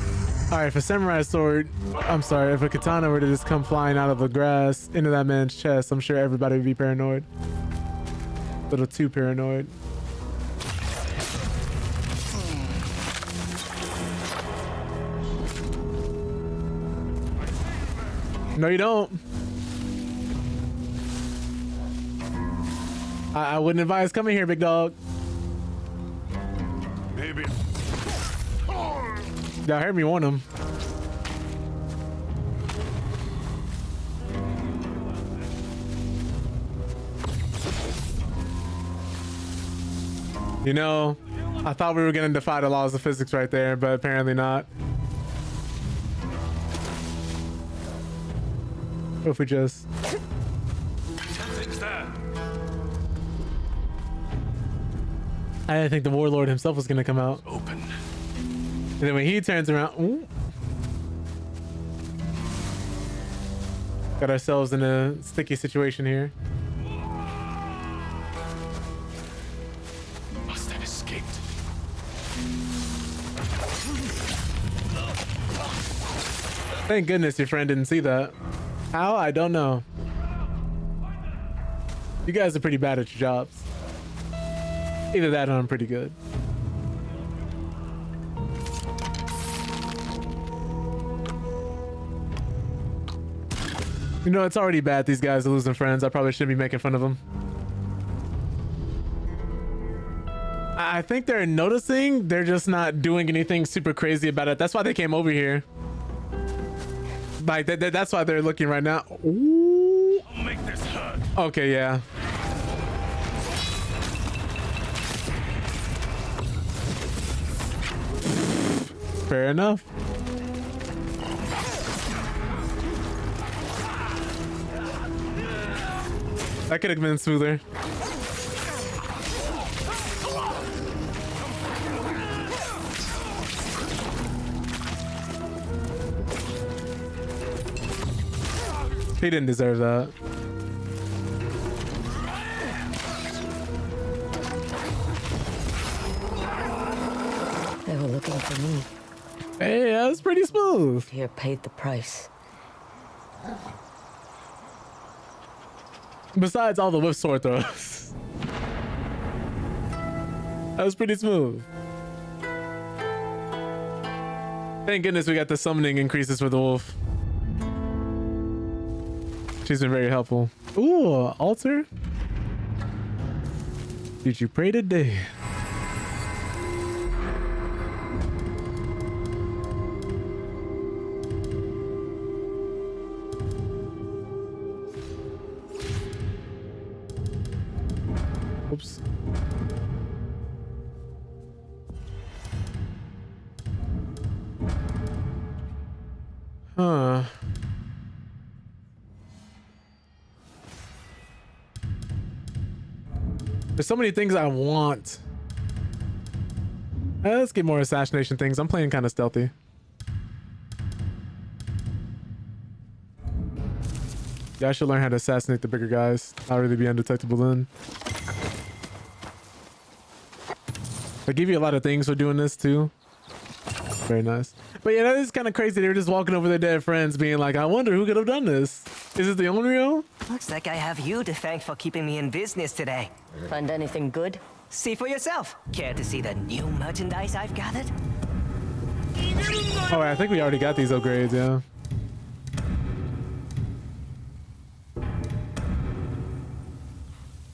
All right, if a samurai sword, I'm sorry, if a katana were to just come flying out of the grass into that man's chest, I'm sure everybody would be paranoid. A little too paranoid. No, you don't. I wouldn't advise coming here, big dog. Maybe. Y'all heard me warn him. You know, I thought we were gonna defy the laws of physics right there, but apparently not. What if we just... Something's there. I didn't think the warlord himself was gonna come out. Open. And then when he turns around, ooh, got ourselves in a sticky situation here. Must have escaped. Thank goodness your friend didn't see that. How? I don't know. You guys are pretty bad at your jobs. Either that or I'm pretty good. You know, it's already bad these guys are losing friends. I probably shouldn't be making fun of them. I think they're noticing. They're just not doing anything super crazy about it. That's why they came over here. Like, that's why they're looking right now. Ooh. I'll make this hurt. Okay, yeah. Fair enough. That could have been smoother. He didn't deserve that. They were looking for me. Hey, that was pretty smooth. Here paid the price. Besides all the whip sword throws. That was pretty smooth. Thank goodness we got the summoning increases for the wolf. She's been very helpful. Ooh, altar. Did you pray today? Oops. Huh. There's so many things I want. Let's get more assassination things. I'm playing kind of stealthy. Yeah, I should learn how to assassinate the bigger guys. Not really be undetectable then. They give you a lot of things for doing this too. Very nice. But yeah, that is kind of crazy. They were just walking over their dead friends being like, I wonder who could have done this. Is it the Onryo? Looks like I have you to thank for keeping me in business today. Find anything good? See for yourself. Care to see the new merchandise I've gathered? Oh, I think we already got these upgrades, yeah.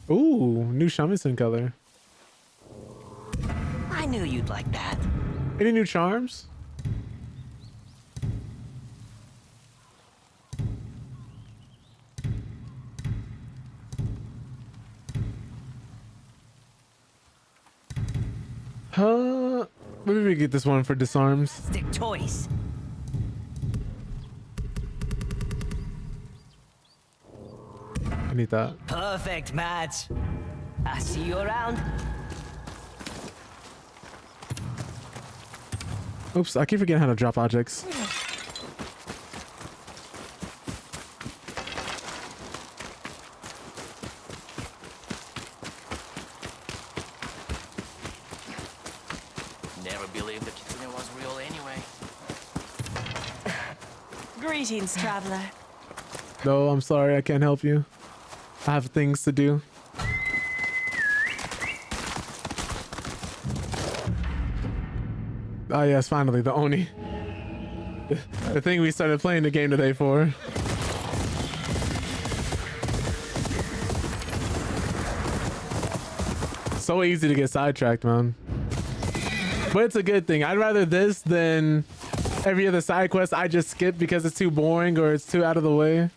Ooh, new shamisen color. I knew you'd like that. Any new charms? Maybe we get this one for disarms. Stick toys. I need that. Perfect match. I see you around. Oops, I keep forgetting how to drop objects. Never believed the kitsune was real anyway. Greetings, traveler. No, I'm sorry, I can't help you. I have things to do. Ah, yes, finally, the Oni. The thing we started playing the game today for. So easy to get sidetracked, man. But it's a good thing. I'd rather this than every other side quest I just skip because it's too boring or it's too out of the way.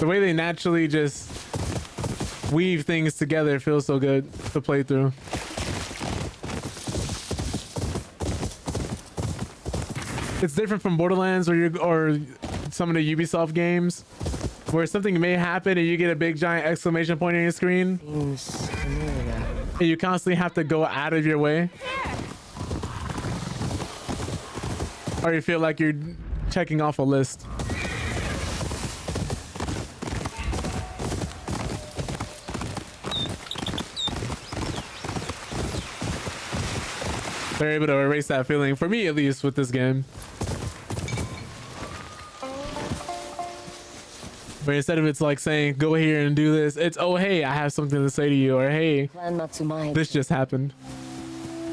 The way they naturally just weave things together feels so good to play through. It's different from Borderlands or some of the Ubisoft games where something may happen and you get a big giant exclamation point on your screen. And you constantly have to go out of your way. Or you feel like you're checking off a list. They're able to erase that feeling, for me at least, with this game. But instead of it's like saying, go here and do this, it's, oh, hey, I have something to say to you, or hey, this just happened.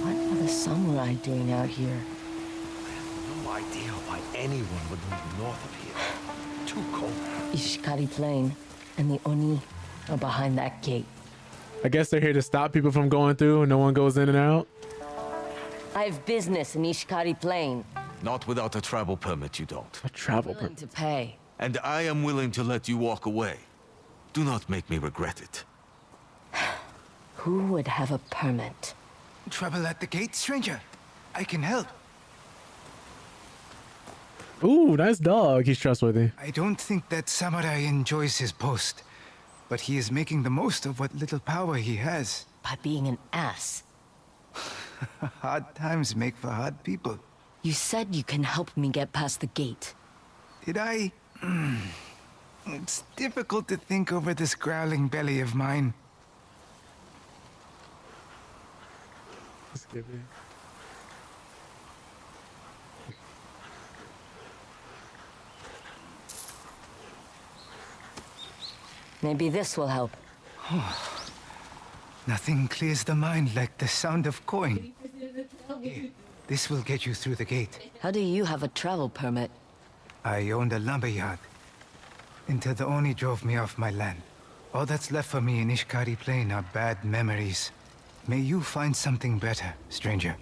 What are the samurai doing out here? No idea why anyone would move north of here. Too cold. Ishikari Plain and the Oni are behind that gate. I guess they're here to stop people from going through and no one goes in and out. I have business in Ishikari Plain. Not without a travel permit, you don't. A travel Willing permit. to pay. And I am willing to let you walk away. Do not make me regret it. Who would have a permit? Trouble at the gate, stranger? I can help. Ooh, nice dog. He's trustworthy. I don't think that samurai enjoys his post, but he is making the most of what little power he has. By being an ass. Hard times make for hard people. You said you can help me get past the gate. Did I? It's difficult to think over this growling belly of mine. Maybe this will help. Nothing clears the mind like the sound of coin. Here, this will get you through the gate. How do you have a travel permit? I owned a lumberyard until the Oni drove me off my land. All that's left for me in Ishikari Plain are bad memories. May you find something better, stranger.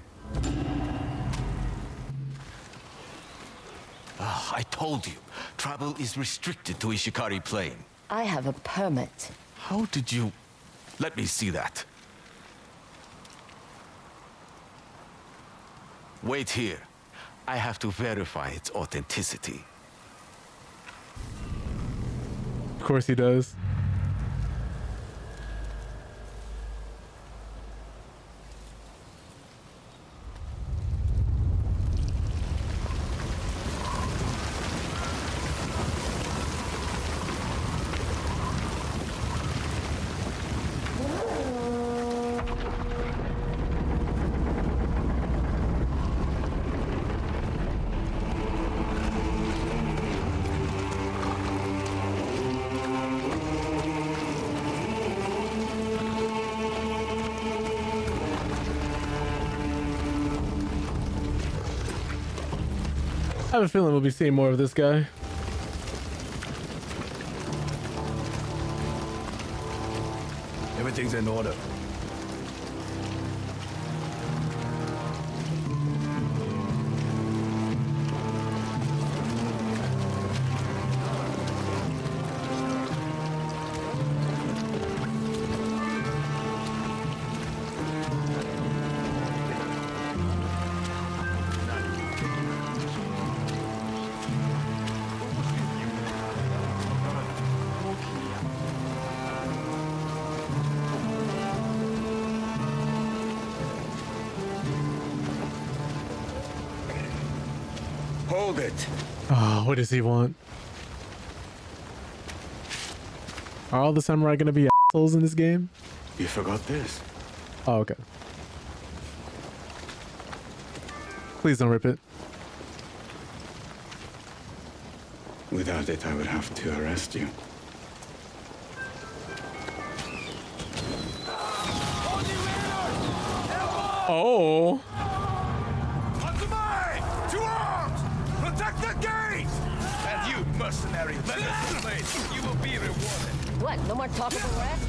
I told you, travel is restricted to Ishikari Plain. I have a permit. How did you... Let me see that. Wait here. I have to verify its authenticity. Of course he does. I have a feeling we'll be seeing more of this guy. Everything's in order. Hold it. Oh, what does he want? Are all the samurai gonna be assholes in this game? You forgot this. Oh, okay. Please don't rip it. Without it, I would have to arrest you. Oh. Matsumai! To arms! Protect the gate! And you, mercenary, let us place. You will be rewarded. What? No more talk of arrest?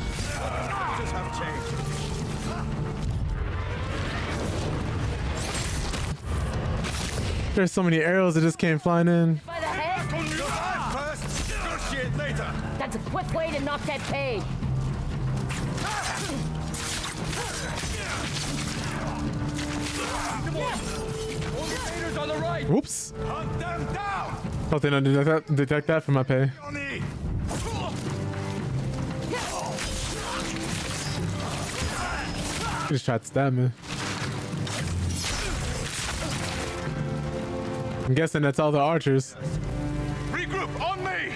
Just have changed. There's so many arrows that just came flying in. By the head? Survive first, negotiate later. That's a quick way to knock that page. On the right. Whoops. Hunt them down. Thought they didn't detect that from my pay. ONI. He just tried to stab me. I'm guessing that's all the archers. Regroup on me.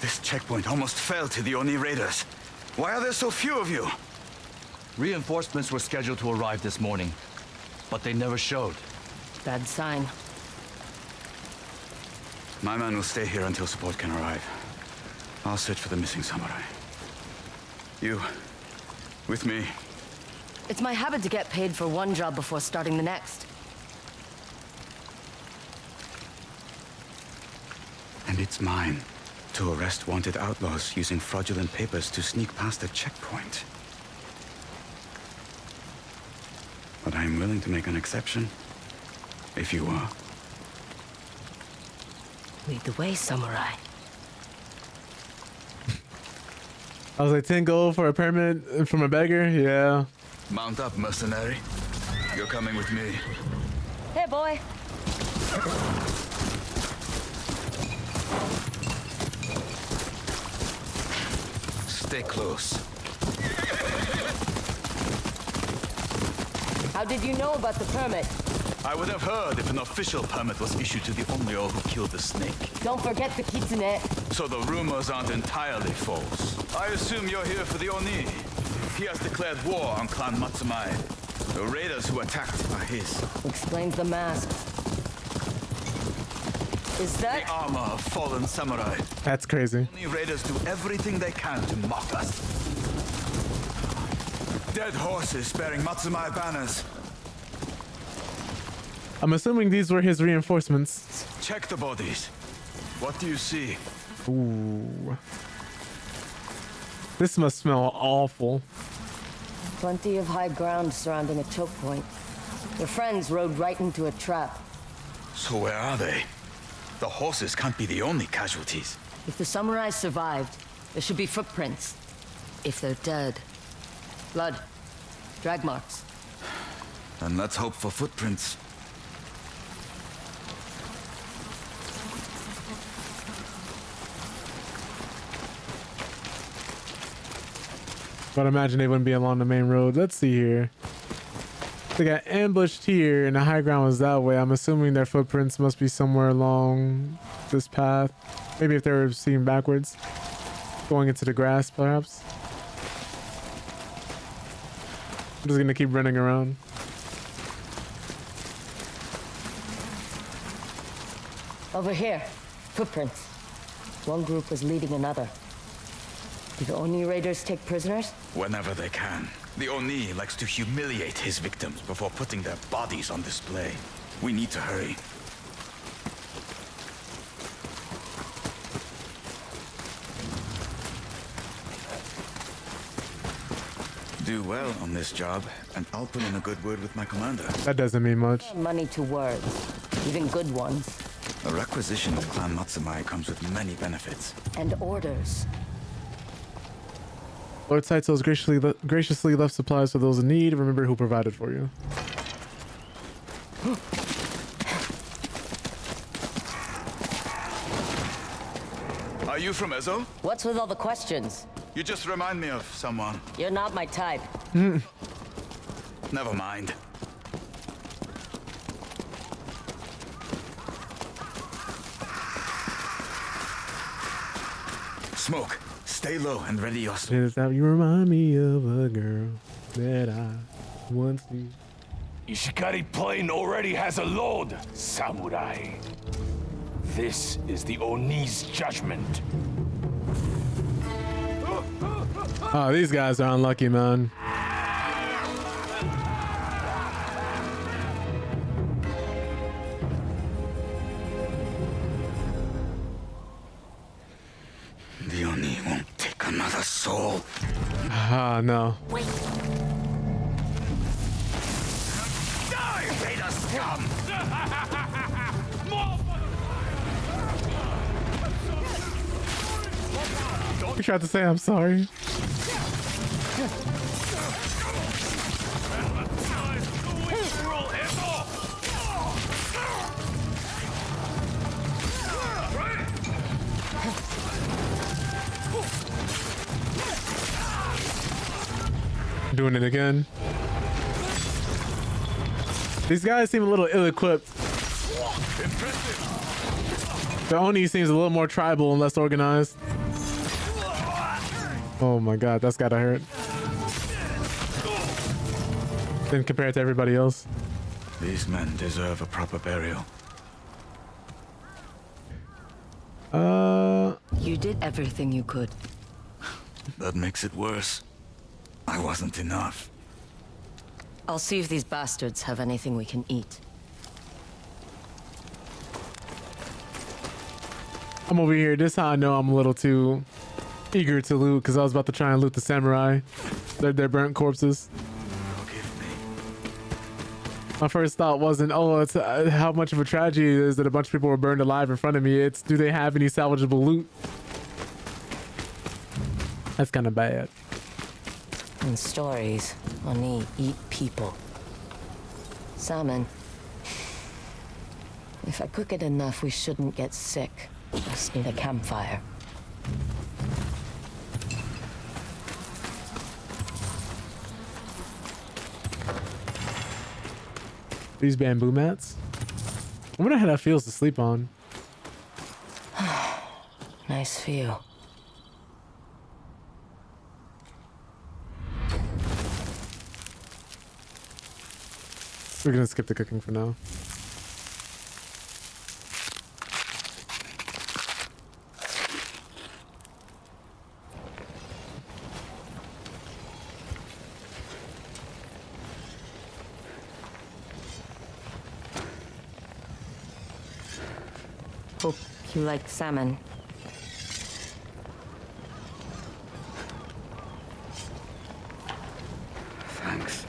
This checkpoint almost fell to the ONI raiders. Why are there so few of you? Reinforcements were scheduled to arrive this morning, but they never showed. Bad sign. My man will stay here until support can arrive. I'll search for the missing samurai. You, with me. It's my habit to get paid for one job before starting the next. And it's mine to arrest wanted outlaws using fraudulent papers to sneak past a checkpoint. But I'm willing to make an exception, if you are. Lead the way, samurai. I was like, 10 gold for a permit from a beggar? Yeah. Mount up, mercenary. You're coming with me. Hey, boy. Stay close. How did you know about the permit? I would have heard if an official permit was issued to the Onryo who killed the snake. Don't forget the kitsune. So the rumors aren't entirely false. I assume you're here for the Oni. He has declared war on Clan Matsumai. The raiders who attacked are his. Explains the mask. Is that... The armor of fallen samurai. That's crazy. Oni raiders do everything they can to mock us. Dead horses bearing Matsumai banners. I'm assuming these were his reinforcements. Check the bodies. What do you see? Ooh. This must smell awful. Plenty of high ground surrounding a choke point. Your friends rode right into a trap. So where are they? The horses can't be the only casualties. If the samurai survived, there should be footprints. If they're dead, blood, drag marks. Then let's hope for footprints. But I imagine they wouldn't be along the main road. Let's see here. They got ambushed here and the high ground was that way. I'm assuming their footprints must be somewhere along this path. Maybe if they were seen backwards. Going into the grass, perhaps. I'm just gonna keep running around. Over here, footprints. One group was leading another. Did the ONI raiders take prisoners? Whenever they can. The Oni likes to humiliate his victims before putting their bodies on display. We need to hurry. Do well on this job, and I'll put in a good word with my commander. That doesn't mean much. Money to words, even good ones. A requisition to Clan Matsumai comes with many benefits. And orders. Lord Saito has graciously left supplies for those in need. Remember who provided for you. Are you from Ezo? What's with all the questions? You just remind me of someone. You're not my type. Never mind. Smoke. Stay low and ready your... You remind me of a girl that I once knew. Ishikari Plain already has a lord, samurai. This is the Oni's judgment. Oh, these guys are unlucky, man. The Oni won't take another soul. Ah, no. Wait. Die, Vader scum! You tried to say I'm sorry. Doing it again. These guys seem a little ill-equipped. The Oni seems a little more tribal and less organized. Oh my god, that's gotta hurt. Then compared to everybody else. These men deserve a proper burial. You did everything you could. That makes it worse. I wasn't enough. I'll see if these bastards have anything we can eat. I'm over here. This is how I know I'm a little too eager to loot, because I was about to try and loot the samurai. Their burnt corpses. My first thought wasn't, oh, it's how much of a tragedy it is that a bunch of people were burned alive in front of me. It's, do they have any salvageable loot? That's kind of bad. In stories, Oni eat people. Salmon. If I cook it enough, we shouldn't get sick. Just need a campfire. These bamboo mats. I wonder how that feels to sleep on. Nice view. We're gonna skip the cooking for now. Hope you like salmon. Thanks.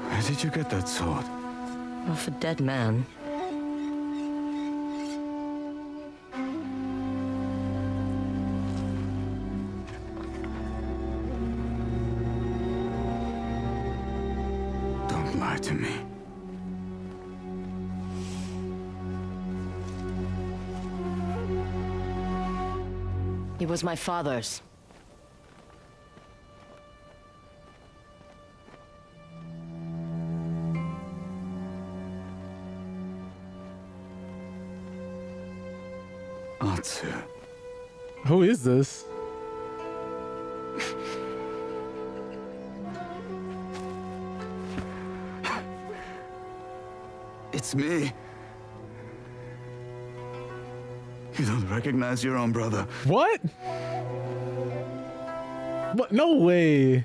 Where did you get that sword? Off a dead man. Don't lie to me. He was my father's. Who is this? It's me. You don't recognize your own brother. What? What? No way.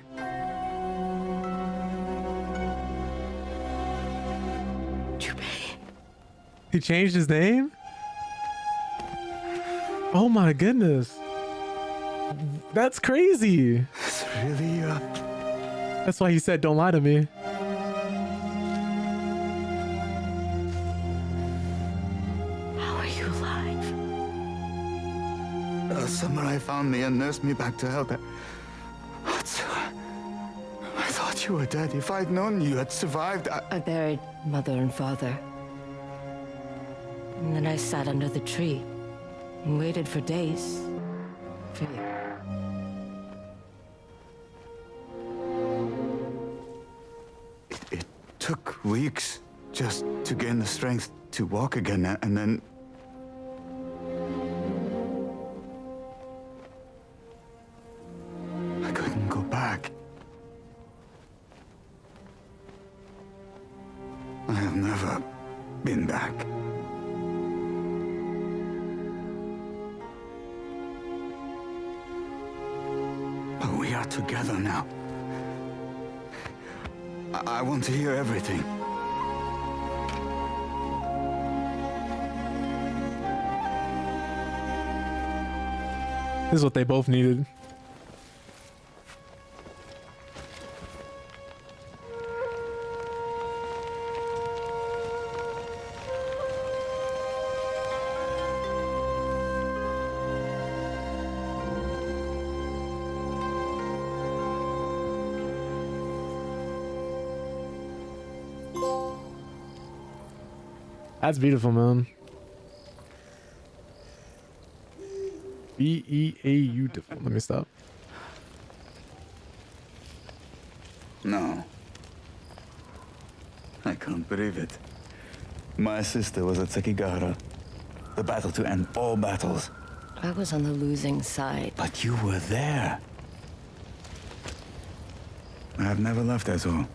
He changed his name? Oh my goodness. That's crazy. It's really That's why he said don't lie to me. How are you alive? A samurai found me and nursed me back to health. I thought you were dead. If I'd known you had survived, I buried mother and father. And then I sat under the tree and waited for days for you. It took weeks just to gain the strength to walk again, and then... I couldn't go back. I have never been back. But we are together now. I want to hear everything. This is what they both needed. That's beautiful, man. beautiful. Let me stop. No. I can't believe it. My sister was at Sekigahara. The battle to end all battles. I was on the losing side. But you were there. I have never left Ezo.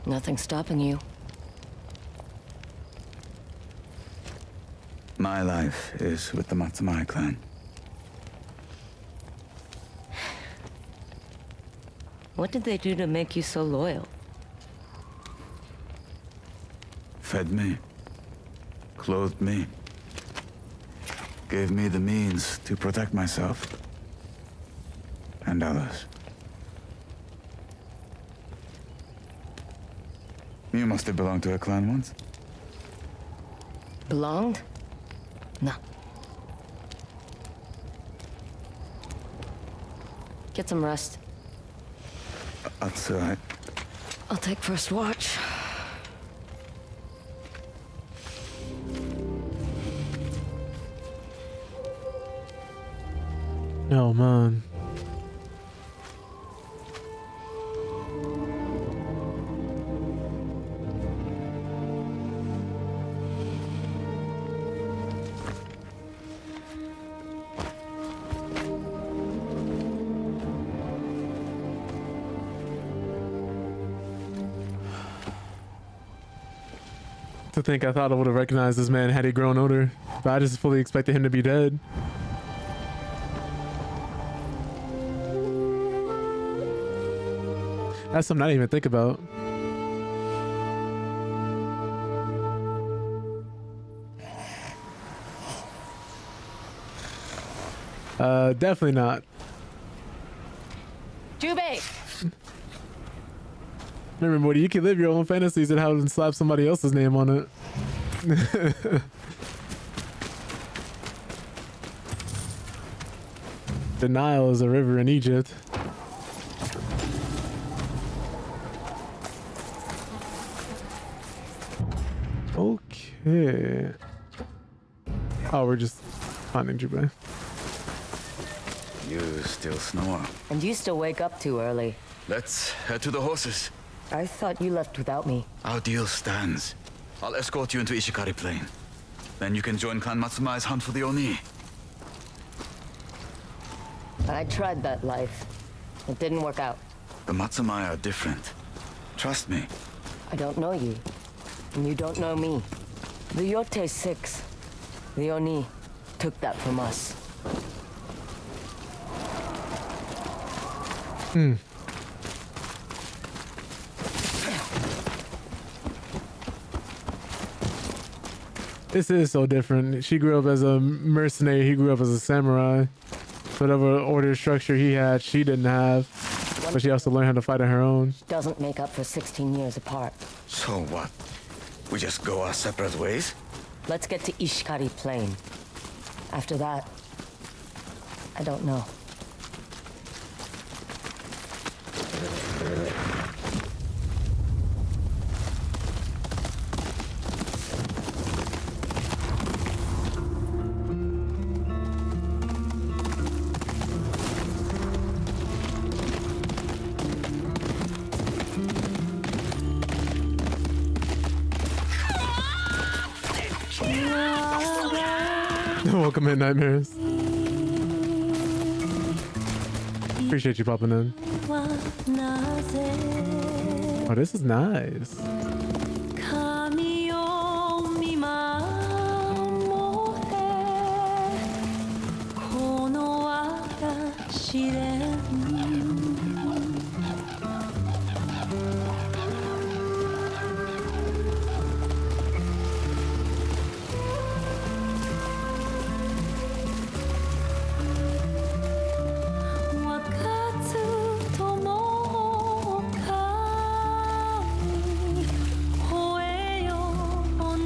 Nothing's stopping you. My life is with the Matsumai clan. What did they do to make you so loyal? Fed me. Clothed me. Gave me the means to protect myself. And others. You must have belonged to a clan once. Belonged? No. Get some rest. That's all right. I'll take first watch. Oh, man. To think I thought I would have recognized this man had he grown older, but I just fully expected him to be dead. That's something I didn't even think about. Definitely not. Jubei! Remember, Woody, you can live your own fantasies and have them slap somebody else's name on it. The Nile is a river in Egypt. Okay. Oh, we're just finding Jubei. You still snore. And you still wake up too early. Let's head to the horses. I thought you left without me. Our deal stands. I'll escort you into Ishikari Plain. Then you can join Clan Matsumai's hunt for the Oni. I tried that life. It didn't work out. The Matsumai are different. Trust me. I don't know you. And you don't know me. The Yotei 6, the ONI, took that from us. This is so different. She grew up as a mercenary. He grew up as a samurai. Whatever order structure he had, she didn't have. But she also learned how to fight on her own. Doesn't make up for 16 years apart. So what? We just go our separate ways? Let's get to Ishikari Plain. After that, I don't know. Welcome in, Nightmares. Appreciate you popping in. Oh, this is nice.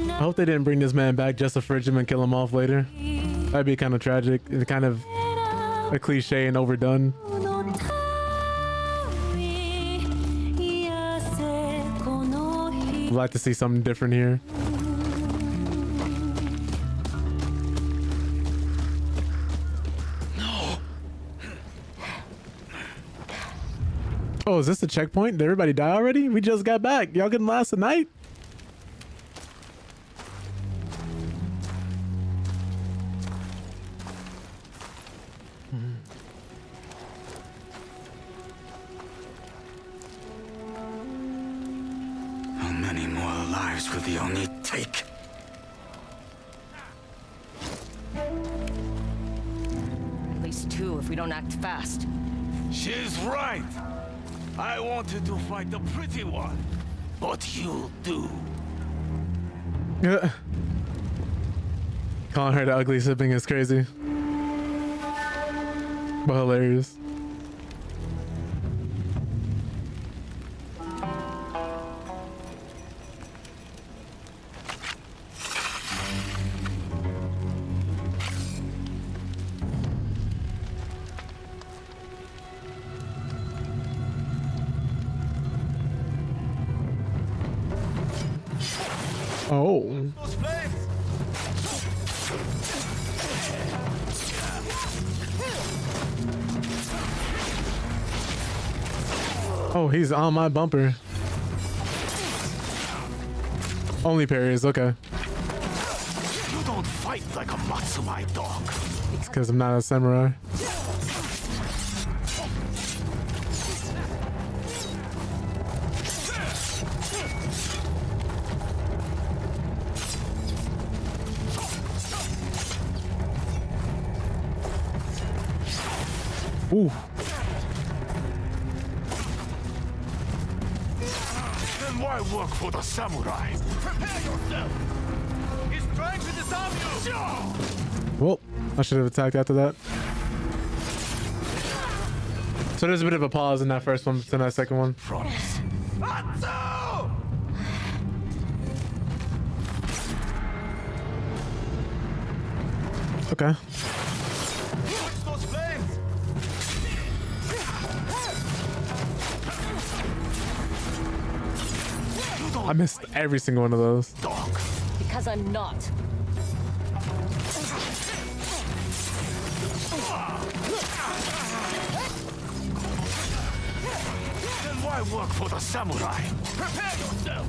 I hope they didn't bring this man back just to fridge him and kill him off later. That'd be kind of tragic. It's kind of a cliche and overdone. I'd like to see something different here. No. Oh, is this a checkpoint? Did everybody die already? We just got back. Y'all couldn't last a night? How many more lives will the ONI take? At least 2 if we don't act fast. She's right. I wanted to fight the pretty one, but you'll do. Calling her the ugly sibling is crazy. But hilarious. Oh. Oh, he's on my bumper. Only parries, okay. You don't fight like a Matsumai dog. It's because I'm not a samurai. Ooh. Then why work for the samurai? Prepare yourself! He's trying to disarm you! Well, I should have attacked after that. So there's a bit of a pause in that first one to that second one. Promise. Okay. Those flames! I missed every single one of those. Dog. Because I'm not. Then why work for the samurai? Prepare yourself!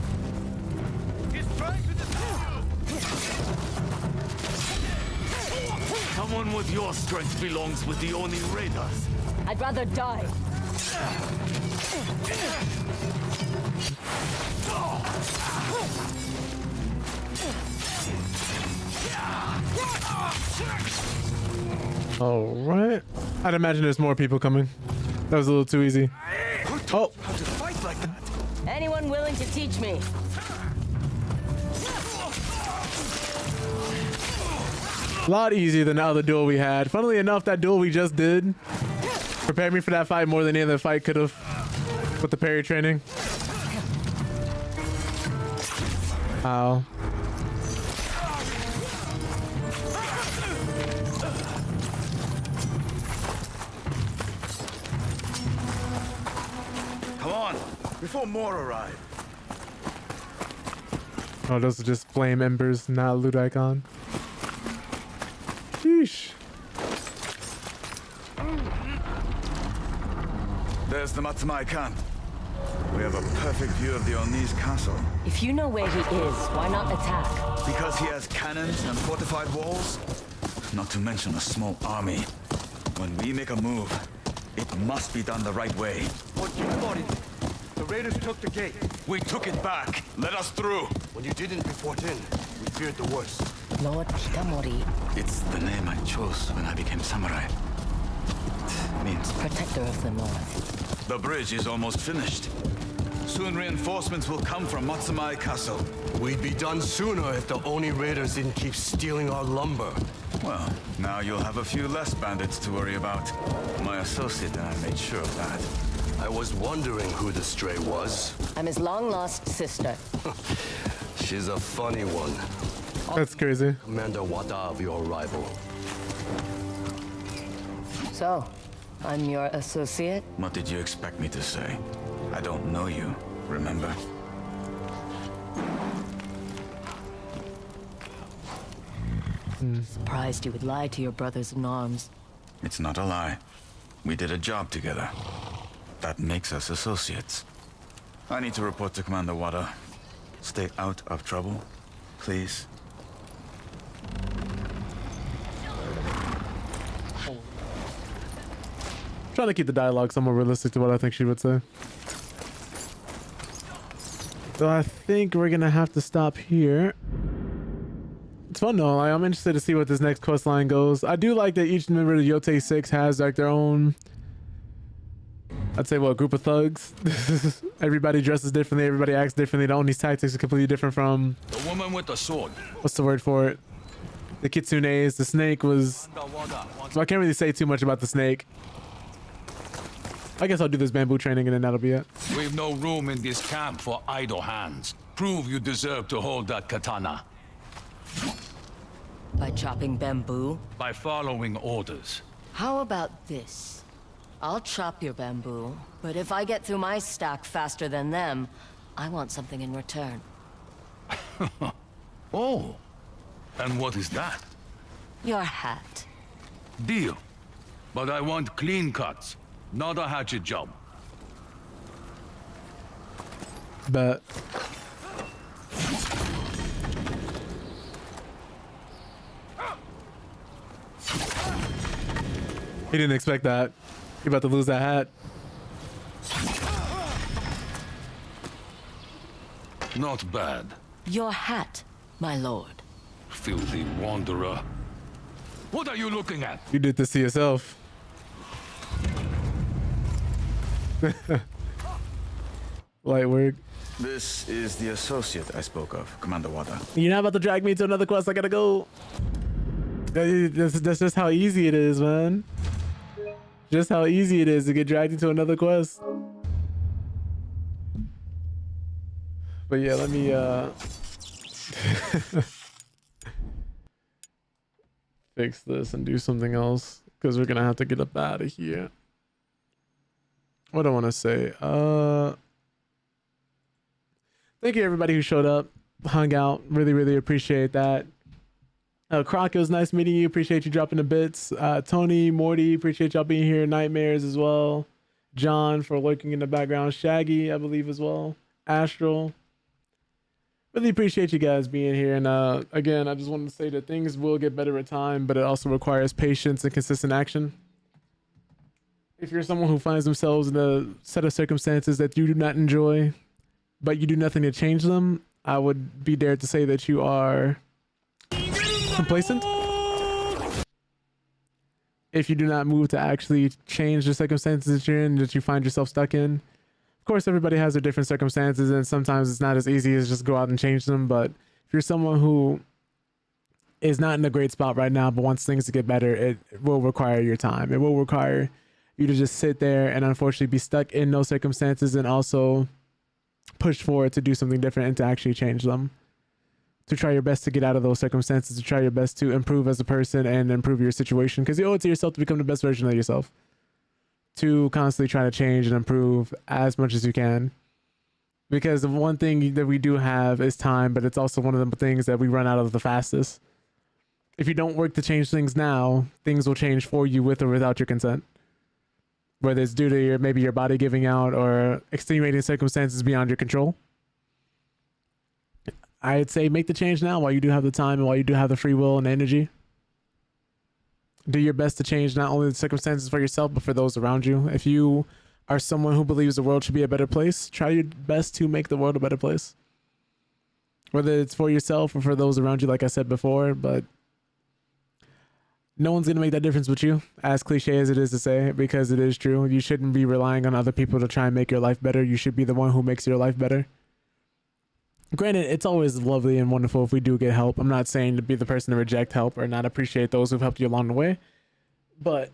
He's trying to disarm you! Someone with your strength belongs with the ONI raiders. I'd rather die. All right. I'd imagine there's more people coming. That was a little too easy. Oh. How to fight like that? Anyone willing to teach me? A lot easier than the other duel we had. Funnily enough, that duel we just did prepared me for that fight more than any other fight could have with the parry training. Ow. Come on, before more arrive. Oh, those are just flame embers, not loot icon. Sheesh. There's the Matsumai camp. We have a perfect view of the Oni's castle. If you know where he is, why not attack? Because he has cannons and fortified walls? Not to mention a small army. When we make a move, it must be done the right way. What you thought it? The raiders took the gate. We took it back. Let us through. When you didn't report in, we feared the worst. Lord Kitamori. It's the name I chose when I became samurai. It means Protector of the North. The bridge is almost finished. Soon reinforcements will come from Matsumai Castle. We'd be done sooner if the Oni raiders didn't keep stealing our lumber. Well, now you'll have a few less bandits to worry about. My associate and I made sure of that. I was wondering who the stray was. I'm his long-lost sister. She's a funny one. That's crazy. Commander Wada of your rival. So, I'm your associate? What did you expect me to say? I don't know you, remember? Surprised you would lie to your brothers in arms. It's not a lie. We did a job together. That makes us associates. I need to report to Commander Wada. Stay out of trouble, please. Trying to keep the dialogue somewhat realistic to what I think she would say. So I think we're gonna have to stop here. It's fun though. I'm interested to see what this next quest line goes. I do like that each member of the Yotei 6 has like their own, I'd say, what, group of thugs. Everybody dresses differently, everybody acts differently. The Oni's tactics are completely different from The woman with the sword. what's the word for it? The kitsunes. The snake was, so I can't really say too much about the snake. I guess I'll do this bamboo training and then that'll be it. We've no room in this camp for idle hands. Prove you deserve to hold that katana. By chopping bamboo? By following orders. How about this? I'll chop your bamboo, but if I get through my stack faster than them, I want something in return. Oh, and what is that? Your hat. Deal. But I want clean cuts, not a hatchet job. But he didn't expect that. He about to lose that hat. Not bad. Your hat, my lord. Filthy wanderer. What are you looking at? You did this to yourself. Light work. This is the associate I spoke of, Commander Wada. You're not about to drag me to another quest. I gotta go. That's just how easy it is, man. Just how easy it is to get dragged into another quest. But yeah, let me fix this and do something else because we're gonna have to get up out of here. What do I want to say? Thank you everybody who showed up, hung out. Really appreciate that. Croc, it was nice meeting you. Appreciate you dropping the bits. Tony, Morty, appreciate y'all being here. Nightmares as well. John for lurking in the background. Shaggy, I believe as well. Astral. Really appreciate you guys being here. And again, I just wanted to say that things will get better with time, but it also requires patience and consistent action. If you're someone who finds themselves in a set of circumstances that you do not enjoy, but you do nothing to change them, I would be dared to say that you are complacent if you do not move to actually change the circumstances that you're in, that you find yourself stuck in. Of course, everybody has their different circumstances, and sometimes it's not as easy as just go out and change them. But if you're someone who is not in a great spot right now, but wants things to get better, it will require your time. It will require you to just sit there and unfortunately be stuck in those circumstances, and also push forward to do something different and to actually change them. To try your best to get out of those circumstances, to try your best to improve as a person and improve your situation, because you owe it to yourself to become the best version of yourself. To constantly try to change and improve as much as you can. Because the one thing that we do have is time, but it's also one of the things that we run out of the fastest. If you don't work to change things now, things will change for you with or without your consent. Whether it's due to maybe your body giving out or extenuating circumstances beyond your control. I'd say make the change now while you do have the time and while you do have the free will and energy. Do your best to change not only the circumstances for yourself, but for those around you. If you are someone who believes the world should be a better place, try your best to make the world a better place. Whether it's for yourself or for those around you, like I said before, but no one's going to make that difference but you, as cliche as it is to say, because it is true. You shouldn't be relying on other people to try and make your life better. You should be the one who makes your life better. Granted, it's always lovely and wonderful if we do get help. I'm not saying to be the person to reject help or not appreciate those who've helped you along the way. But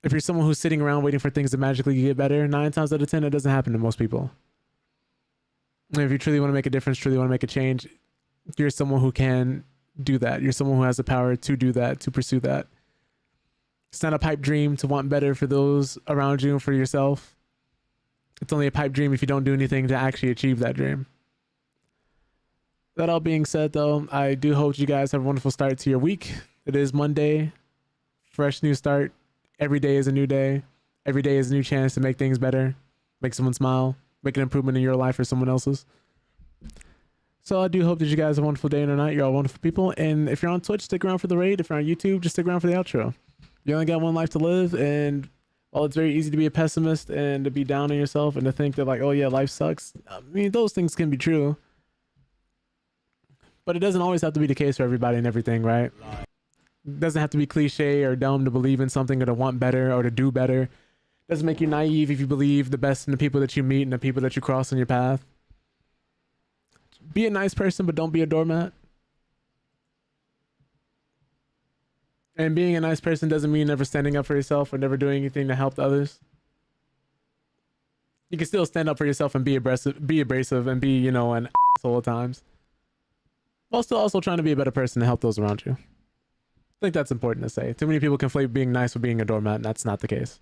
if you're someone who's sitting around waiting for things to magically get better, 9 times out of 10, it doesn't happen to most people. And if you truly want to make a difference, truly want to make a change, you're someone who can do that. You're someone who has the power to do that, to pursue that. It's not a pipe dream to want better for those around you and for yourself. It's only a pipe dream if you don't do anything to actually achieve that dream. That all being said, though, I do hope you guys have a wonderful start to your week. It is Monday. Fresh new start. Every day is a new day. Every day is a new chance to make things better. Make someone smile. Make an improvement in your life or someone else's. So I do hope that you guys have a wonderful day and a night. You're all wonderful people. And if you're on Twitch, stick around for the raid. If you're on YouTube, just stick around for the outro. You only got one life to live. And while it's very easy to be a pessimist and to be down on yourself and to think that like, oh yeah, life sucks. I mean, those things can be true. But it doesn't always have to be the case for everybody and everything, right? It doesn't have to be cliche or dumb to believe in something or to want better or to do better. It doesn't make you naive if you believe the best in the people that you meet and the people that you cross on your path. Be a nice person, but don't be a doormat. And being a nice person doesn't mean never standing up for yourself or never doing anything to help others. You can still stand up for yourself and be abrasive and be, you know, an asshole at times. While still also trying to be a better person to help those around you. I think that's important to say. Too many people conflate being nice with being a doormat, and that's not the case.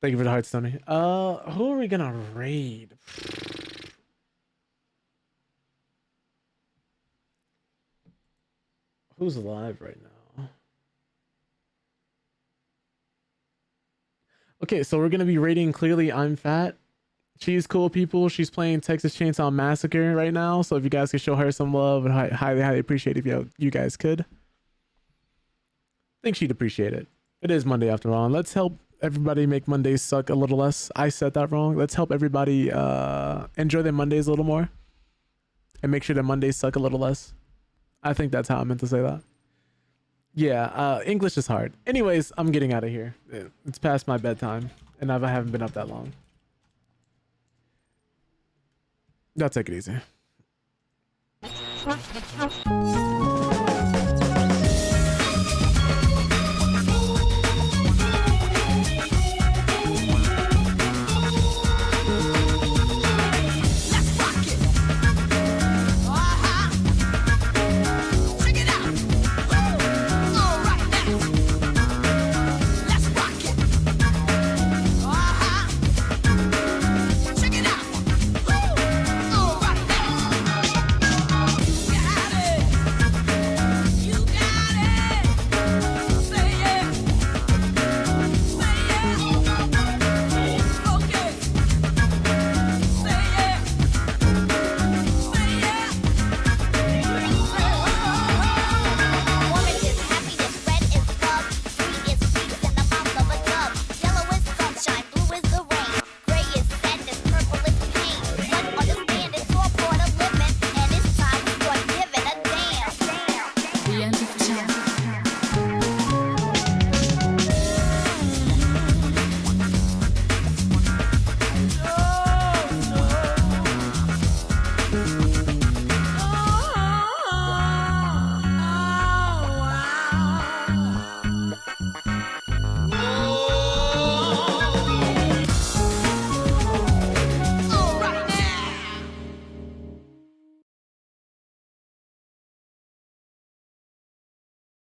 Thank you for the hearts, Tony. Who are we gonna raid? Who's alive right now? Okay, so we're gonna be raiding Clearly I'm Fat. She's cool, people. She's playing Texas Chainsaw Massacre right now. So if you guys could show her some love, and highly appreciate it if you guys could. I think she'd appreciate it. It is Monday after all. And let's help everybody make Mondays suck a little less. I said that wrong. Let's help everybody enjoy their Mondays a little more. And make sure their Mondays suck a little less. I think that's how I meant to say that. Yeah, English is hard. Anyways, I'm getting out of here. It's past my bedtime. And I haven't been up that long. Y'all take it easy.